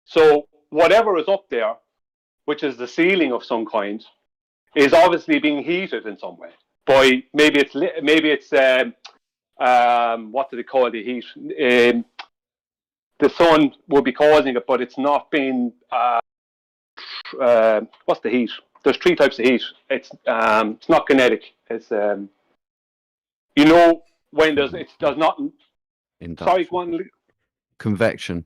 So whatever is up there, which is the ceiling of some kind, is obviously being heated in some way. By maybe it's what do they call the heat? The sun will be causing it, but it's not being. What's the heat? There's 3 types of heat. It's not kinetic. It's when there's it does not. Sorry, one. Convection.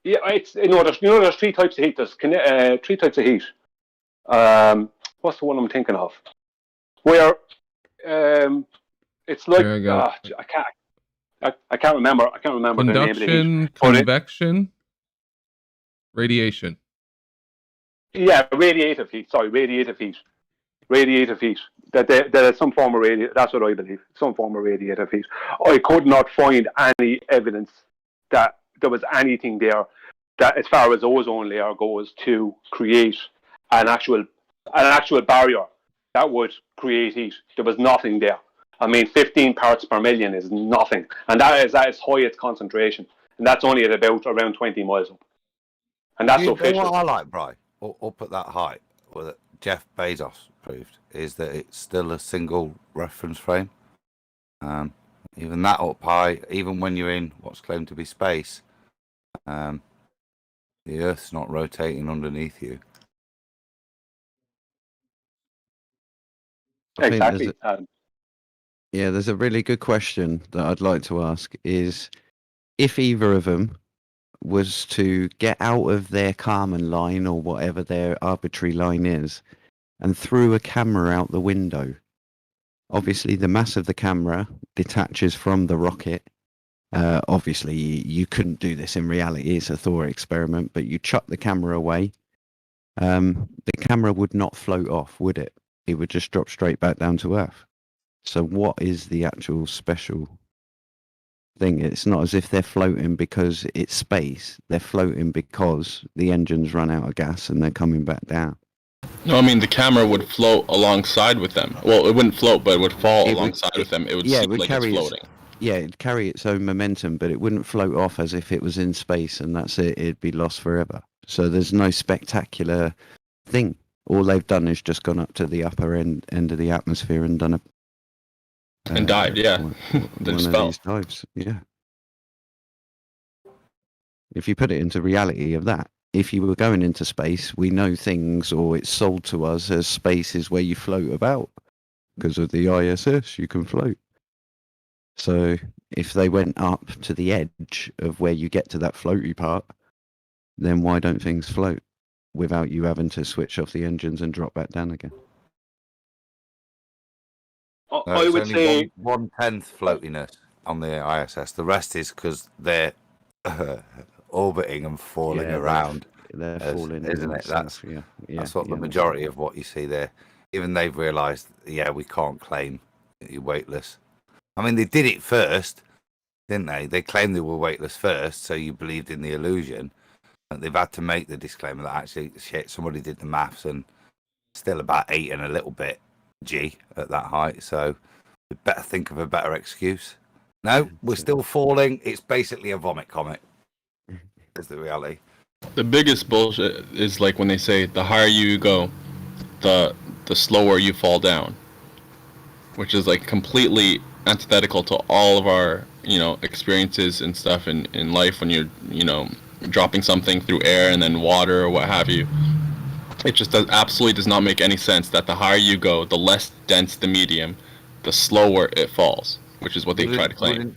Yeah, it's there's 3 types of heat. There's 3 types of heat. What's the one I'm thinking of? Where it's like I can't remember. I can't remember the name of the heat. Convection, radiation. Yeah, radiative heat. Sorry, radiative heat. Radiative heat. That is some form of that's what I believe. Some form of radiative heat. I could not find any evidence that there was anything there that, as far as ozone layer goes, to create an actual barrier that would create heat. There was nothing there. I mean, 15 parts per million is nothing, and that is at its highest concentration, and that's only at about around 20 miles up. And that's official. What I like, Bri, up at that height, what Jeff Bezos proved, is that it's still a single reference frame. Even that up high, even when you're in what's claimed to be space, the Earth's not rotating underneath you. Exactly. There's a really good question that I'd like to ask is, if either of them was to get out of their Kármán line or whatever their arbitrary line is and threw a camera out the window, obviously the mass of the camera detaches from the rocket. Obviously you couldn't do this in reality, it's a Thor experiment, but you chuck the camera away, the camera would not float off, would it? It would just drop straight back down to Earth. So what is the actual special thing? It's not as if they're floating because it's space. They're floating because the engines run out of gas and they're coming back down. No, I mean the camera would float alongside with them. Well, it wouldn't float, but it would fall alongside with them. It would seem like it's floating. It'd carry its own momentum, but it wouldn't float off as if it was in space and that's it. It'd be lost forever. So there's no spectacular thing. All they've done is just gone up to the upper end of the atmosphere and done and dived, yeah. One of these dives, yeah. If you put it into reality of that, if you were going into space, we know things, or it's sold to us as space is where you float about. Because of the ISS, you can float. So if they went up to the edge of where you get to that floaty part, then why don't things float without you having to switch off the engines and drop back down again? I would say 1/10 floatiness on the ISS. The rest is because they're orbiting and falling around. They're falling, isn't it? That's what the majority of what you see there. Even they've realised, we can't claim that you're weightless. I mean, they did it first, didn't they? They claimed they were weightless first, so you believed in the illusion. And they've had to make the disclaimer that actually, somebody did the maths and still about 8 and a little bit G at that height. So we better think of a better excuse. No, we're still falling. It's basically a vomit comet. Is the reality. The biggest bullshit is like when they say the higher you go, the slower you fall down, which is like completely antithetical to all of our experiences and stuff in life when you're dropping something through air and then water or what have you. It just absolutely does not make any sense that the higher you go, the less dense the medium, the slower it falls, which is what they try to claim.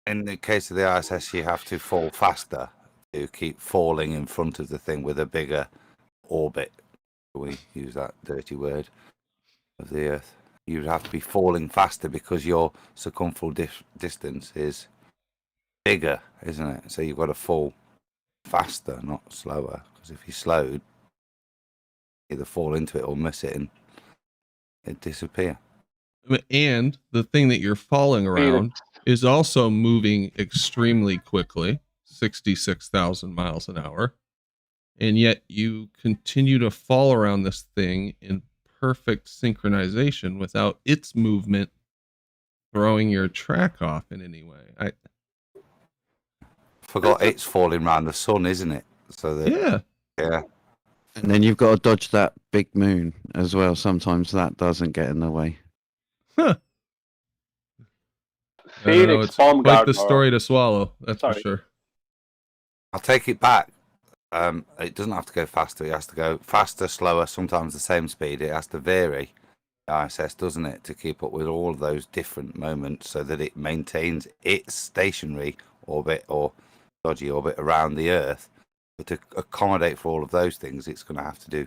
In the case of the ISS, you have to fall faster to keep falling in front of the thing with a bigger orbit. We use that dirty word of the Earth. You'd have to be falling faster because your circumferential distance is bigger, isn't it? So you've got to fall faster, not slower. Because if you slowed, either fall into it or miss it and it disappear. And the thing that you're falling around is also moving extremely quickly, 66,000 miles an hour. And yet you continue to fall around this thing in perfect synchronization without its movement throwing your track off in any way. Forgot it's falling around the sun, isn't it? So that, yeah. And then you've got to dodge that big moon as well. Sometimes that doesn't get in the way. Huh. Felix it's Baumgartner. quite the story to swallow, that's for sure. I'll take it back. It doesn't have to go faster. It has to go faster, slower, sometimes the same speed. It has to vary, the ISS, doesn't it, to keep up with all of those different moments so that it maintains its stationary orbit or dodgy orbit around the Earth. But to accommodate for all of those things, it's going to have to do.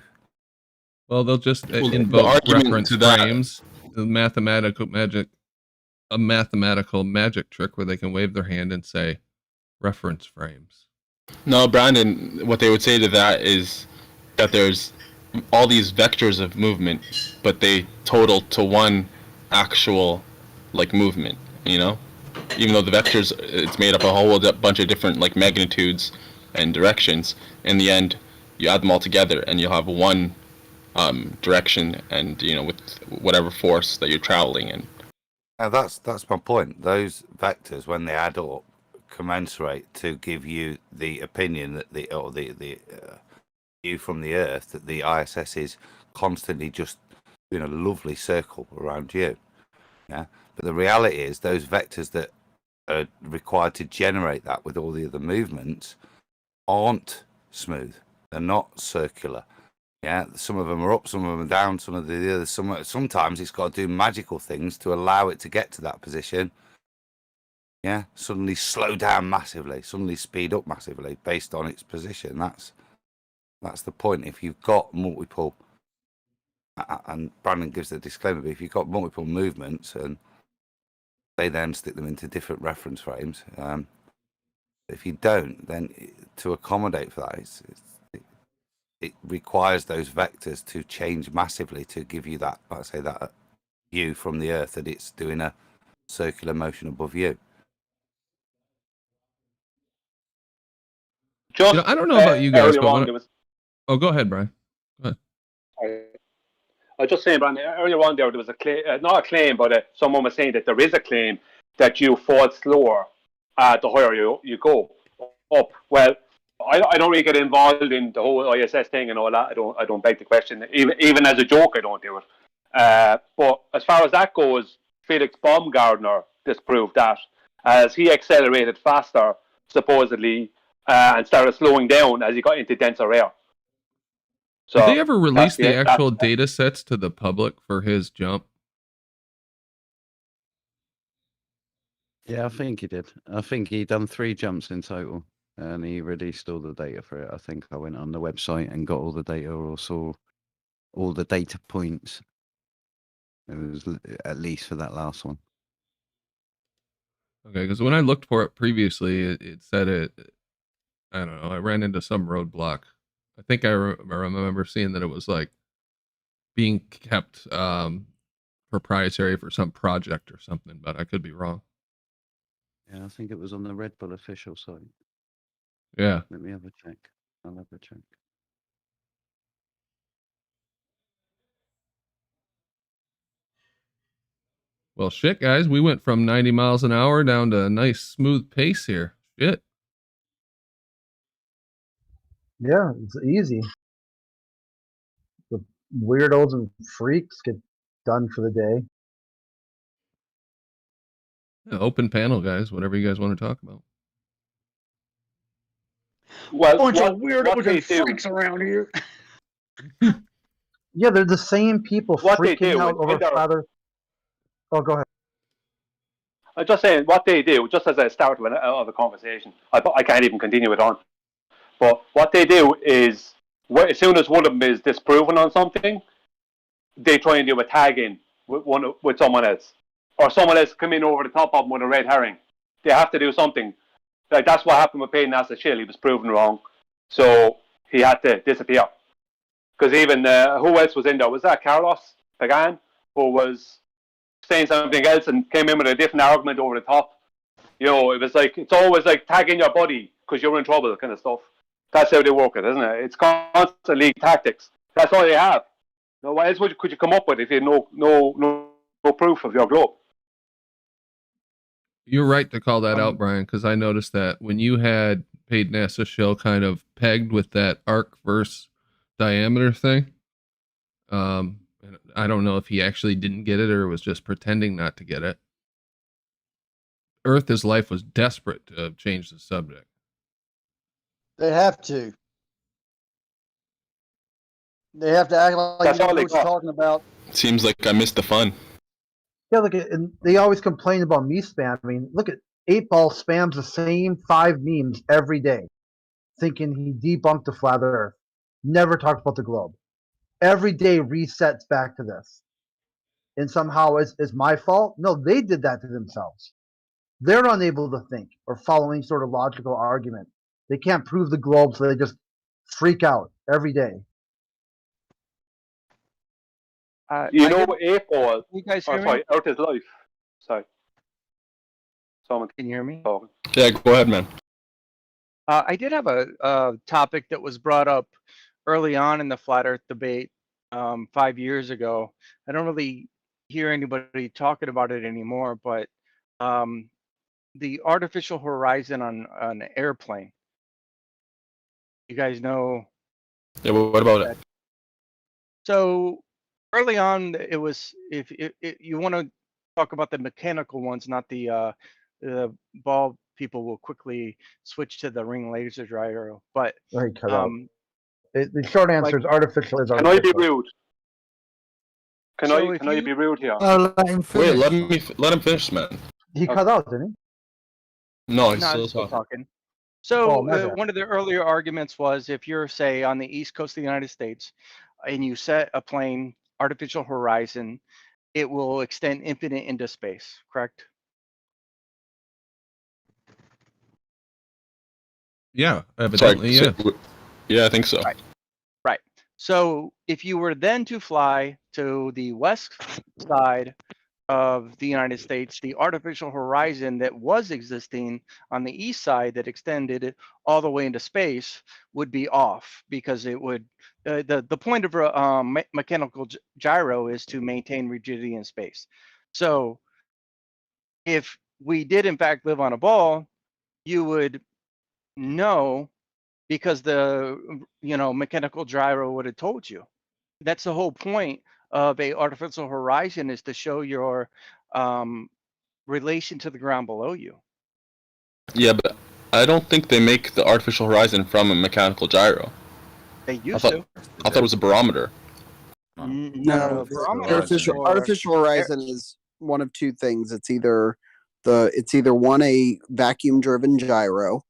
Well, they'll just invoke reference frames, the mathematical magic trick where they can wave their hand and say reference frames. No, Brandon, what they would say to that is that there's all these vectors of movement, but they total to one actual movement, even though the vectors, it's made up a whole bunch of different magnitudes and directions. In the end, you add them all together and you'll have one direction and with whatever force that you're traveling in. That's my point. Those vectors, when they add up, commensurate to give you the opinion that the view from the Earth that the ISS is constantly just doing a lovely circle around you. Yeah, but the reality is those vectors that are required to generate that with all the other movements aren't smooth. They're not circular. Yeah, some of them are up, some of them are down, some of the others. Sometimes it's got to do magical things to allow it to get to that position. Yeah, suddenly slow down massively, suddenly speed up massively based on its position. That's the point. If you've got multiple, and Brandon gives the disclaimer, but if you've got multiple movements and they then stick them into different reference frames, if you don't, then to accommodate for that, it requires those vectors to change massively to give you that, like I say, that view from the Earth that it's doing a circular motion above you. I don't know about you guys, but go ahead, Brian. Go ahead. I was just saying, Brian, earlier on there was a claim, not a claim, but someone was saying that there is a claim that you fall slower the higher you go up. Well, I don't really get involved in the whole ISS thing and all that. I don't beg the question. Even as a joke, I don't do it. But as far as that goes, Felix Baumgartner disproved that as he accelerated faster, supposedly, and started slowing down as he got into denser air. So did they ever release the actual data sets to the public for his jump? Yeah, I think he did. I think he done 3 jumps in total, and he released all the data for it. I think I went on the website and got all the data, or saw all the data points. It was at least for that last one. Okay, because when I looked for it previously, it said it. I don't know. I ran into some roadblock. I think I remember seeing that it was being kept proprietary for some project or something, but I could be wrong. Yeah, I think it was on the Red Bull official site. Yeah. Let me have a check. I'll have a check. Well, shit, guys, we went from 90 miles an hour down to a nice smooth pace here. Shit. Yeah, it's easy. The weirdos and freaks get done for the day. Yeah, open panel, guys. Whatever you guys want to talk about. Well, bunch of weirdos and freaks around here. Yeah, they're the same people freaking out over father. Oh, go ahead. I'm just saying what they do, just as a start of a conversation. I can't even continue it on. But what they do is, as soon as one of them is disproven on something, they try and do a tag in with someone else. Or someone else come in over the top of them with a red herring. They have to do something. That's what happened with Payne Nasa Chill. He was proven wrong. So he had to disappear. Because even who else was in there? Was that Carlos Pagan, who was saying something else and came in with a different argument over the top? You know, it was like, it's always like tagging your buddy because you're in trouble, kind of stuff. That's how they work it, isn't it? It's constantly tactics. That's all they have. Now, what else could you come up with if you had no proof of your globe? You're right to call that out, Brian, because I noticed that when you had paid NASA show kind of pegged with that arc verse diameter thing. I don't know if he actually didn't get it or was just pretending not to get it. Earth as life was desperate to change the subject. They have to. They have to act like That's you know all they what you're got. talking about. Seems like I missed the fun. Yeah, look at, and they always complain about me spamming. Look at 8-Ball spams the same 5 memes every day, thinking he debunked the flat Earth. Never talked about the globe. Every day resets back to this. And somehow it's my fault? No, they did that to themselves. They're unable to think or follow any sort of logical argument. They can't prove the globe, so they just freak out every day. You know what April? You guys Oh, hear sorry, me? Earth is life. Sorry. Someone can you hear me? Yeah, go ahead, man. I did have a topic that was brought up early on in the flat Earth debate 5 years ago. I don't really hear anybody talking about it anymore, but the artificial horizon on an airplane. You guys know? Yeah, what about it? So early on, it was if you want to talk about the mechanical ones, not the ball people will quickly switch to the ring laser gyro. But Right, cut out. The short answer is artificial is Can I artificial. be rude? Can I be rude here? Wait, let him finish, man. He cut out, didn't No, he's No, still I'm still talking. talking. So Oh, my bad. one of the earlier arguments was if you're, say, on the east coast of the United States and you set a plane artificial horizon, it will extend infinite into space, correct? Yeah, evidently, Sorry, yeah. Yeah, I think so. Right. So if you were then to fly to the west side of the United States, the artificial horizon that was existing on the east side that extended it all the way into space would be off because it would the point of a mechanical gyro is to maintain rigidity in space. So if we did in fact live on a ball, you would know because the mechanical gyro would have told you. That's the whole point of a artificial horizon, is to show your relation to the ground below you. Yeah, but I don't think they make the artificial horizon from a mechanical gyro. They used to. I thought it was a barometer. No, artificial horizon is one of two things. It's either one, a vacuum driven gyro,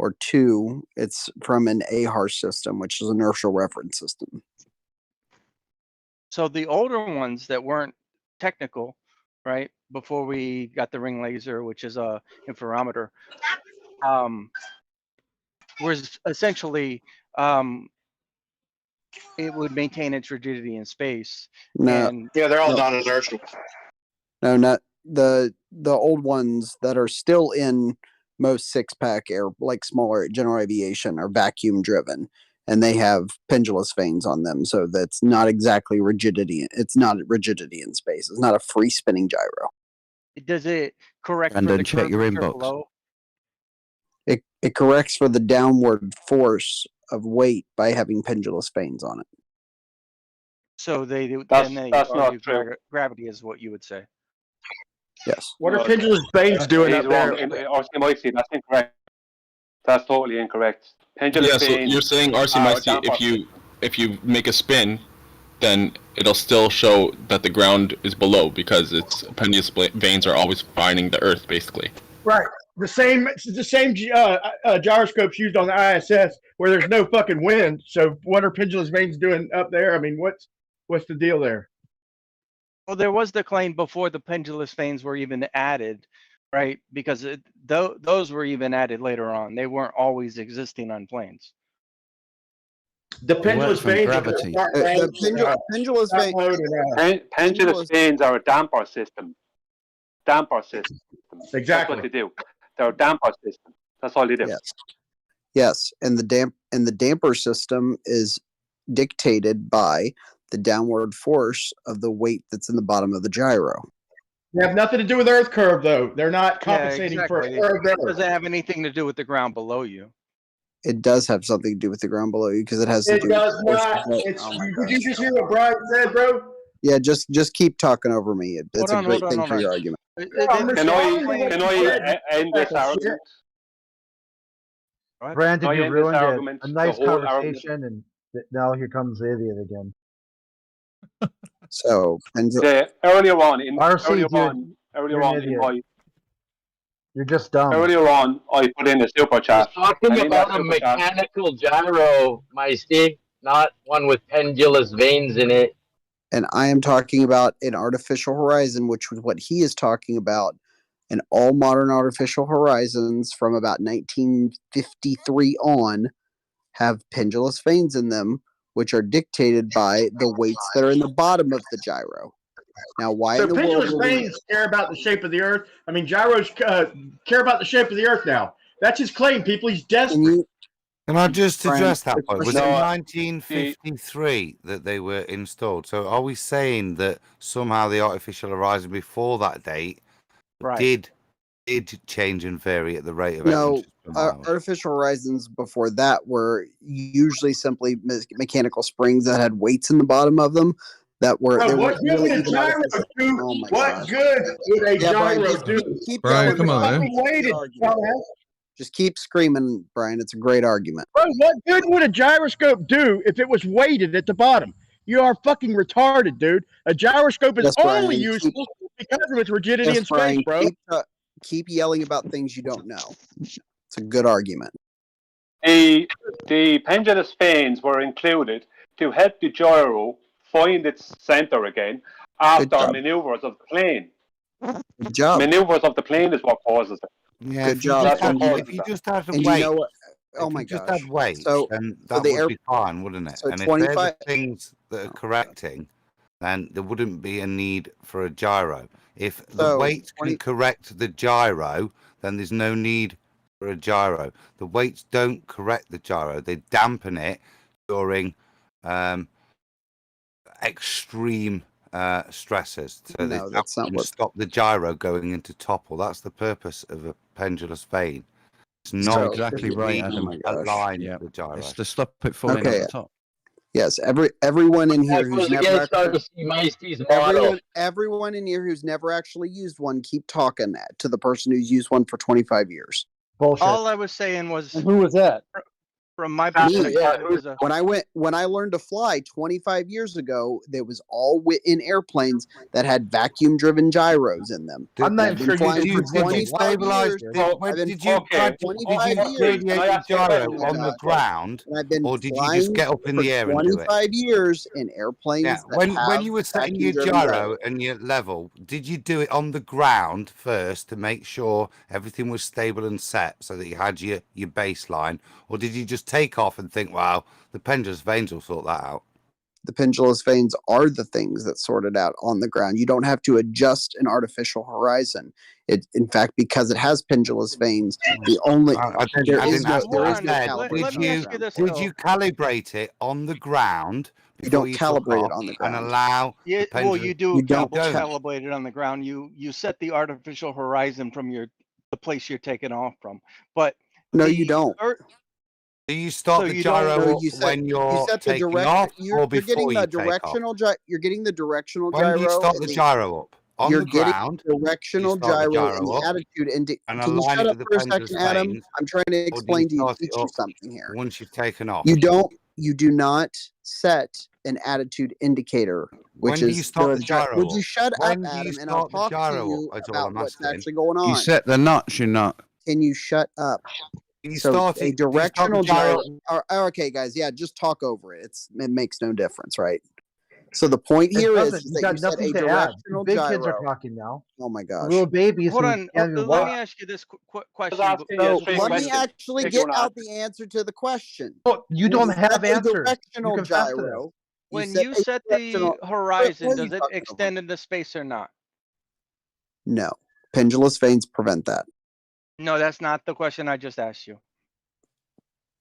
or two, it's from an AHAR system, which is inertial reference system. So the older ones that weren't technical, right, before we got the ring laser, which is a interferometer, was essentially it would maintain its rigidity in space. No, And yeah, they're all non-inertial. No, not the old ones that are still in most 6-pack air, like smaller general aviation, are vacuum driven, and they have pendulous vanes on them, so that's not exactly rigidity. It's not rigidity in space. It's not a free spinning gyro. does it correct And for then the check your curvature inbox. below? It corrects for the downward force of weight by having pendulous vanes on it. So they That's argue not true. gravity is what you would say. Yes. What are pendulous vanes doing He's up there? wrong. RC that's incorrect. That's totally incorrect. Pendulous Yeah, so vanes you're saying RC are Micey, if you make a spin, then it'll still show that the ground is below because its pendulous vanes are always finding the Earth, basically. Right. The same gyroscopes used on the ISS where there's no fucking wind. So what are pendulous vanes doing up there? I mean, what's the deal there? Well, there was the claim before the pendulous vanes were even added, right? Because those were even added later on. They weren't always existing on planes. The pendulous veins. Gravity. Pendulous veins. Pendulous veins are a damper system. Exactly. That's what they do. They're a damper system. That's all they do. Yes, and the damper system is dictated by the downward force of the weight that's in the bottom of the gyro. They have nothing to do with Earth curve, though. They're not compensating for exactly. Earth. It doesn't have anything to do with the ground below you. It does have something to do with the ground below you because it has. It does not. Did you just hear what Brian said, bro? Yeah, just keep talking over me. It's a great thing for your argument. Can I end this argument? Brandon, you ruined argument, a nice the whole conversation, and now here comes the idiot again. So, earlier on in my you're just dumb. Earlier on, I put in a super chat. Talking about a mechanical gyro, my Steve, not one with pendulous veins in it. And I am talking about an artificial horizon, which was what he is talking about. And all modern artificial horizons from about 1953 on have pendulous vanes in them, which are dictated by the weights that are in the bottom of the gyro. Now, why in the pendulous world vanes care about the shape of the Earth? I mean, gyros care about the shape of the Earth now. That's his claim, people. He's desperate. Can I just address that point? Was it 1953 that they were installed? So are we saying that somehow the artificial horizon before that date did change and vary at the rate of No, artificial horizons before that were usually simply mechanical springs that had weights in the bottom of them that were. What good would a gyro do? What good would a gyro do? Brian, come on, man. Just keep screaming, Brian. It's a great argument. Bro, what good would a gyroscope do if it was weighted at the bottom? You are fucking retarded, dude. A gyroscope is only useful because of its rigidity in space, bro. Keep yelling about things you don't know. It's a good argument. The pendulous vanes were included to help the gyro find its center again after maneuvers of the plane. Good job. Maneuvers of the plane is what causes it. Yeah, good job. If you just had to wait, oh my gosh, gosh. just had weight, so then that would be fine, wouldn't it? So and if they're the things that are correcting, then there wouldn't be a need for a gyro. If the weights can correct the gyro, then there's no need for a gyro. The weights don't correct the gyro; they dampen it during extreme stresses, so that's not what stop the gyro going into topple. That's the purpose of a pendulous vane. It's not exactly right, Adam. Align the gyro. It's to stop it falling off the top. Yes, everyone in here who's never everyone in here who's never actually used one, keep talking to the person who's used one for 25 years. Bullshit. All I was saying was, and who was that? From my perspective, when I learned to fly 25 years ago, there was all in airplanes that had vacuum-driven gyros in them. I'm not sure you stabilize. Did you radiate the gyro on the ground, or did you just get up in the air and do it? 25 years in airplanes. Yeah. When you were setting your gyro and your level, did you do it on the ground first to make sure everything was stable and set, so that you had your baseline, or did you just take off and think, wow, the pendulous vanes will sort that out? The pendulous vanes are the things that sort it out on the ground. You don't have to adjust an artificial horizon. In fact, because it has pendulous vanes, the only did you calibrate it on the ground? You don't calibrate it on the ground and allow. you don't calibrate it on the ground. You set the artificial horizon from the place you're taking off from, but no, you don't. Do you start the gyro when you're taking off, or before you take off? You're getting the directional gyro. When do you start the gyro up? On the ground. Directional gyro and the attitude. Can you shut up for a second, Adam? I'm trying to explain to you, teach you something here. Once you've taken off. You do not set an attitude indicator, which when is you start the gyro. Would you shut up, Adam, and I'll talk to you about what's actually going on. You set the notch, you're not. Can you shut up? A directional gyro. Okay, guys, yeah, just talk over it. It makes no difference, right? So the point here is You that got you said nothing a to add. directional Big gyro. kids are talking now. Oh my gosh. Little babies Hold who on. can't even Let walk. me ask you this question. So let me actually get out the answer to the question. Well, you don't have a answers. directional You confess to this. gyro. When you set the horizon, does it extend into space or not? No. Pendulous veins prevent that. No, that's not the question I just asked you.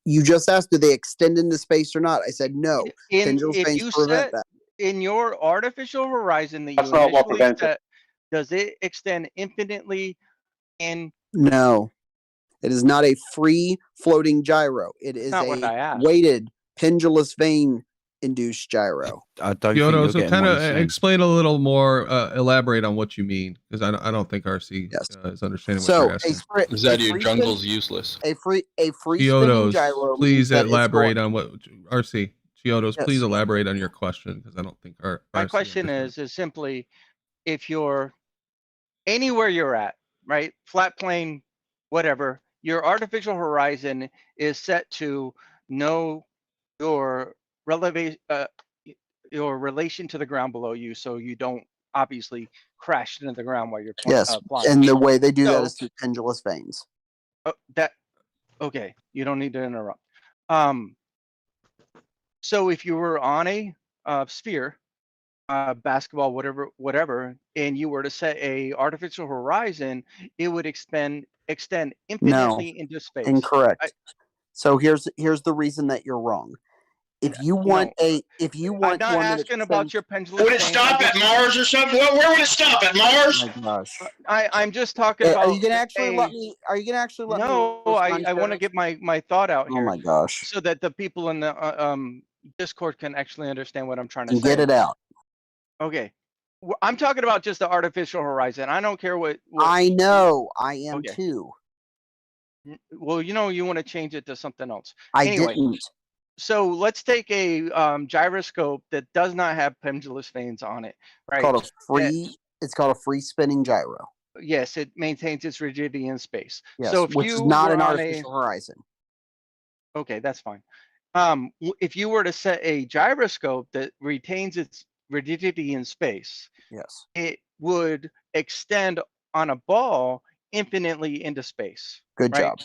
You just asked, do they extend into space or not? I said no. Pendulous If veins you prevent set that. in your artificial horizon that That's you not what initially prevents it. set, does it extend infinitely in? No. It is not a free floating gyro. It is Not what I a asked. weighted pendulous vein induced gyro. I don't think Kyoto, you're so getting kind what of he's saying. explain a little more, elaborate on what you mean, because I don't think RC is understanding what you're asking. Is that your jungle's useless? A free spinning Chiodos, gyro. please means that it's elaborate going- on what RC. Chiodos, please elaborate on your question, because I don't think our My RC question understands. is simply, if you're anywhere you're at, right, flat plane, whatever, your artificial horizon is set to know your your relation to the ground below you, so you don't obviously crash into the ground while you're flying. and the way they do that is through pendulous veins. Okay, you don't need to interrupt. So if you were on a sphere, basketball, whatever, and you were to set a artificial horizon, it would extend infinitely into space. Incorrect. So here's the reason that you're wrong. If you want I'm not one that asking about your pendulum. Would it stop at Mars or something? Where would it stop at Mars? Oh my gosh. I'm just talking about. Are you gonna actually let me? Are you gonna actually let me? No, I want to get my thought out here. Oh my gosh. So that the people in the Discord can actually understand what I'm trying to say. Get it out. Okay. I'm talking about just the artificial horizon. I don't care what I know. I am too. Well, you want to change it to something else. I didn't. So let's take a gyroscope that does not have pendulous veins on it, right? It's called a free spinning gyro. Yes, it maintains its rigidity in space. Yes, so if which you is not were an on artificial horizon. Okay, that's fine. If you were to set a gyroscope that retains its rigidity in space, yes, it would extend on a ball infinitely into space. Good job.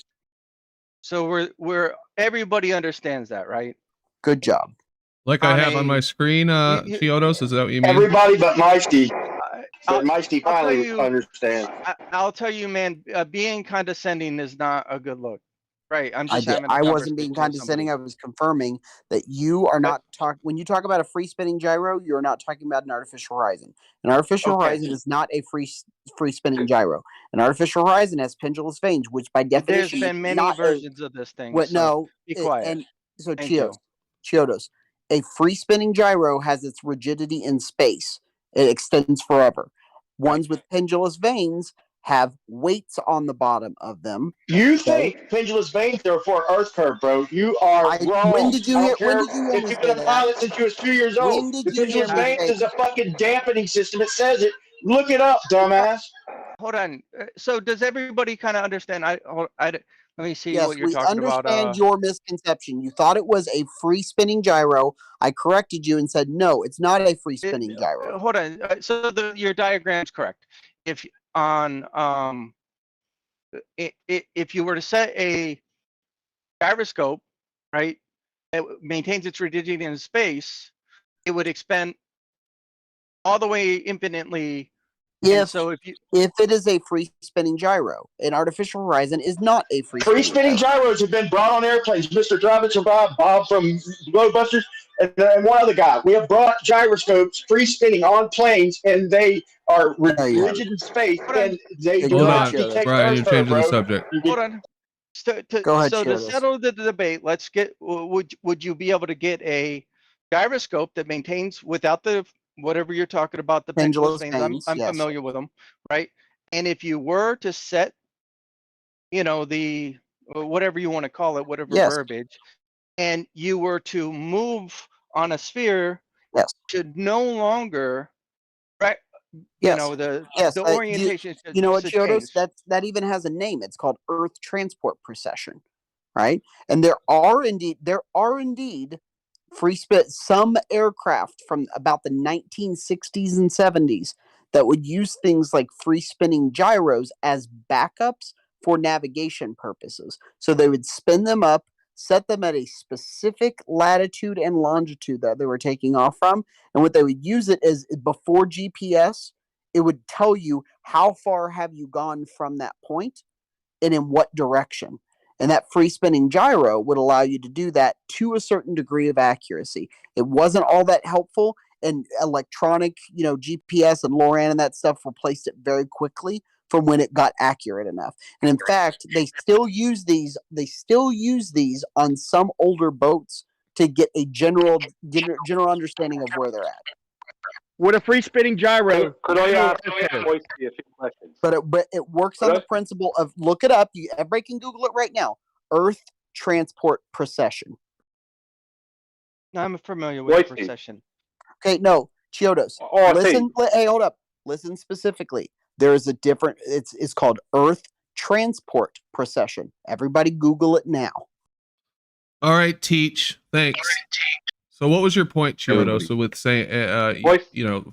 So we're everybody understands that, right? Good job. Like I have on my screen, Chiodos, is that what you mean? Everybody but Meisty. But Meisty finally understands. I'll tell you, man, being condescending is not a good look. Right. I'm just having a I wasn't conversation being with condescending. somebody. I was confirming that you are not talking. When you talk about a free spinning gyro, you're not talking about an artificial horizon. An artificial horizon is not a free spinning gyro. An artificial horizon has pendulous veins, which by definition There's been many versions of this thing. What? So No. be quiet. And so Thank you. Chiodos, a free spinning gyro has its rigidity in space. It extends forever. Ones with pendulous veins have weights on the bottom of them. You think pendulous veins are for Earth curve, bro? You are wrong. When did you hear? When did you if you've been a pilot since you was 2 years old? The pendulous veins is a fucking dampening system. It says it. Look it up, dumbass. Hold on. So does everybody kind of understand? Let me see Yes, what you're we talking about. understand your misconception. You thought it was a free spinning gyro. I corrected you and said, no, it's not a free spinning gyro. Hold on. So your diagram's correct. If on if you were to set a gyroscope, right, that maintains its rigidity in space, it would expand all the way infinitely. If it is a free spinning gyro, an artificial horizon is not a free spinning gyros have been brought on airplanes. Mr. Dravitz and Bob from Globebusters, and one other guy. We have brought gyroscopes free spinning on planes, and they are rigid in space, and they do not detect Brian, you're changing the bro. subject. Hold on. Go ahead, so to Chiodos. settle the debate, let's get. Would you be able to get a gyroscope that maintains without the whatever you're talking about, the pendulous veins? I'm familiar with them, right? And if you were to set, the whatever you want to call it, whatever verbiage, and you were to move on a sphere, to no longer, right? The orientation. You know what, Chiodos? That even has a name. It's called Earth Transport Precession, right? And there are indeed some aircraft from about the 1960s and 70s that would use things like free spinning gyros as backups for navigation purposes. So they would spin them up, set them at a specific latitude and longitude that they were taking off from. And what they would use it is before GPS, it would tell you how far have you gone from that point and in what direction. And that free spinning gyro would allow you to do that to a certain degree of accuracy. It wasn't all that helpful, and electronic, GPS and LORAN and that stuff replaced it very quickly from when it got accurate enough. And in fact, they still use these on some older boats to get a general understanding of where they're at. With a free spinning gyro. Could I ask Boise a few questions? But it works on the principle of, look it up. Everybody can Google it right now. Earth transport precession. I'm familiar with precession. Okay, no, Chiodos. Listen. Hey, hold up. Listen specifically. There is a different. It's called Earth transport precession. Everybody Google it now. All right, Teach. Thanks. So what was your point, Chiodo? So with saying,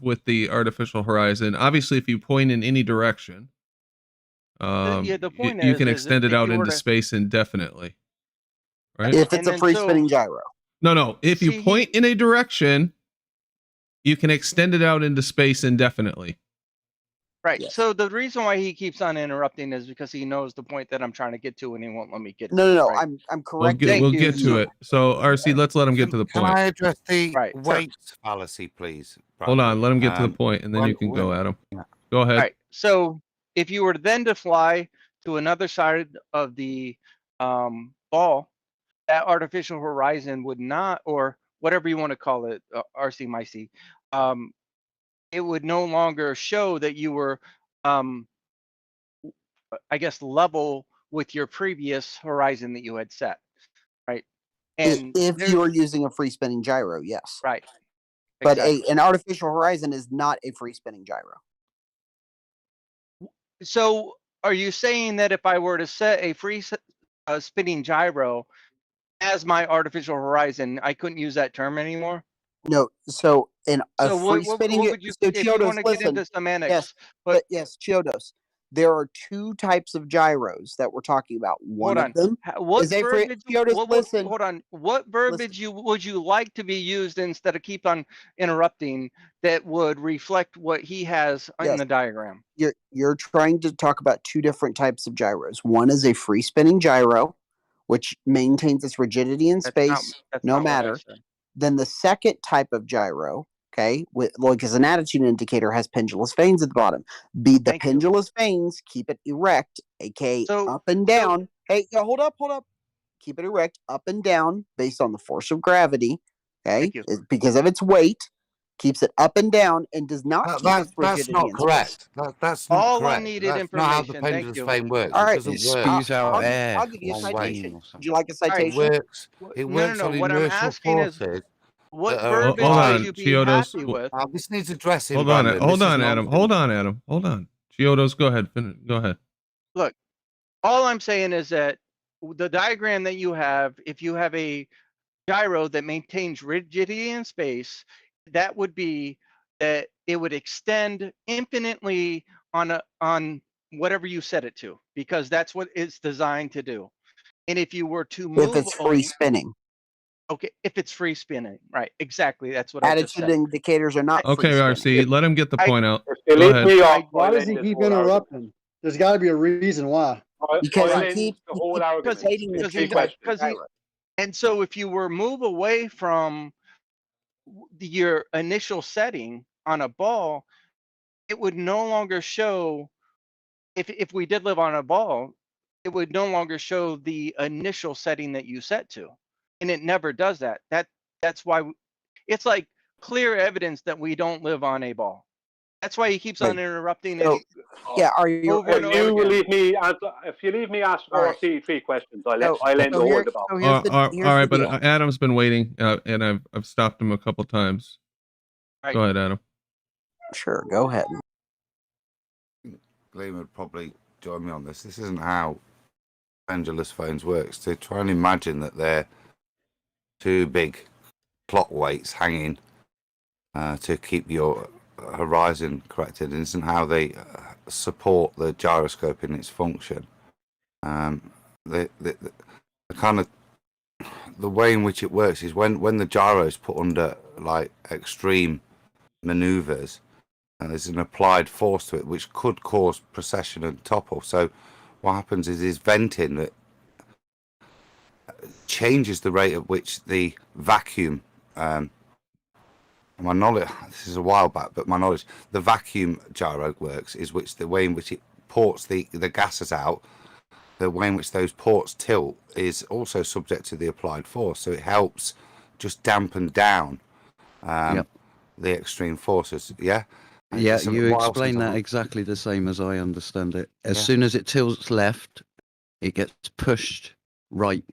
with the artificial horizon, obviously, if you point in any direction, the point you can extend it out into space indefinitely, right? If it's a free spinning gyro. No. If you point in a direction, you can extend it out into space indefinitely. Right. Yes. So the reason why he keeps on interrupting is because he knows the point that I'm trying to get to, and he won't let me get. No. Right? I'm correct. We'll get to it. So RC, let's let him get to the point. Can I address the weight fallacy, please? Hold on. Let him get to the point, and then you can go at him. Go ahead. All right. So if you were then to fly to another side of the ball, that artificial horizon would not, or whatever you want to call it, RC MIC, it would no longer show that you were, level with your previous horizon that you had set, right? And if you are using a free spinning gyro, yes. Right. But an artificial horizon is not a free spinning gyro. So are you saying that if I were to set a free spinning gyro as my artificial horizon, I couldn't use that term anymore? No, so in a free spinning, what would you, if you want to get into semantics? Yes, but yes, Chiodos, there are two types of gyros that we're talking about. One of them is a free. Chiodos, hold on. What verbiage would you like to be used instead of keep on interrupting that would reflect what he has in the diagram? You're trying to talk about two different types of gyros. One is a free spinning gyro, which maintains its rigidity in space, no matter. Then the second type of gyro, okay, as an attitude indicator, has pendulous vanes at the bottom. The pendulous vanes keep it erect, aka up and down. Hold up. Keep it erect, up and down, based on the force of gravity. Okay, because of its weight, keeps it up and down, and does not keep its rigidity. That's not correct. That's not all correct. unneeded that's information. Not how the pendulous vane works. All right, it doesn't work. I'll give you a citation. Would you like a citation? It works on what I'm asking forces. is, what verbiage would you be happy with? This needs addressing. Hold on, Adam. Hold on. Chiodos, go ahead. Go ahead. Look, all I'm saying is that the diagram that you have, if you have a gyro that maintains rigidity in space, that would be that it would extend infinitely on whatever you set it to, because that's what it's designed to do. And if you were to move, if it's free spinning. Okay, if it's free spinning, right? Exactly, that's what attitude indicators are not. Okay, RC, let him get the point out. Go ahead. Why does he keep interrupting? There's got to be a reason why. Because he keeps and so if you were move away from your initial setting on a ball, it would no longer show. If we did live on a ball, it would no longer show the initial setting that you set to. And it never does that. That's why it's like clear evidence that we don't live on a ball. That's why he keeps on interrupting. So, are you? If you leave me ask three questions, I'll end the whole debate. All right, but Adam's been waiting, and I've stopped him a couple times. Right. Go ahead, Adam. Sure, go ahead. Gleam would probably join me on this. This isn't how pendulous phones works. To try and imagine that they're too big plot weights hanging to keep your horizon corrected. It isn't how they support the gyroscope in its function. The kind of the way in which it works is when the gyro is put under like extreme maneuvers, and there's an applied force to it which could cause precession and topple. So what happens is venting that changes the rate at which the vacuum, my knowledge, this is a while back, but my knowledge, the vacuum gyro works is which the way in which it ports the gases out, the way in which those ports tilt is also subject to the applied force. So it helps just dampen down the extreme forces. Yeah. Yeah, you explain that exactly the same as I understand it. As soon as it tilts left, it gets pushed right.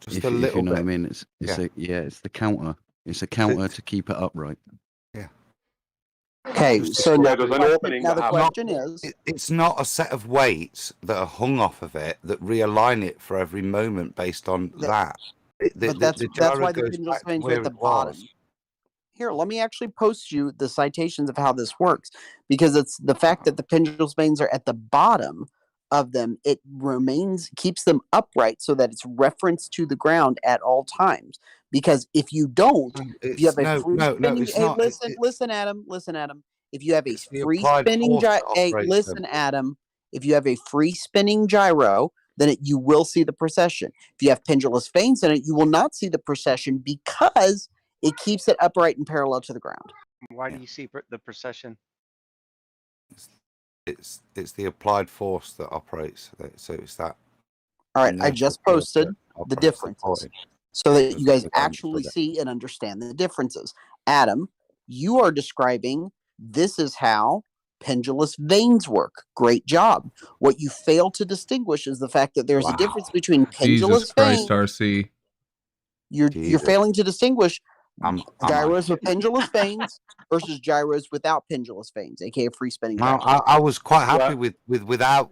Just if a little you know bit. what I mean. It's it's the counter. It's a counter to keep it upright. Yeah. Okay, so now there's an opening. the question is, it's not a set of weights that are hung off of it that realign it for every moment based on that. But that's why the pendulum swings are at the bottom. Here, let me actually post you the citations of how this works, because it's the fact that the pendulum vanes are at the bottom of them. It keeps them upright so that it's referenced to the ground at all times. Because if you don't, if you have a free spinning, listen, Adam. If you have a free spinning Adam, if you have a free spinning gyro, then you will see the precession. If you have pendulous vanes in it, you will not see the precession because it keeps it upright and parallel to the ground. Why do you see the precession? It's the applied force that operates. So it's that. All right, I just posted the differences so that you guys actually see and understand the differences. Adam, you are describing this is how pendulous vanes work. Great job. What you fail to distinguish is the fact that there's a difference between pendulous Jesus Christ, vanes. RC. You're failing to distinguish gyros with pendulous vanes versus gyros without pendulous vanes, aka free spinning gyros. I was quite happy without,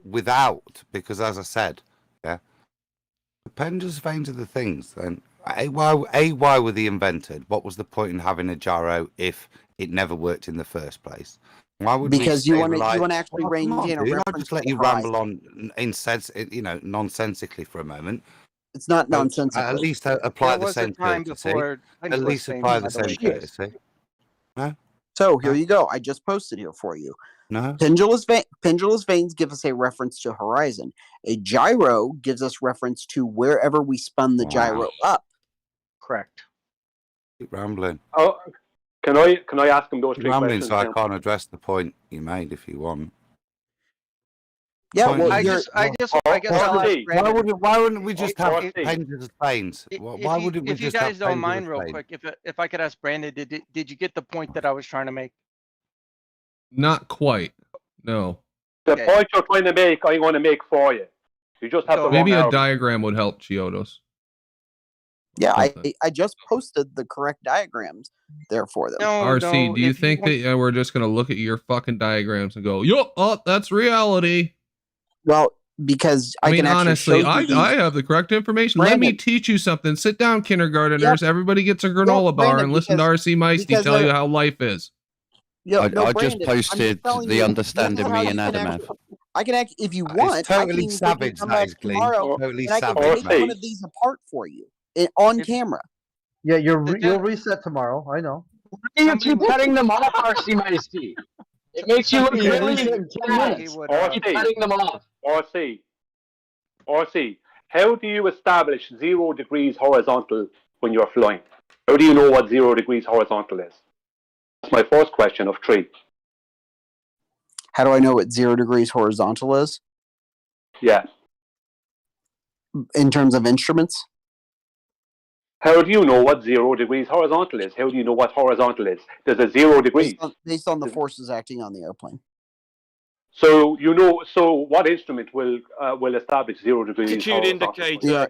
because as I said, the pendulous vanes are the things. And why were they invented? What was the point in having a gyro if it never worked in the first place? Why would because you want to actually maintain a reference. I'll just let you ramble on nonsensically for a moment. It's not nonsensical. At least apply the same courtesy. At least apply the same courtesy. No. So here you go. I just posted here for you. No. Pendulous vanes give us a reference to horizon. A gyro gives us reference to wherever we spun the gyro up. Correct. Keep rambling. Oh, can I ask him those three questions? So I can't address the point you made if you want. Yeah, well, I guess why wouldn't we just have pendulous vanes? Why wouldn't we if you just guys have don't mind, real vanes? quick, if I could ask Brandon, did you get the point that I was trying to make? Not quite. No. The point you're trying to make, I'm going to make for you. You just have to. Maybe a diagram would help, Chiodos. Yeah, I just posted the correct diagrams there for them. RC, do you think that we're just going to look at your fucking diagrams and go, yo, that's reality? Well, because I mean, honestly, I have the correct information. Brandon, let me teach you something. Sit down, kindergarteners. Yep. Everybody gets a granola bar and listen to RC Meisty tell you how life is. I just posted the understanding me and Adam have. I can actually, if you want, it's totally savage. That is tomorrow, totally and I can take one of these apart for you on camera. Yeah, you'll reset tomorrow. I know. You keep cutting them off, RC Meisty. It makes you look really intense. Keep cutting them off. RC, how do you establish 0 degrees horizontal when you're flying? How do you know what 0 degrees horizontal is? That's my first question of 3. How do I know what 0 degrees horizontal is? Yeah. In terms of instruments? How do you know what 0 degrees horizontal is? How do you know what horizontal is? There's a 0 degrees. Based on the forces acting on the airplane. So what instrument will establish 0 degrees? Attitude indicator.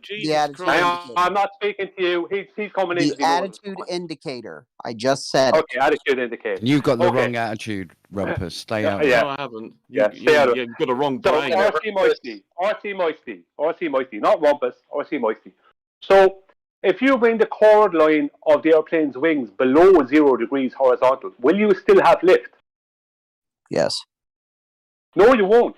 I'm not speaking to you. He's coming in. The attitude indicator. I just said. Okay, attitude indicator. You've got the wrong attitude, Rumpus. Stay out. No, I haven't. You've got a wrong brain. RC Moisty, not Rumpus. RC Moisty. So if you bring the chord line of the airplane's wings below 0 degrees horizontal, will you still have lift? Yes. No, you won't.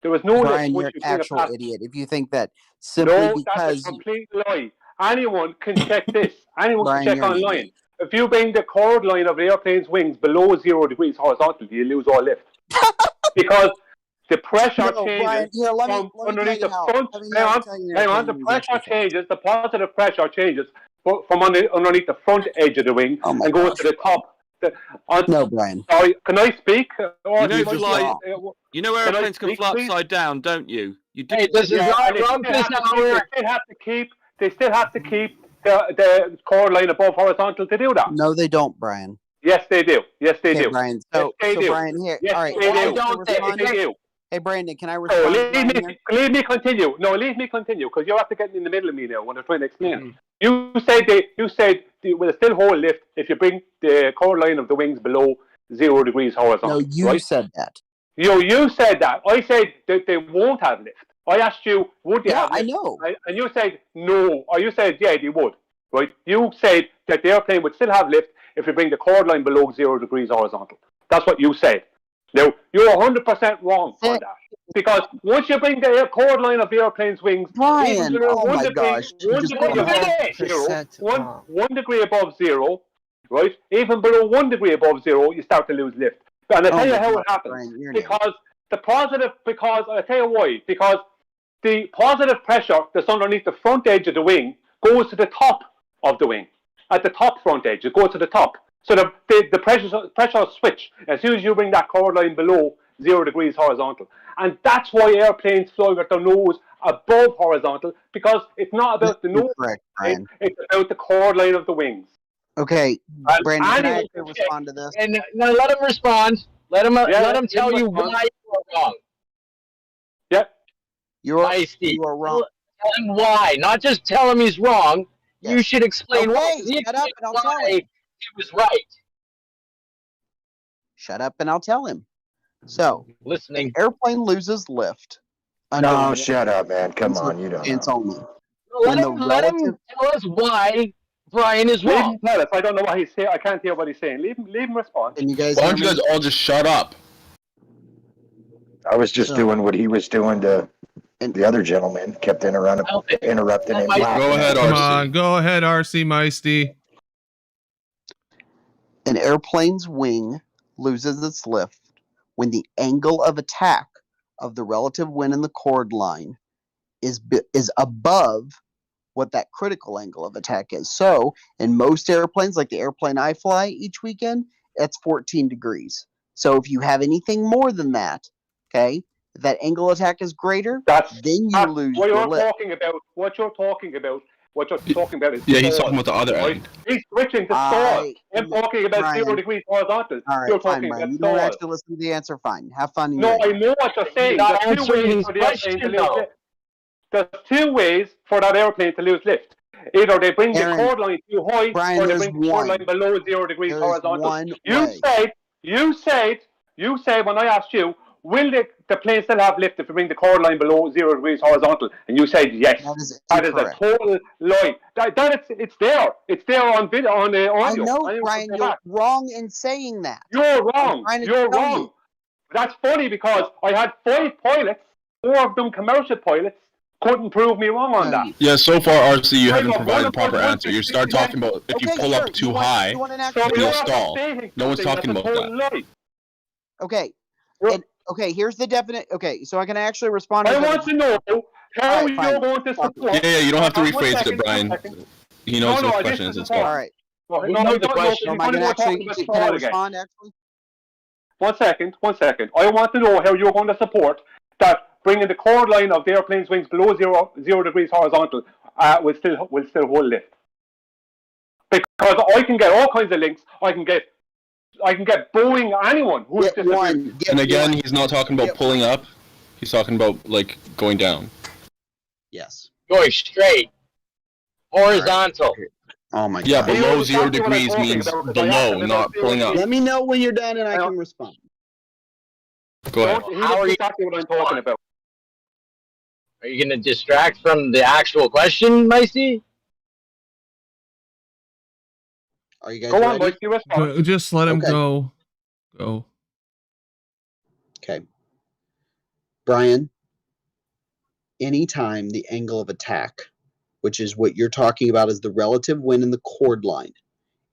There is no Brian, lift. you're Once an you bring actual it past. idiot. If you think that simply No, because that's a complete lie. Anyone can check this. Anyone Brian, can check you're an online. idiot. If you bring the chord line of the airplane's wings below 0 degrees horizontal, you lose all lift. Because the pressure changes Brian, here, let me from tell underneath you the how. front. Hang on, the pressure changes, the positive pressure changes from underneath the front edge of the wing and goes to the top. No, Brian. Sorry, can I speak? You know airplanes can fly upside down, don't you? You do. Hey, this is not wrong. They still have to keep the chord line above horizontal to do that. No, they don't, Brian. Yes, they do. Yes, they do. Brian. Yes, So, they do. Brian, here. Yes, All right. they do. don't Yes, they do. Hey, Brandon, can I Oh, respond? leave me continue. No, leave me continue, because you have to get in the middle of me now when I'm trying to explain. You said they will still hold lift if you bring the chord line of the wings below 0 degrees horizontal. No, you said that. You said that. I said that they won't have lift. I asked you, would they have lift? I know. And you said no, or you said yeah, they would. Right? You said that the airplane would still have lift if you bring the chord line below 0 degrees horizontal. That's what you said. Now, you're 100% wrong on that. Because once you bring the chord line of the airplane's wings, Brian, oh my gosh. 1 degree above 0, right? Even below 1 degree above 0, you start to lose lift. And I'll tell you how it happens. Because I'll tell you why. Because the positive pressure that's underneath the front edge of the wing goes to the top of the wing. At the top front edge, it goes to the top. So the pressure switch as soon as you bring that chord line below 0 degrees horizontal. And that's why airplanes fly with their nose above horizontal, because it's not about the nose, it's about the chord line of the wings. Okay, Brandon, can I respond to this? And now let him respond. Let him tell you why you are wrong. Yep. You are wrong. Tell him why, not just tell him he's wrong. Yes. You should explain why. Shut up and I'll tell him. He was right. Shut up and I'll tell him. So, listening. Airplane loses lift. No, shut up, man. Come on, you don't know. Only. Let him tell us why Brian is wrong. Tell us. I don't know what he's saying. I can't hear what he's saying. Leave him respond. And you guys Why don't you guys all just shut up? I was just doing what he was doing to the other gentleman. Kept interrupting him. Go ahead, RC. Come on, go ahead, RC Meisty. An airplane's wing loses its lift when the angle of attack of the relative wind in the chord line is above what that critical angle of attack is. So, in most airplanes, like the airplane I fly each weekend, that's 14 degrees. So, if you have anything more than that, okay, if that angle attack is greater, then you lose your lift. What you're talking about is he's talking about the other end. He's switching to stall. I'm talking about Brian, 0 degrees horizontal. All right, you're fine, talking Brian. about You stall. don't actually listen to the answer. Fine. Have fun. No, I know what you're saying. There's two ways for that airplane to luse lift. Either they bring the chord line too high, or they bring the chord line below 0 degrees horizontal. You said when I asked you, will the plane still have lift if you bring the chord line below 0 degrees horizontal? And you said yes. That is a total lie. It's there. It's there on video, on audio. I know, Brian, you're wrong in saying that. You're wrong. You're wrong. That's funny because I had 5 pilots, 4 of them commercial pilots, couldn't prove me wrong on that. Yeah, so far, RC, you haven't provided a proper answer. You start talking about if you pull up too high, you'll stall. No one's talking about that. Okay. Okay, here's the definite. Okay, so I can actually respond. I want to know how you're going to support. Yeah, you don't have to rephrase it, Brian. He knows what the question is. It's all right. Well, no, the question. Am I going to actually? Can I respond? Actually. 1 second. I want to know how you're going to support that. Bringing the chord line of the airplane's wings below 0 degrees horizontal will still hold lift. Because I can get all kinds of links. I can get Boeing, anyone who's one. And again, he's not talking about pulling up. He's talking about like going down. Yes. Going straight. Horizontal. Right. Oh my God. Yeah, below 0 degrees means below, not pulling up. Let me know when you're done and I can respond. Go ahead. How are you exactly what I'm talking about? Are you going to distract from the actual question, Meisty? Are you guys Go on, ready? boys. You respond. Just let him Okay. go. Go. Okay. Brian, anytime the angle of attack, which is what you're talking about as the relative wind in the chord line,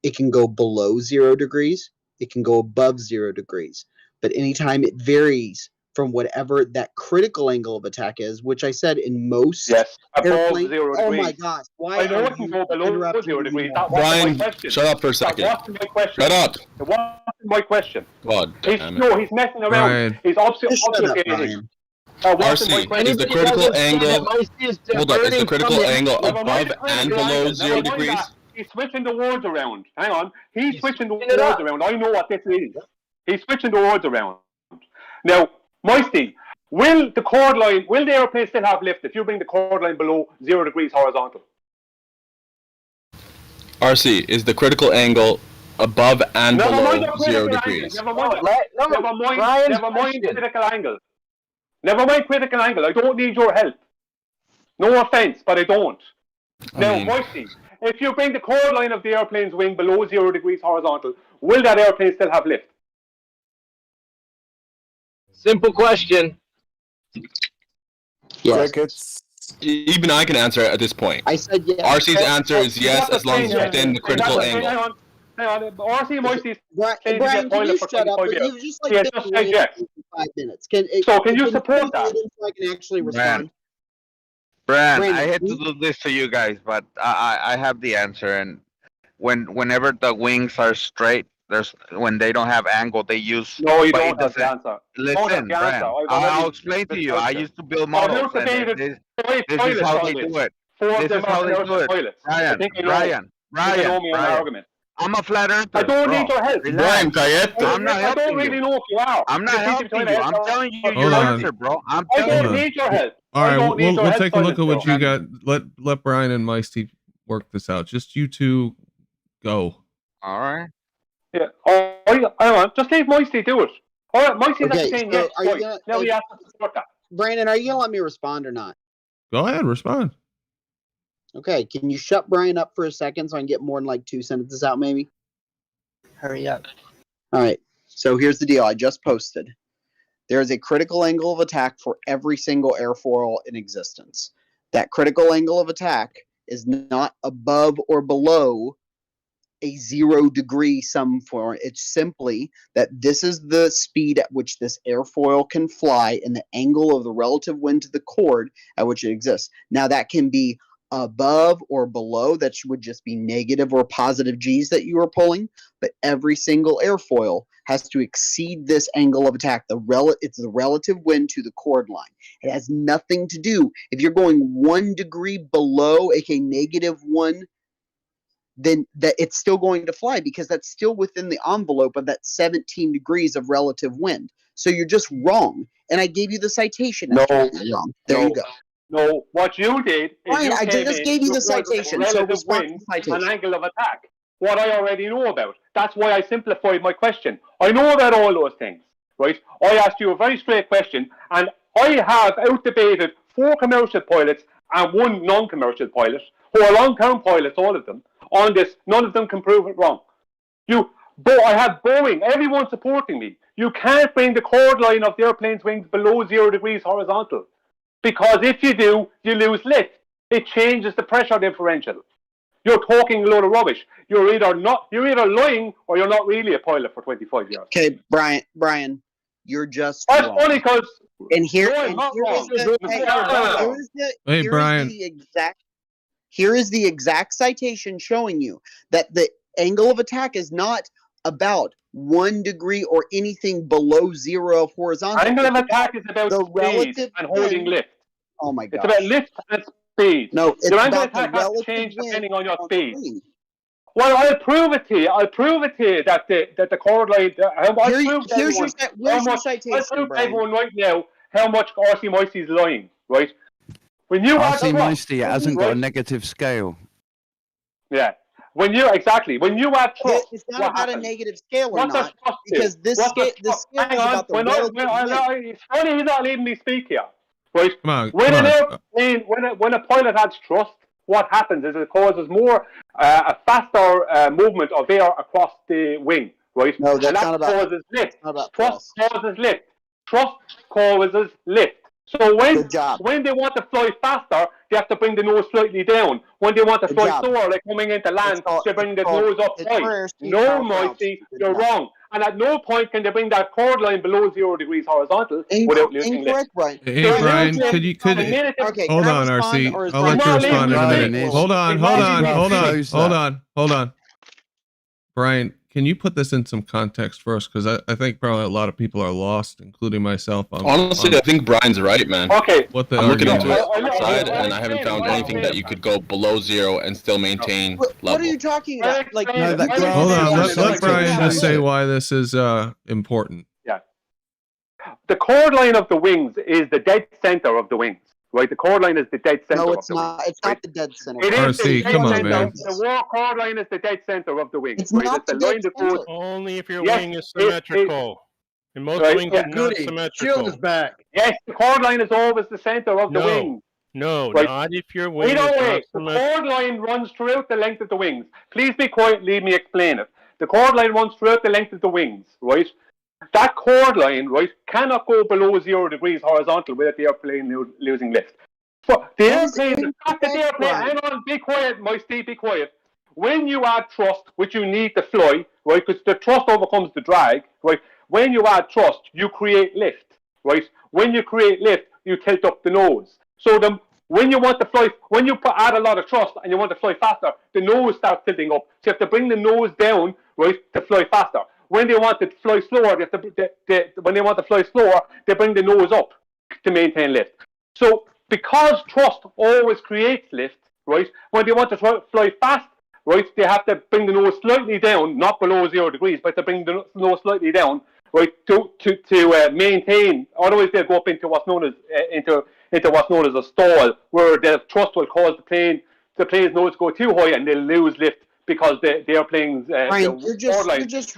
it can go below 0 degrees, it can go above 0 degrees. But anytime it varies from whatever that critical angle of attack is, which I said in most above 0 degrees. Oh my gosh. Why I know are it can you go below interrupting 0 me degrees. now? That wasn't Brian, my question. shut up for a second. That wasn't my question. Shut up. It wasn't my question. God He's, damn it. no, he's messing around. Brian. He's Just shut up, obfuscating. Brian. That wasn't my RC, question. is the critical angle... Hold up, is the critical angle Never mind above the and critical below angle. 0 Never mind degrees? that. He's switching the words around. Hang on. He's switching the words around. I know what this is. He's switching the words around. Now, Moisty, will the airplane still have lift if you bring the chord line below 0 degrees horizontal? RC, is the critical angle above and Never mind below the 0 critical degrees? angle. Never mind critical angle. Never mind critical angle. I don't need your help. No offense, but I don't. Now, Moisty, if you bring the chord line of the airplane's wing below 0 degrees horizontal, will that airplane still have lift? Simple question. Yes. Crickets. Even I can answer it at this point. I said yes. RC's answer is yes, as long as it's within the critical angle. Hang on. RC Moisty's Brian, saying can you for shut up? 25 years. You just like Yeah, been just away say yes. for 5 minutes. So can you support that? So I can actually respond. Brian, Brandon, I hate to do this to you guys, but I have the answer. And whenever the wings are straight, when they don't have angle, they use. No, you don't have the answer. Listen, Brian, I'll explain to you. I used to build models, and this is how they do it. This is how they do it. Brian. I'm a flat earther. I don't need your help. Brian, I'm not helping you. I don't really know if you are. I'm not helping you. I'm telling you Hold your on. answer, bro. I don't need your help. All right, we'll your take a look at what bro. you got. Let Brian and Meisty work this out. Just you two go. All right. Yeah. Hang on. Just leave Moisty do it. All right, Moisty's Okay, saying so yes. are you gonna, Now we have to support that. Brandon, are you gonna let me respond or not? Go ahead, respond. Okay, can you shut Brian up for a second so I can get more than like 2 sentences out, maybe? Hurry up. All right. So here's the deal. I just posted. There is a critical angle of attack for every single airfoil in existence. That critical angle of attack is not above or below a 0 degree sum for it. It's simply that this is the speed at which this airfoil can fly and the angle of the relative wind to the chord at which it exists. Now that can be above or below. That would just be negative or positive G's that you are pulling. But every single airfoil has to exceed this angle of attack. It's the relative wind to the chord line. It has nothing to do. If you're going 1 degree below, aka -1, then that it's still going to fly because that's still within the envelope of that 17 degrees of relative wind. So you're just wrong. And I gave you the citation. No, wrong. There you go. No, what you did is Brian, you I just gave you the citation. So relative respond to wind, the citation. an angle of attack. What I already know about. That's why I simplified my question. I know about all those things, right? I asked you a very straight question, and I have out-debated 4 commercial pilots and 1 non-commercial pilot, who are long-term pilots, all of them, on this. None of them can prove it wrong. I have Boeing, everyone supporting me. You can't bring the chord line of the airplane's wings below 0 degrees horizontal. Because if you do, you lose lift. It changes the pressure differential. You're talking a load of rubbish. You're either lying or you're not really a pilot for 25 years. Okay, Brian, you're just That's wrong. funny because here is the exact citation showing you that the angle of attack is not about 1 degree or anything below 0 of horizontal. Angle of attack is about the speed relative and holding lift. Oh my god. It's about lift and speed. No, it's your angle of about attack the has to relative change wind depending on your on speed. the wing. Well, I'll prove it to you. I'll prove it to you that the chord line. Here's your citation, I'll prove to Brian. everyone right now how much RC Moisty is lying. Right? When you add RC trust, Moisty hasn't got a negative scale. Yeah. When you add trust, it's not about a negative scale or What's not, the trust because this scale is about the relative wind. It's funny he's not letting me speak here. Right? Come on, When a pilot adds trust, what happens is it causes more a faster movement of air across the wing, right? No, that's and that not about causes lift. not about Thrust causes lift. Thrust causes lift. So when they want to fly faster, they have to bring the nose slightly down. When they want to fly slower, like coming into land, they bring the nose up high. No, Moisty, you're wrong. And at no point can they bring that chord line below 0 degrees horizontal without losing lift. Brian. Hey, Brian, could you hold on, RC? I'll let you respond in a minute. Hold on. Brian, can you put this in some context for us? Because I think probably a lot of people are lost, including myself. Honestly, I think Brian's right, man. Okay. What the I'm looking into it argument is. outside, and I haven't found anything that you could go below 0 and still maintain level. What are you talking about? Like, Hold on, let Brian just say why this is important. Yeah. The chord line of the wings is the dead center of the wings. Right, the chord line is the dead center. No, of it's the not. wings, It's not the dead center. It is RC, the come on, center. man. The war chord line is the dead center of the wings. It's right? not It's the the line dead that goes. center. Only if your Yes, wing is symmetrical. And most wings are not symmetrical. Shield is back. Yes, the chord line is always the center of the wing. No, Right. not if your wing Either is way, not the symmetrical. chord line runs throughout the length of the wings. Please be quiet. Leave me explain it. The chord line runs throughout the length of the wings. Right. That chord line, right, cannot go below 0 degrees horizontal without the airplane losing lift. So the airplane, hang on, be quiet, Moisty, be quiet. When you add thrust, which you need to fly, right, because the thrust overcomes the drag, right, when you add thrust, you create lift, right? When you create lift, you tilt up the nose. So when you want to fly, when you add a lot of thrust and you want to fly faster, the nose starts tilting up. So you have to bring the nose down, right, to fly faster. When they want to fly slower, when they want to fly slower, they bring the nose up to maintain lift. So because thrust always creates lift, right? When they want to fly fast, right, they have to bring the nose slightly down, not below 0 degrees, but to bring the nose slightly down, right, to maintain. Otherwise, they'll go up into what's known as into what's known as a stall, where the thrust will cause the plane's nose to go too high, and they'll lose lift because the airplane's Brian, you're just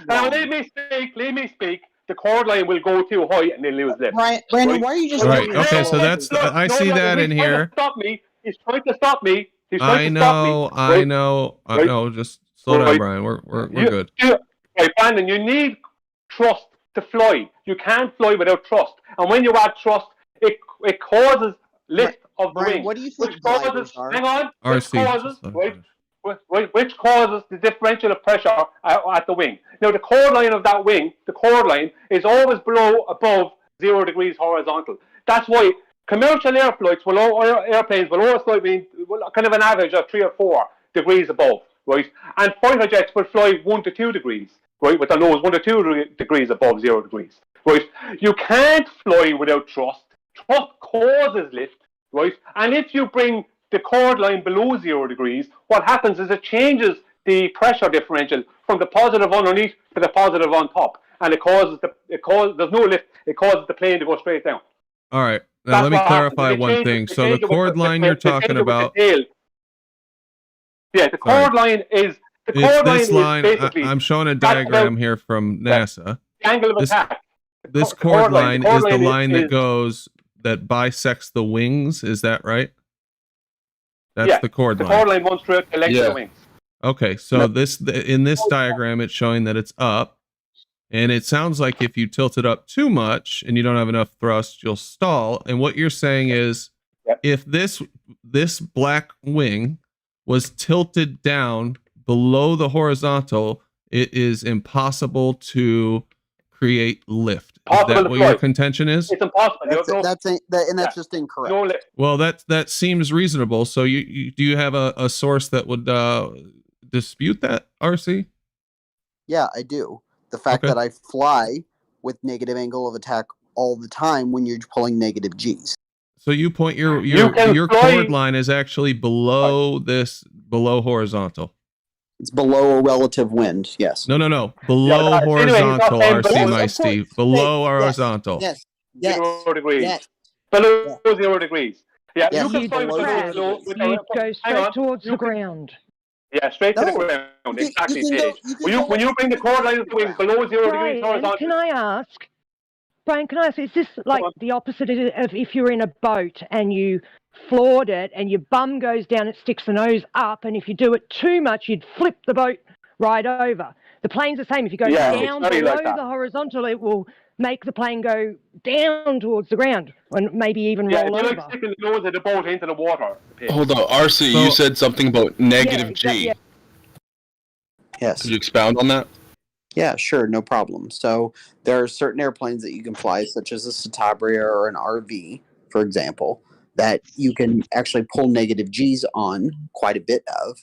wrong. Let me speak. The chord line will go too high and then lose lift. Brandon, right? why are you just... Right, okay, so that's, I see that in here. He's trying to stop me. I know, just slow down, Brian, we're good. Right, Brandon, you need thrust to fly. You can't fly without thrust. And when you add thrust, it causes lift of the wing. What do you think which causes, hang on, which causes the differential of pressure at the wing. Now, the chord line of that wing, the chord line, is always above 0 degrees horizontal. That's why commercial airplanes will always fly kind of an average of 3 or 4 degrees above, right? And fighter jets will fly 1 to 2 degrees, right, with their nose 1 to 2 degrees above 0 degrees, right? You can't fly without thrust. Thrust causes lift, right? And if you bring the chord line below 0 degrees, what happens is it changes the pressure differential from the positive underneath to the positive on top, and there's no lift. It causes the plane to go straight down. All right, now let me clarify one thing. So the chord line you're talking about, the chord line is basically. I'm showing a diagram here from NASA. The angle of attack. This chord line is the line that bisects the wings. Is that right? That's the chord line. The chord line runs through the length of the wings. Okay, so in this diagram, it's showing that it's up, and it sounds like if you tilt it up too much and you don't have enough thrust, you'll stall. And what you're saying is, if this black wing was tilted down below the horizontal, it is impossible to create lift. Is that what your contention is? It's impossible. That's just incorrect. No lift. Well, that seems reasonable. So do you have a source that would dispute that, RC? Yeah, I do. The fact that I fly with negative angle of attack all the time when you're pulling negative G's. So you point your chord line is actually below horizontal. It's below a relative wind, yes. No. Below horizontal, RC my Steve. Below horizontal. Yes. 0 degrees. Yes. Below 0 degrees. Yeah, yes. You can fly You'd go straight towards the ground. Yeah, straight to the ground. Exactly. When you bring the chord line of the wing below 0 degrees horizontal. Can I ask, Brian, is this like the opposite of if you're in a boat and you floored it, and your bum goes down, it sticks the nose up, and if you do it too much, you'd flip the boat right over. The plane's the same. If you go down below the horizontal, it will make the plane go down towards the ground and maybe even roll over. Like sticking the nose of the boat into the water. Hold on, RC, you said something about negative G. Yeah. Yes. Could you expound on that? Yeah, sure, no problem. So there are certain airplanes that you can fly, such as a Citabria or an RV, for example, that you can actually pull negative G's on quite a bit of.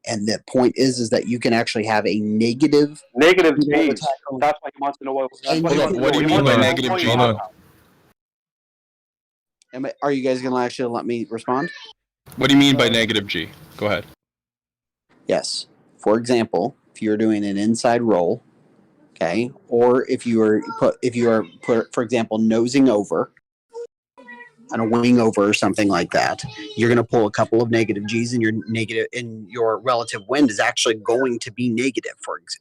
And the point is that you can actually have a negative G's. That's what he wants to know. What do you mean by negative G? Are you guys going to actually let me respond? What do you mean by negative G? Go ahead. Yes. For example, if you're doing an inside roll, okay, or if you are put, for example, nosing over on a wing over or something like that, you're going to pull a couple of negative G's, and your relative wind is actually going to be negative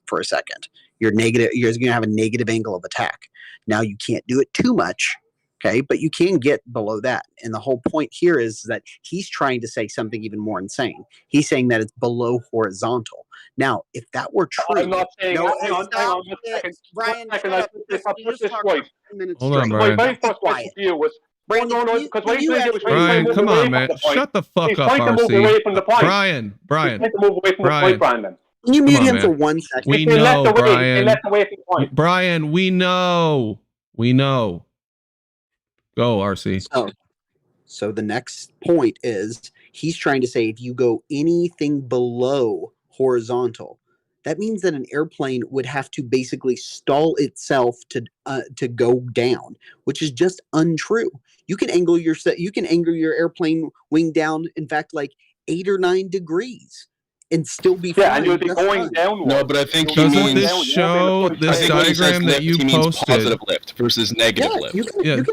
for a second. You're going to have a negative angle of attack. Now you can't do it too much, okay, but you can get below that. And the whole point here is that he's trying to say something even more insane. He's saying that it's below horizontal. Now, if that were true, I'm not saying. Hang on, Brian, hold on, Brian. My very first question to you was. Brandon, because what he's trying to do is Brian, come on, man. Shut the fuck up, RC. Brian. Can you mute him for 1 second? We know, Brian. Brian, we know. We know. Go, RC. So the next point is he's trying to say if you go anything below horizontal, that means that an airplane would have to basically stall itself to go down, which is just untrue. You can angle your airplane wing down, in fact, like 8 or 9 degrees, and still be flying. Yeah, and you'll be going downward. No, but I think doesn't this show this diagram that you posted? Positive lift versus negative lift.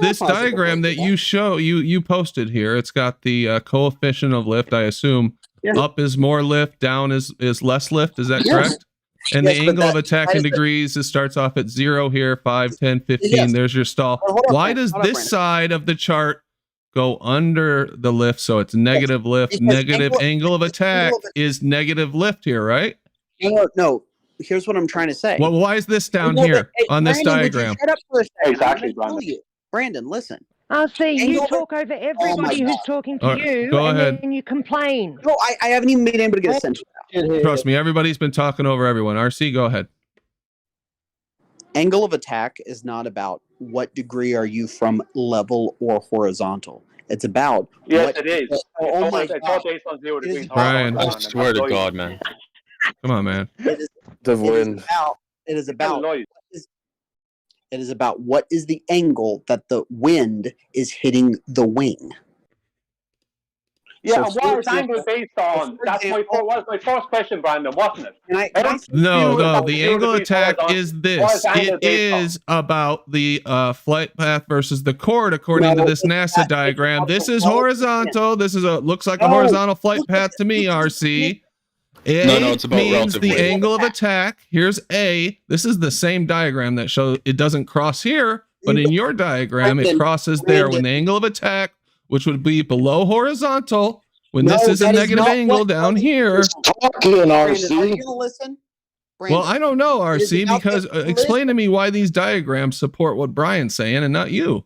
This diagram that you posted here, it's got the coefficient of lift. I assume up is more lift, down is less lift. Is that correct? And the angle of attack in degrees, it starts off at 0 here, 5, 10, 15. There's your stall. Why does this side of the chart go under the lift? So it's negative lift, negative angle of attack is negative lift here, right? No. Here's what I'm trying to say. Well, why is this down here on this diagram? Shut up for a second. Exactly, Brandon, listen. See, you talk over everybody who's talking to you, go ahead. And then you complain. No, I haven't even been able to get a sentence out. Trust me, everybody's been talking over everyone. RC, go ahead. Angle of attack is not about what degree are you from level or horizontal. It's about it is. Oh my God. Based on 0 degrees. Brian, I swear to God, man. Come on, man. The wind. It is about what is the angle that the wind is hitting the wing. Yeah, and what is angle based on? That's my first question, Brandon, wasn't it? No, the angle of attack is this. It is about the flight path versus the chord, according to this NASA diagram. This is horizontal. This is looks like a horizontal flight path to me, RC. It's about means the angle of attack. Here's A. This is the same diagram that shows it doesn't cross here, but in your diagram, it crosses there when the angle of attack, which would be below horizontal, when this is a negative angle down here. Talking, RC. Are you gonna listen? Well, I don't know, RC, because explain to me why these diagrams support what Brian's saying and not you.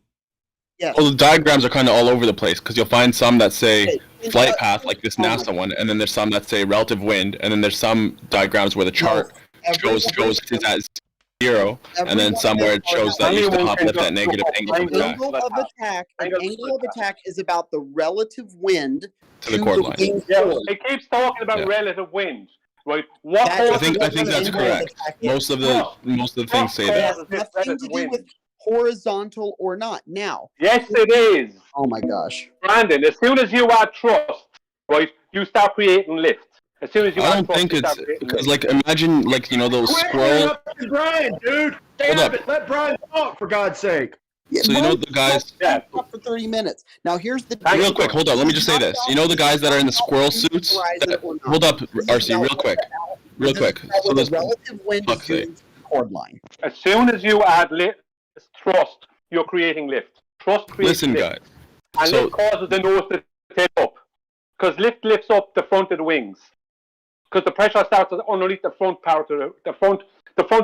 Yes. Well, the diagrams are kind of all over the place because you'll find some that say flight path, like this NASA one, and then there's some that say relative wind, and then there's some diagrams where the chart shows it's at 0, and then somewhere it shows that you still have lift at negative angle of attack. An angle of attack is about the relative wind to the chord line. It keeps talking about relative wind. Right. I think that's correct. Most of the things say that. It has nothing to do with horizontal or not. Now. Yes, it is. Oh my gosh. Brandon, as soon as you add trust, right, you start creating lift. As soon as you I don't think it's because, like, imagine, like, you know, those squirrels. Brian, dude. Damn it. Let Brian talk, for God's sake. Yeah, so you know the guys for 30 minutes. Now here's the real quick. Hold on. Let me just say this. You know the guys that are in the squirrel suits. Hold up, RC, real quick. So there's relative wind chord line. As soon as you add trust, you're creating lift. Trust creates lift. Guys. And it causes the nose to tail up, because lift lifts up the front of the wings, because the pressure starts underneath the front part of the front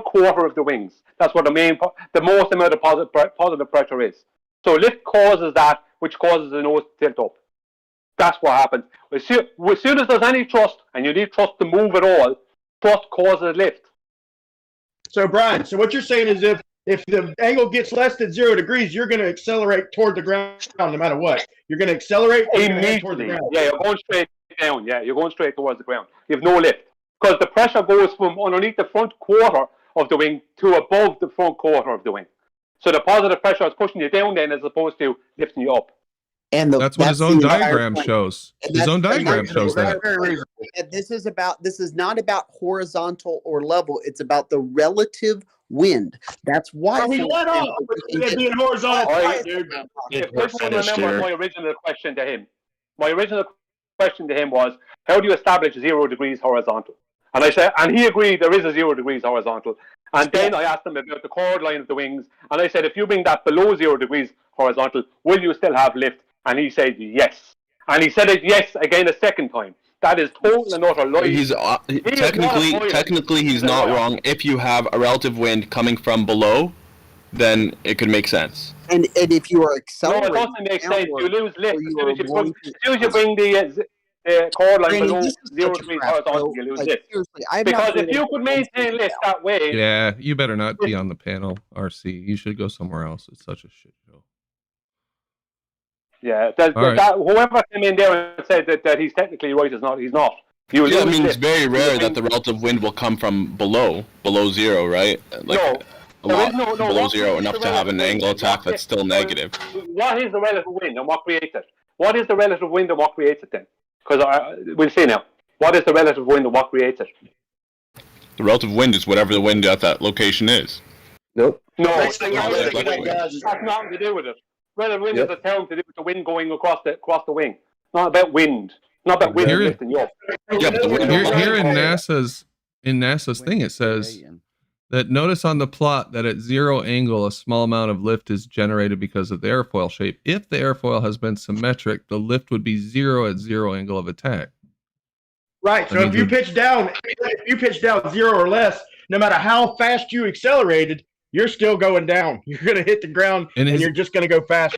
quarter of the wings. That's what the most amount of positive pressure is. So lift causes that, which causes the nose to tilt up. That's what happens. As soon as there's any thrust, and you need thrust to move at all, thrust causes lift. So Brian, so what you're saying is if the angle gets less than 0 degrees, you're going to accelerate toward the ground no matter what. You're going to accelerate immediately. Toward the ground. Yeah, you're going straight down. Yeah, you're going straight towards the ground. You have no lift because the pressure goes from underneath the front quarter of the wing to above the front quarter of the wing. So the positive pressure is pushing you down then, as opposed to lifting you up. And that's what his own diagram shows. His own diagram shows that. And this is not about horizontal or level. It's about the relative wind. That's why he let off being horizontal, dude. If people remember my original question to him, was, how do you establish 0 degrees horizontal? And I said, and he agreed there is a 0 degrees horizontal. And then I asked him about the chord line of the wings, and I said, if you bring that below 0 degrees horizontal, will you still have lift? And he said yes. And he said it yes again a second time. That is total and utter lie. Technically he's not wrong. If you have a relative wind coming from below, then it could make sense. And if you are accelerating, no, it doesn't make sense. You lose lift as soon as you bring the chord line below 0 degrees horizontal, you lose lift. Because if you could maintain lift that way, yeah, you better not be on the panel, RC. You should go somewhere else. It's such a shit show. Yeah, whoever came in there and said that he's technically right is not. He's not. I mean, it's very rare that the relative wind will come from below 0, right? Like below 0, enough to have an angle attack that's still negative. What is the relative wind and what creates it? What is the relative wind and what creates it then? Because we'll see now. What is the relative wind and what creates it? The relative wind is whatever the wind at that location is. Nope. No, that's nothing to do with it. Relative wind is a term to do with the wind going across the wing. Not about wind. Not about wind lifting you up. Yeah, here in NASA's thing, it says that notice on the plot that at 0 angle, a small amount of lift is generated because of the airfoil shape. If the airfoil has been symmetric, the lift would be 0 at 0 angle of attack. Right. So if you pitch down 0 or less, no matter how fast you accelerated, you're still going down. You're going to hit the ground, and you're just going to go fast.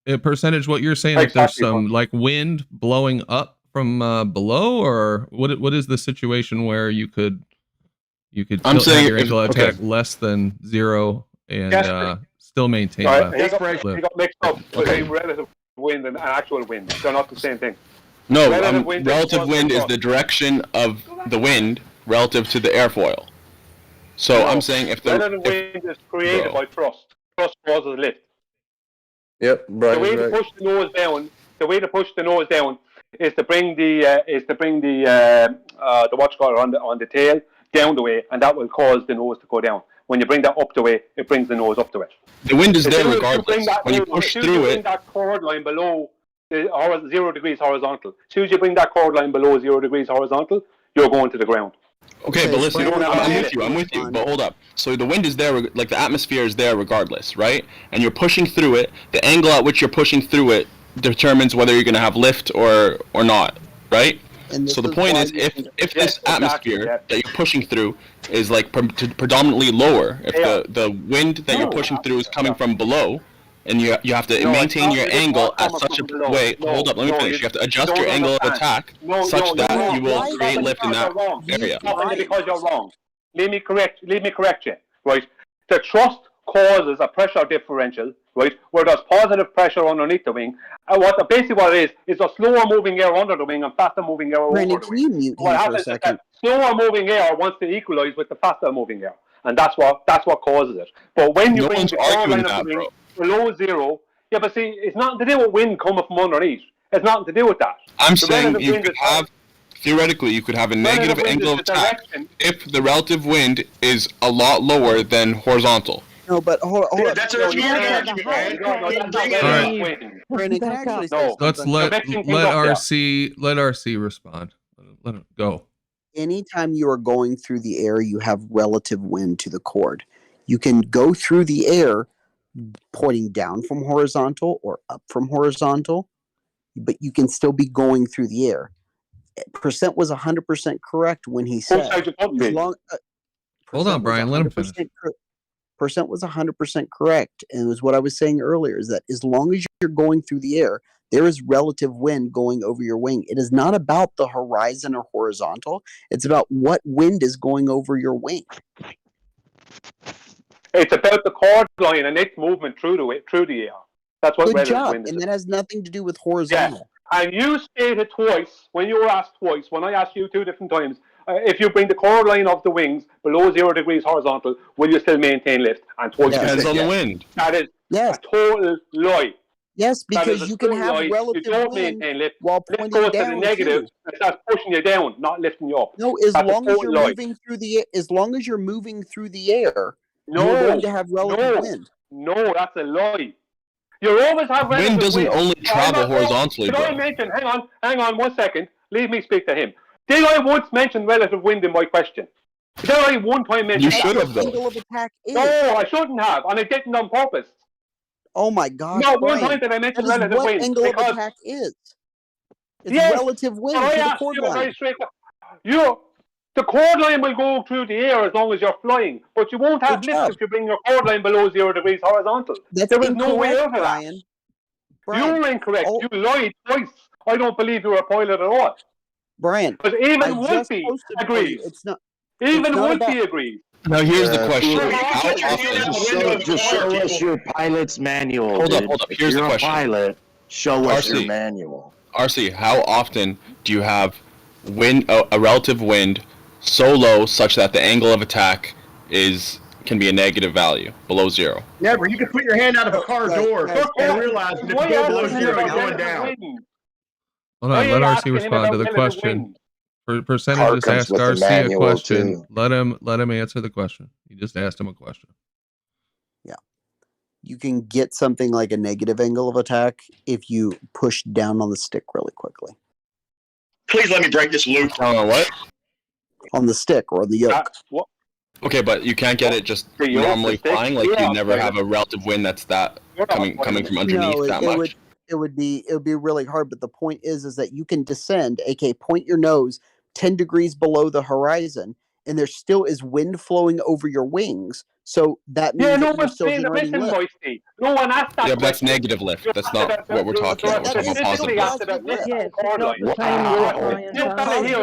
A percentage, what you're saying, like there's some like wind blowing up from below, or what is the situation where you could still have your angle attack less than 0 and still maintain He got mixed up with a relative wind and actual wind. They're not the same thing. No, relative wind is the direction of the wind relative to the airfoil. So I'm saying if the wind is created by thrust causes lift. Yep, right. The way to push the nose down is to bring the watch collar on the tail down the way, and that will cause the nose to go down. When you bring that up the way, it brings the nose up the way. The wind is there regardless. When you push through it, that chord line below 0 degrees horizontal. As soon as you bring that chord line below 0 degrees horizontal, you're going to the ground. Okay, but listen, I'm with you, but hold up. So the wind is there, like the atmosphere is there regardless, right? And you're pushing through it. The angle at which you're pushing through it determines whether you're going to have lift or not, right? So the point is, if this atmosphere that you're pushing through is like predominantly lower, if the wind that you're pushing through is coming from below, and you have to maintain your angle at such a way. Hold up, let me finish. You have to adjust your angle of attack such that you will create lift in that area. Because you're wrong. Let me correct you. Right, the thrust causes a pressure differential. Right, where there's positive pressure underneath the wing. Basically what it is a slower moving air under the wing and faster moving air over the wing. Can you mute what happens is that slower moving air wants to equalize with the faster moving air, and that's what causes it. But when you bring the chord line of the wing below 0, yeah, but see, it's nothing to do with wind coming from underneath. It's nothing to do with that. I'm saying you could have, theoretically, you could have a negative angle of attack if the relative wind is a lot lower than horizontal. No, but hold on. That's what you're arguing, man. Let's let RC respond. Let him go. Anytime you are going through the air, you have relative wind to the cord. You can go through the air pointing down from horizontal or up from horizontal. but you can still be going through the air. Percent was 100% correct when he said. Hold on, Brian. Let him finish. Percent was 100% correct, and it was what I was saying earlier. Is that as long as you're going through the air, there is relative wind going over your wing. It is not about the horizon or horizontal. It's about what wind is going over your wing. It's about the chord line and its movement through the air. That's what Good job, wind is. and that has nothing to do with horizontal. Yeah. And you stated twice, when you were asked twice, when I asked you 2 different times, if you bring the chord line of the wings below 0 degrees horizontal, will you still maintain lift? And twice depends on the wind. That is a total lie. Yes, because you can have relative you don't wind maintain lift. while Lift pointing goes down to the negative, too. and starts pushing you down, not lifting you up. No, as long as you're moving through the air, you're going to have relative wind. No, that's a lie. You always have relative Wind doesn't wind. only travel horizontally, Did bro. I mention? Hang on 1 second. Leave me speak to him. Did I once mention relative wind in my question? Did I one time mention? You should have, though. Angle of attack is. No, I shouldn't have, and I didn't on purpose. Oh my gosh! Not one Brian, time did I mention that is relative what wind. angle of because attack is. It's yes, relative wind but I to the asked chord you a very line. straight. The chord line will go through the air as long as you're flying, but you won't have lift if you bring your chord line below 0 degrees horizontal. That's there is no way out of Brian. that. You're incorrect. You lied twice. I don't believe you're a pilot at all. Brian, because even Wolfie agrees. It's not. Even Wolfie agrees. Now here's the question: How often? Just show us your pilot's manual. Hold dude. up. If Here's the you're question. a pilot, show us RC. your manual. RC, how often do you have a relative wind so low such that the angle of attack can be a negative value, below 0? Never. You can put your hand out of a car door and realize that if you go below 0, you're going down. Hold on, let RC respond to the question. Percentage just asked RC a question. Too. Let him answer the question. You just asked him a question. Yeah. You can get something like a negative angle of attack if you push down on the stick really quickly. Please let me break this loop. On what? On the stick or on the yoke. Okay, but you can't get it just normally flying. Like you never have a relative wind that's that coming from underneath that much. It would be really hard. But the point is that you can descend, aka point your nose 10 degrees below the horizon, and there still is wind flowing over your wings. So that means that you're still generating lift. No one asked that. Yeah, but that's negative lift. That's not what we're talking about. We're talking about positive lift. Yes, it's not the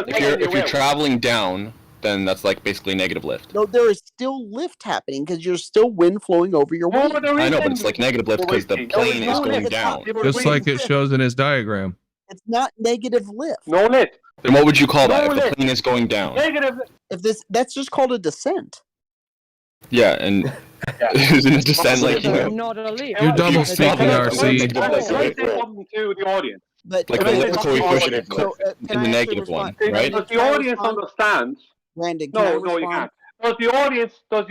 same. If you're traveling down, then that's like basically negative lift. No, there is still lift happening because you're still wind flowing over your wings. I know, but it's like negative lift because the plane is going down. Just like it shows in his diagram. It's not negative lift. No lift. Then what would you call that if the plane is going down? Negative. That's just called a descent. Yeah, and isn't a descent like not a lift. You're double speaking, RC. To the audience. But like the lift coefficient in the negative one, right? Does the audience understand? Brandon, no, you can't. Does the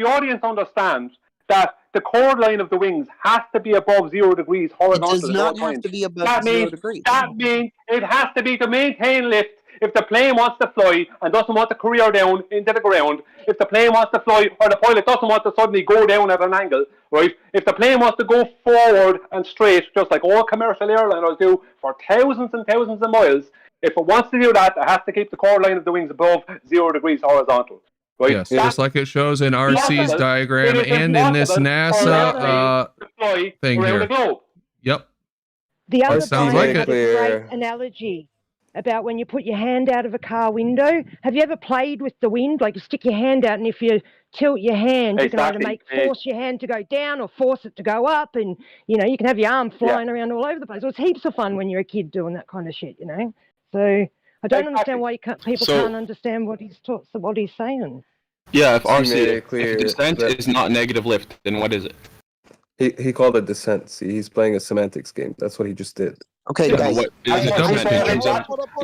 audience understand that the chord line of the wings has to be above 0 degrees horizontal? It does not have to be above 0 degrees. That means it has to be to maintain lift. If the plane wants to fly and doesn't want to career down into the ground, if the plane wants to fly or the pilot doesn't want to suddenly go down at an angle, right? If the plane wants to go forward and straight, just like all commercial airliners do for thousands and thousands of miles, if it wants to do that, it has to keep the chord line of the wings above 0 degrees horizontal. Right? Yes, just like it shows in RC's diagram and in this NASA thing here. Yep. The other sounds like like a great analogy about when you put your hand out of a car window. Have you ever played with the wind? Like you stick your hand out, and if you tilt your hand, you can either force your hand to go down or force it to go up, and you can have your arm flying around all over the place. Well, it's heaps of fun when you're a kid doing that kind of shit, So I don't understand why people can't understand what he's saying. Yeah, if descent is not negative lift, then what is it? He called it descent. See, he's playing a semantics game. That's what he just did. Okay, guys. In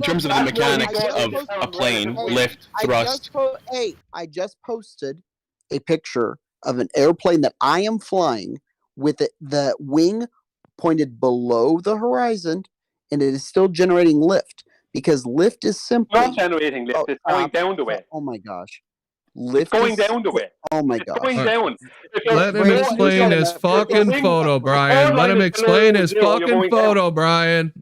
terms of the mechanics of a plane, lift, thrust. I just posted a picture of an airplane that I am flying with the wing pointed below the horizon, and it is still generating lift because lift is simply not generating lift. It's going down the way. Oh my gosh. Lift going down the way. Oh my gosh. Going down. Let him explain his fucking photo, Brian. Let him explain his fucking photo, Brian.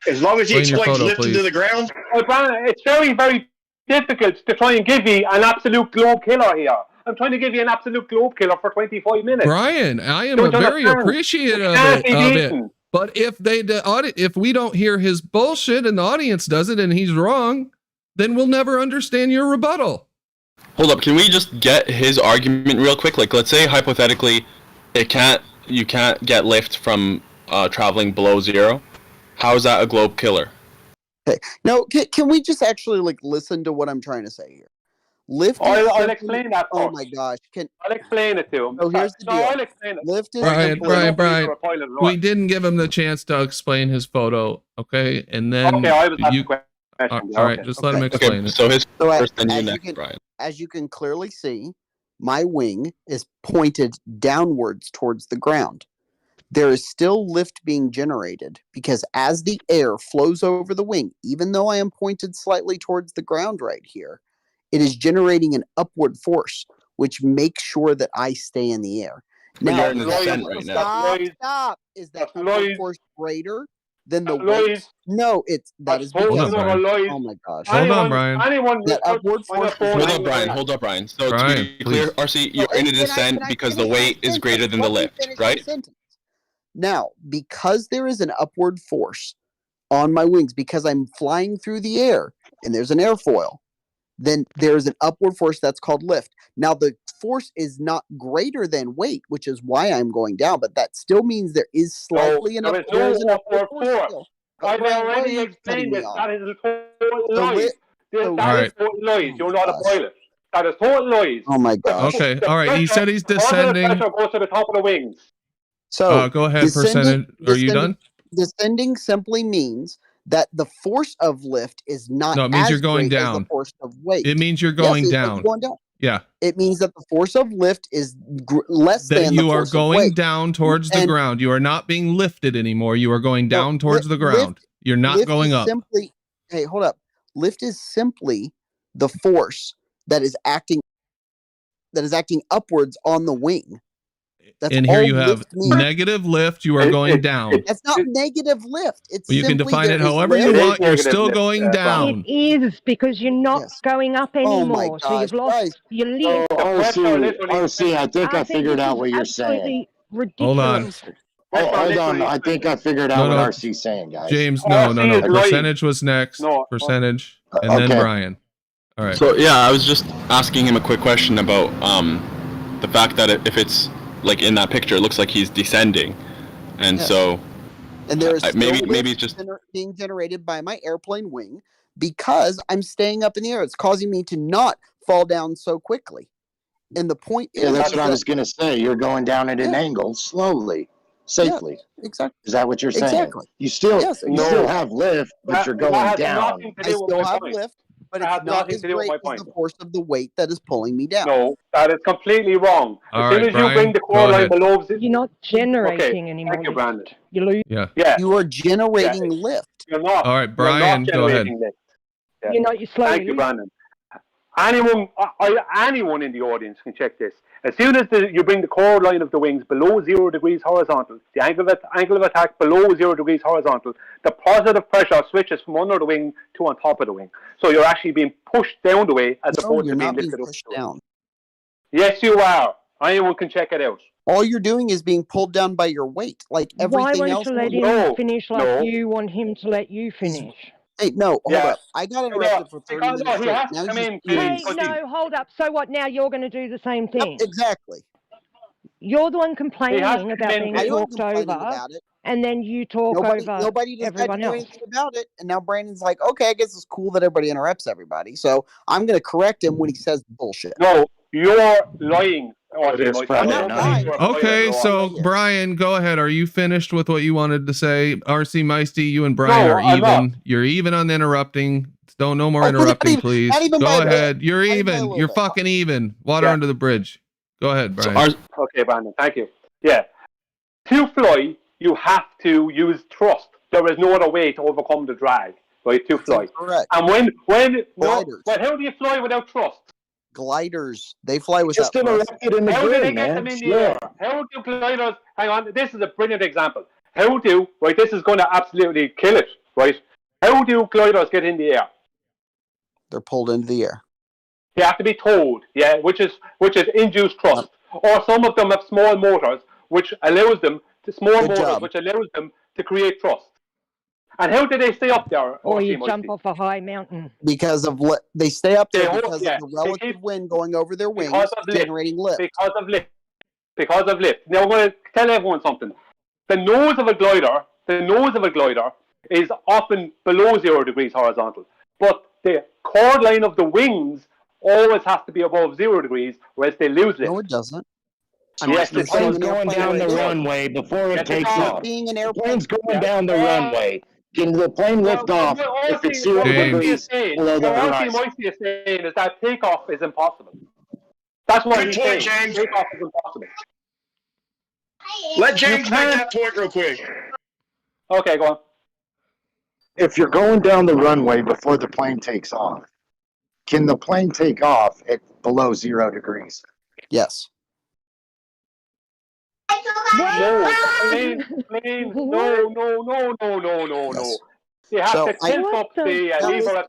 As long as he Explain your explains photo, lifting please. to the ground. Well, Brian, it's very, very difficult to try and give you an absolute globe killer here. I'm trying to give you an absolute globe killer for 25 minutes. Brian, I am Don't very understand. appreciative It can't be of beaten. it. But if we don't hear his bullshit and the audience does it and he's wrong, then we'll never understand your rebuttal. Hold up, can we just get his argument real quick? Like, let's say hypothetically, you can't get lift from traveling below zero. How is that a globe killer? Okay. No, can we just actually like listen to what I'm trying to say here? Lift. I'll explain that. Oh my gosh! I'll explain it to him. Oh, here's the deal. I'll explain it. Lift is Brian, we didn't give him the chance to explain his photo, okay? And then okay, I was asking question. All right, just let him explain it. So his first, then you next, Brian. As you can clearly see, my wing is pointed downwards towards the ground. There is still lift being generated because as the air flows over the wing, even though I am pointed slightly towards the ground right here, it is generating an upward force, which makes sure that I stay in the air. Now, stop. Is that upward force greater than the weight? No, that is because. Oh my gosh! Hold on, Brian. That upward force. Hold up, Brian. So to be clear, RC, you're in a descent because the weight is greater than the lift, right? Now, because there is an upward force on my wings, because I'm flying through the air and there's an airfoil, then there's an upward force that's called lift. Now, the force is not greater than weight, which is why I'm going down, but that still means there is slightly an upward force. I've already explained this. That is total lies. That is total lies. You're not a pilot. That is total lies. Oh my gosh. Okay, all right. He said he's descending. The pressure goes to the top of the wings. So go ahead, percentage. Are you done? Descending simply means that the force of lift is not. No, it means you're going great as down. the force of weight. It means you're going down. Going down. Yeah. It means that the force of lift is less that than the you are force going of weight. down towards the ground. You are not being lifted anymore. You are going down towards the ground. You're not going up. Hey, hold up. Lift is simply the force that is acting upwards on the wing. That's and here all you have negative lift. You are going down. That's not negative lift. It's well, you can define it however lift. you want. You're still going down. It is because you're not going up anymore. my So you've lost your lift. RC, I think I figured out what you're saying. Hold on. Hold on. I think I figured out what RC's saying, guys. James, no. Percentage was next. Percentage, and then Brian. All right. So yeah, I was just asking him a quick question about the fact that if it's like in that picture, it looks like he's descending, and so and there's maybe it's just being generated by my airplane wing because I'm staying up in the air. It's causing me to not fall down so quickly. And the point is, that's what I was going to say. You're going down at an angle, slowly, safely. Yeah, exactly. Is that what you're saying? Exactly. You still have lift, but you're going down. I still have lift. But it's not as great as the force of the weight that is pulling me down. No, that is completely wrong. All as soon as you bring the core line below, you're not generating anymore. Thank you, Brandon. You lose. Yeah. You are generating lift. You're not. All right, Brian, go ahead. You're not. You're slowly. Thank you, Brandon. Anyone in the audience can check this. As soon as you bring the core line of the wings below 0 degrees horizontal, the angle of attack below 0 degrees horizontal, the positive pressure switches from under the wing to on top of the wing. So you're actually being pushed down the way as opposed to being lifted up. Down. Yes, you are. Anyone can check it out. All you're doing is being pulled down by your weight, like everything else. Why won't you let him finish like you want him to let you finish? Hey, no, hold up. I got interrupted for 30 minutes straight. No, hold up. So what? Now you're going to do the same thing. Yep, exactly. You're the one complaining about being talked over, and then you talk over nobody everyone else. Anything about it, and now Brandon's like, okay, I guess it's cool that everybody interrupts everybody. So I'm going to correct him when he says bullshit. No, you're lying. Okay, so Brian, go ahead. Are you finished with what you wanted to say? RC Meisty, you and Brian are even. You're even on interrupting. No more interrupting, please. Go ahead. You're even. You're fucking even. Water under the bridge. Go ahead, Brian. Okay, Brandon. Thank you. Yeah. To fly, you have to use thrust. There is no other way to overcome the drag, right? To fly. Correct. And how do you fly without thrust? Gliders, they fly without just interrupted in the How do they get them in the air? How do gliders? Hang on, this is a brilliant example. This is going to absolutely kill it. right? How do gliders get in the air? They're pulled into the air. They have to be towed, yeah, which is induced thrust. Or some of them have small motors, which allows them to create thrust. And how do they stay up there? Or you jump off a high mountain. Because of they stay up there because of the relative wind going over their wings, generating lift. Because of lift. Now I'm going to tell everyone something. The nose of a glider is often below 0 degrees horizontal, but the chord line of the wings always has to be above 0 degrees, whereas they lose lift. No, it doesn't. Yes, the plane's going down the runway before it takes off. The plane's going down the runway. Can the plane lift off if it's 0 degrees below the horizon? What Moisty is saying is that takeoff is impossible. That's what he's saying. James. Takeoff is impossible. Let James make that point real quick. Okay, go on. If you're going down the runway before the plane takes off, can the plane take off at below 0 degrees? Yes. No. You have to tilt up the lever at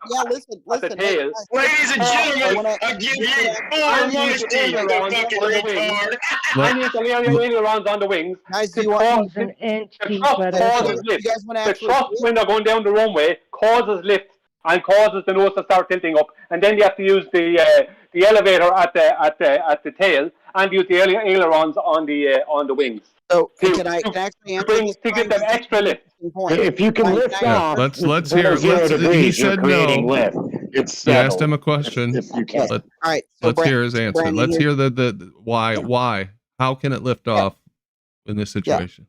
the tail. Ladies and gentlemen, I give you full honesty, you fucking retard. And you can lay your ailerons on the wings. Guys, The thrust when they're going down the runway causes lift and causes the nose to start tilting up, and then you have to use the elevator at the tail and use the ailerons on the wings. So can I actually answer to get them extra lift? If you can lift off, let's hear. He said no. Lift. It's you asked him a question. If you can. All right. So let's hear his answer. Brandon, let's hear the why. Why? How can it lift off in this situation?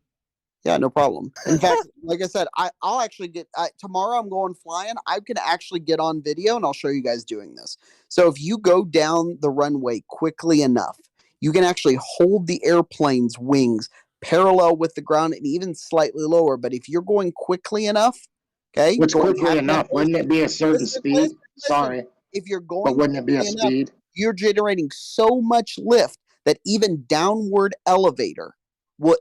Yeah, no problem. In fact, like I said, I'll actually get tomorrow. I'm going flying. I can actually get on video and I'll show you guys doing this. So if you go down the runway quickly enough, you can actually hold the airplane's wings parallel with the ground and even slightly lower. But if you're going quickly enough, okay. What's quickly enough? Wouldn't it be a certain speed? Sorry. If you're going, but wouldn't it be a speed? You're generating so much lift that even downward elevator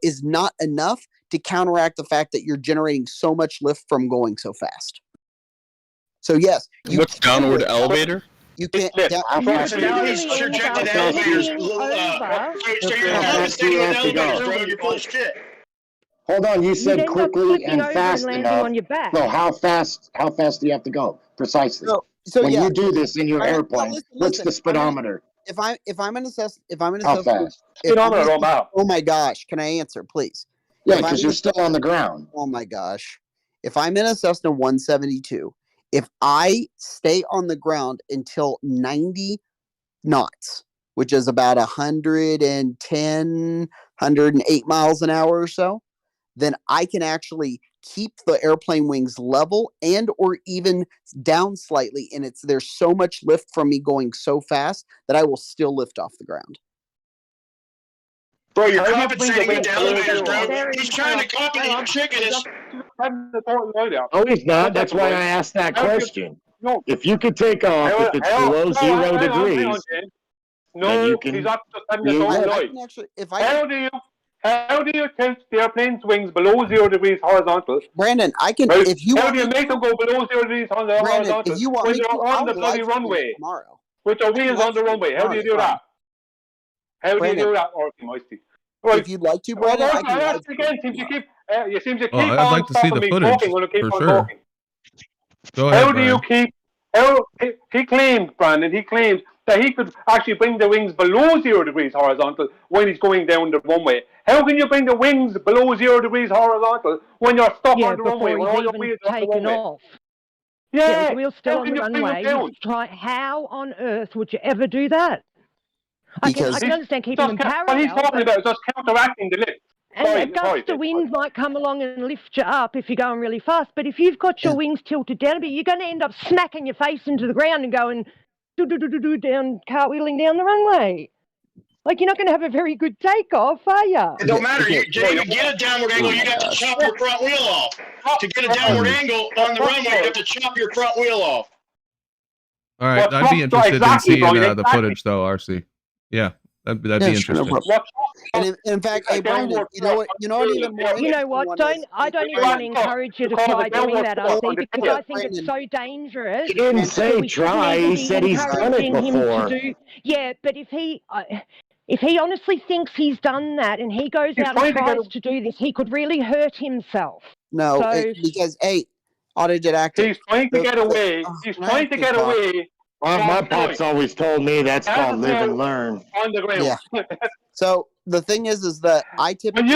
is not enough to counteract the fact that you're generating so much lift from going so fast. So yes, what's downward elevator? You can't. So now he's projected elevators. So you're not staying with elevators, bro. You're full of shit. Hold on, you said quickly and fast enough. No, how fast do you have to go precisely? So when you do this in your airplane, what's the speedometer? If I'm an assess, how fast? Speedometer don't matter. Oh my gosh, can I answer, please? Yeah, because you're still on the ground. Oh my gosh, if I'm in a Cessna 172. If I stay on the ground until 90 knots, which is about 110, 108 miles an hour or so, then I can actually keep the airplane wings level and or even down slightly. And there's so much lift from me going so fast that I will still lift off the ground. Bro, you're compensating with the elevators, bro. He's trying to compensate chicken. No, he's not. That's why I asked that question. If you could take off, if it's below 0 degrees, no, you can. He's up to how do you tilt the airplane's wings below 0 degrees horizontal? Brandon, I can. Right? If you how do you make them go below 0 degrees horizontal if you want when you're on the bloody runway? Tomorrow. With your wheels on the runway, how do you do that? How do you do that, Orky Moisty? Right. If you'd like to, Brandon, I can. I'd like to see the footage for sure. Go ahead, how do you keep? He claimed, Brandon. He claimed that he could actually bring the wings below 0 degrees horizontal when he's going down the runway. How can you bring the wings below 0 degrees horizontal when you're stuck on the runway? When all your wheels are on the runway? Off. Yeah, the wheels still on the runway. How on earth would you ever do that? I can understand keeping them parallel. What he's talking about is just counteracting the lift. And a gust of wind might come along and lift you up if you're going really fast. But if you've got your wings tilted down a bit, you're going to end up smacking your face into the ground and going down, cartwheeling down the runway. Like, you're not going to have a very good takeoff, are you? It don't matter. To get a downward angle, you got to chop your front wheel off. To get a downward angle on the runway, you have to chop your front wheel off. All right, I'd be interested in seeing the footage, though, RC. Yeah. That'd be interesting. And in fact, hey Brandon, you know what even more You know what? I don't even want to encourage you to try doing that, RC, because I think it's so dangerous. He didn't say try. He said he's done it before. Yeah, but if he honestly thinks he's done that and he goes out and tries to do this, he could really hurt himself. No, because autodidactic. He's trying to get away. He's trying to get away. Well, my pop's always told me that's called live and learn. On the ground. Yeah. So the thing is that I typically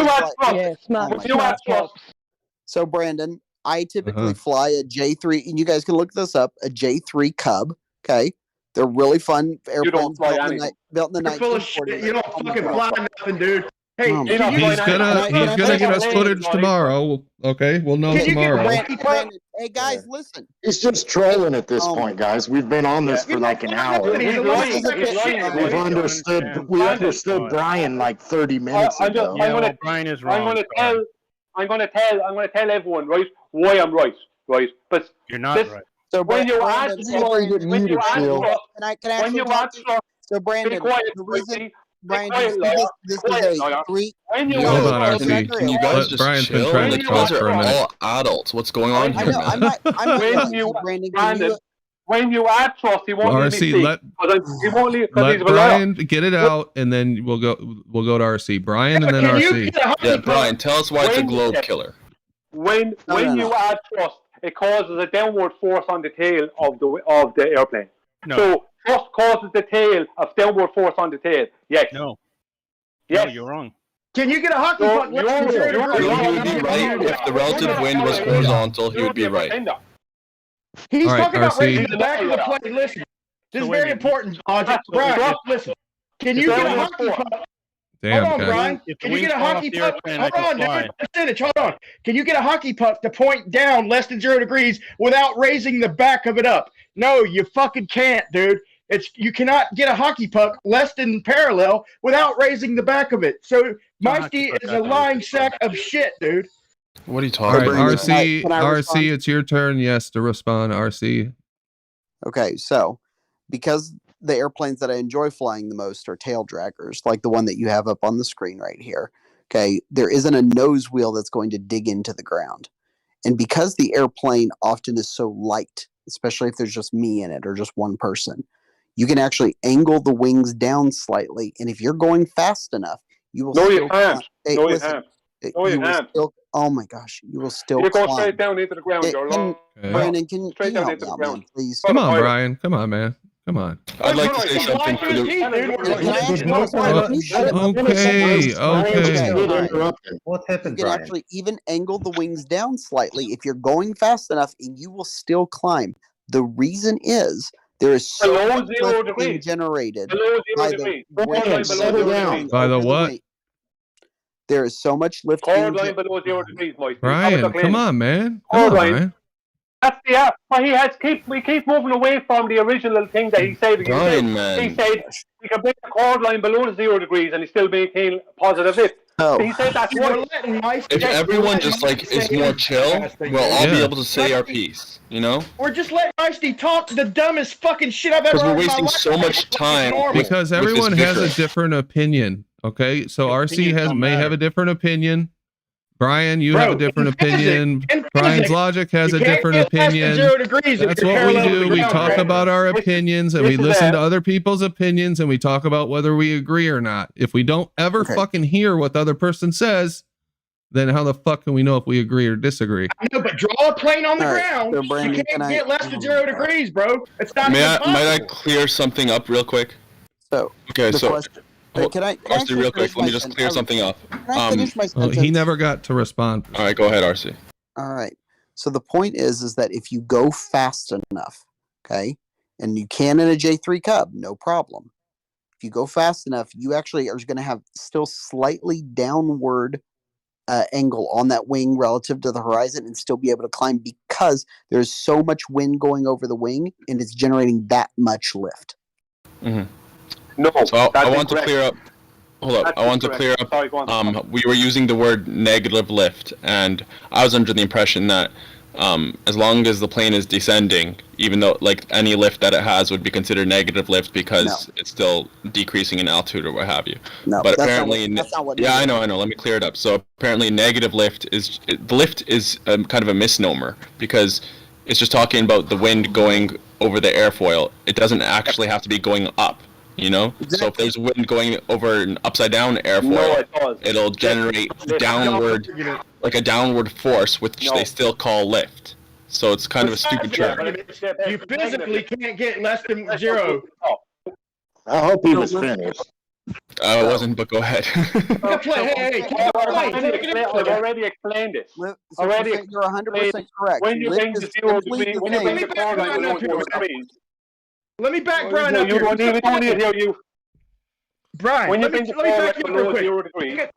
So Brandon, I typically fly a J3, and you guys can look this up, a J3 Cub. Okay, they're really fun airplanes built in the 1940s. You don't fucking fly nothing, dude. Hey, he's gonna get us footage tomorrow. Okay, we'll know tomorrow. Brandon, hey guys, listen. He's just trolling at this point, guys. We've been on this for like an hour. We understood Brian like 30 minutes ago. Brian is wrong. I'm gonna tell everyone, right, why I'm right? But you're not right. So when you ask Brandon, the reason Brian, this is a three. Hold on, RC. Can you guys just Brian's chill? been trying to talk for a minute. All adults. What's going on here? When you add trust, he won't RC, let Brian get it out, and then we'll go to RC. Brian, and then RC. Yeah, Brian, tell us why it's a globe killer. When you add trust, it causes a downward force on the tail of the airplane. No. So trust causes the tail of downward force on the tail. Yes. No. Yes. No, you're wrong. Can you get a hockey puck? He would be right if the relative wind was horizontal. He would be right. He's talking about RC. raising the back of the plane. Listen, this is very important. Brian, listen. Can you get a hockey puck? Damn, hold on, Brian. Can you get a hockey puck? Hold on, dude. Hold on. Can you get a hockey puck to point down less than 0 degrees without raising the back of it up? No, you fucking can't, dude. You cannot get a hockey puck less than parallel without raising the back of it. So Meisty is a lying sack of shit, dude. What are you talking about? All right, RC, RC, it's your turn. Yes, to respond, RC. Okay, so because the airplanes that I enjoy flying the most are tail draggers, like the one that you have up on the screen right here. Okay, there isn't a nose wheel that's going to dig into the ground. And because the airplane often is so light, especially if there's just me in it or just one person, you can actually angle the wings down slightly. And if you're going fast enough, you will you can't. Oh my gosh, you will still You go straight down into the ground. Brandon, can you straight down help into me the out, ground. man, please? Come on, Brian. Come on, man. Come on. I'd like to say something for the. Okay. What happened, You can Brian? actually even angle the wings down slightly if you're going fast enough, and you will still climb. The reason is there is so much lift being generated by the wind. By the what? There is so much lift. Line below 0 degrees, Mike. Brian, come on, man. Come on, Brian. That's the we keep moving away from the original thing that he said. Brian, man. He said we can bring the chord line below 0 degrees and he still maintain positive lift. Oh. He said that's what. If everyone just is more chill, we'll all be able to say our piece. You know? We're just letting Meisty talk the dumbest fucking shit I've ever heard. Because we're wasting so much time. Because everyone has a different opinion. Okay, so RC may have a different opinion. Brian, you have a different opinion. Brian's logic has a different opinion. That's what we do. We talk about our opinions and we listen to other people's opinions and we talk about whether we agree or not. If we don't ever fucking hear what the other person says, then how the fuck can we know if we agree or disagree? I know, but draw a plane on the ground. So Brandon, you can't get less than 0 degrees, bro. It's not might I clear something up real quick? So okay, so question, can I RC, real quick, let me just clear something up. Can I finish my sentence? He never got to respond. All right, go ahead, RC. All right. So the point is that if you go fast enough, okay, and you can in a J3 Cub, no problem. If you go fast enough, you actually are going to have still slightly downward angle on that wing relative to the horizon and still be able to climb because there's so much wind going over the wing and it's generating that much lift. Mm-hmm. No, so I want to clear up. Hold up, I want to clear up. We were using the word negative lift, and I was under the impression that as long as the plane is descending, even though like any lift that it has would be considered negative lift because it's still decreasing in altitude or what have you. No, but that's apparently, that's not what yeah, I know. Let me clear it up. So apparently, negative lift is the lift is kind of a misnomer because it's just talking about the wind going over the airfoil. It doesn't actually have to be going up. You know, so if there's wind going over an upside down airfoil, it'll generate downward, like a downward force, which they still call lift. So it's kind of a stupid term. You physically can't get less than 0. I hope he was finished. I wasn't, but go ahead. I've already explained it. You're 100% correct. When you bring the 0 degree, when you bring the corner, let me back Brian up here. Brian, let me back you up real quick.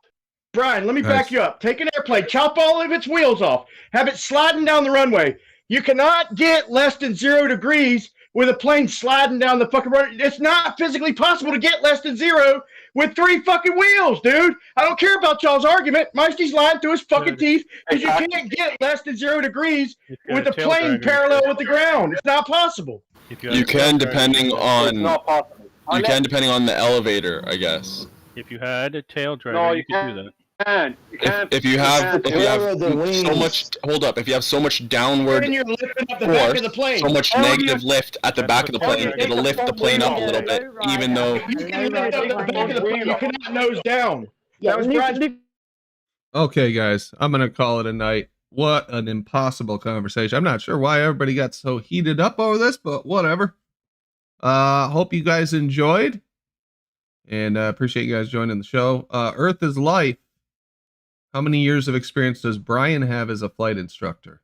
Brian, let me back you up. Take an airplane, chop all of its wheels off, have it sliding down the runway. You cannot get less than 0 degrees with a plane sliding down the fucking runway. It's not physically possible to get less than 0 with 3 fucking wheels, dude. I don't care about y'all's argument. Meisty's lying through his fucking teeth because you can't get less than 0 degrees with a plane parallel with the ground. It's not possible. You can, depending on the elevator, I guess. If you had a tail driver, you could do that. If you have so much, hold up. If you have so much downward force, so much negative lift at the back of the plane, it'll lift the plane up a little bit, even though. You cannot nose down. Okay, guys, I'm gonna call it a night. What an impossible conversation. I'm not sure why everybody got so heated up over this, but whatever. Hope you guys enjoyed, and appreciate you guys joining the show. Earth is Life. How many years of experience does Brian have as a flight instructor?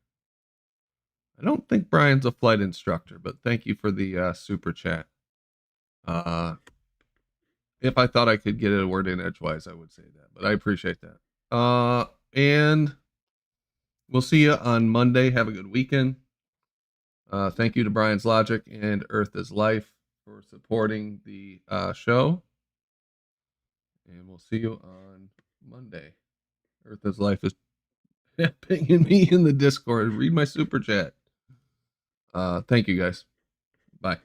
I don't think Brian's a flight instructor, but thank you for the super chat. If I thought I could get a word in edgewise, I would say that, but I appreciate that. And we'll see you on Monday. Have a good weekend. Thank you to Brian's Logic and Earth is Life for supporting the show. And we'll see you on Monday. Earth is Life is pinging me in the Discord. Read my super chat. Thank you guys. Bye.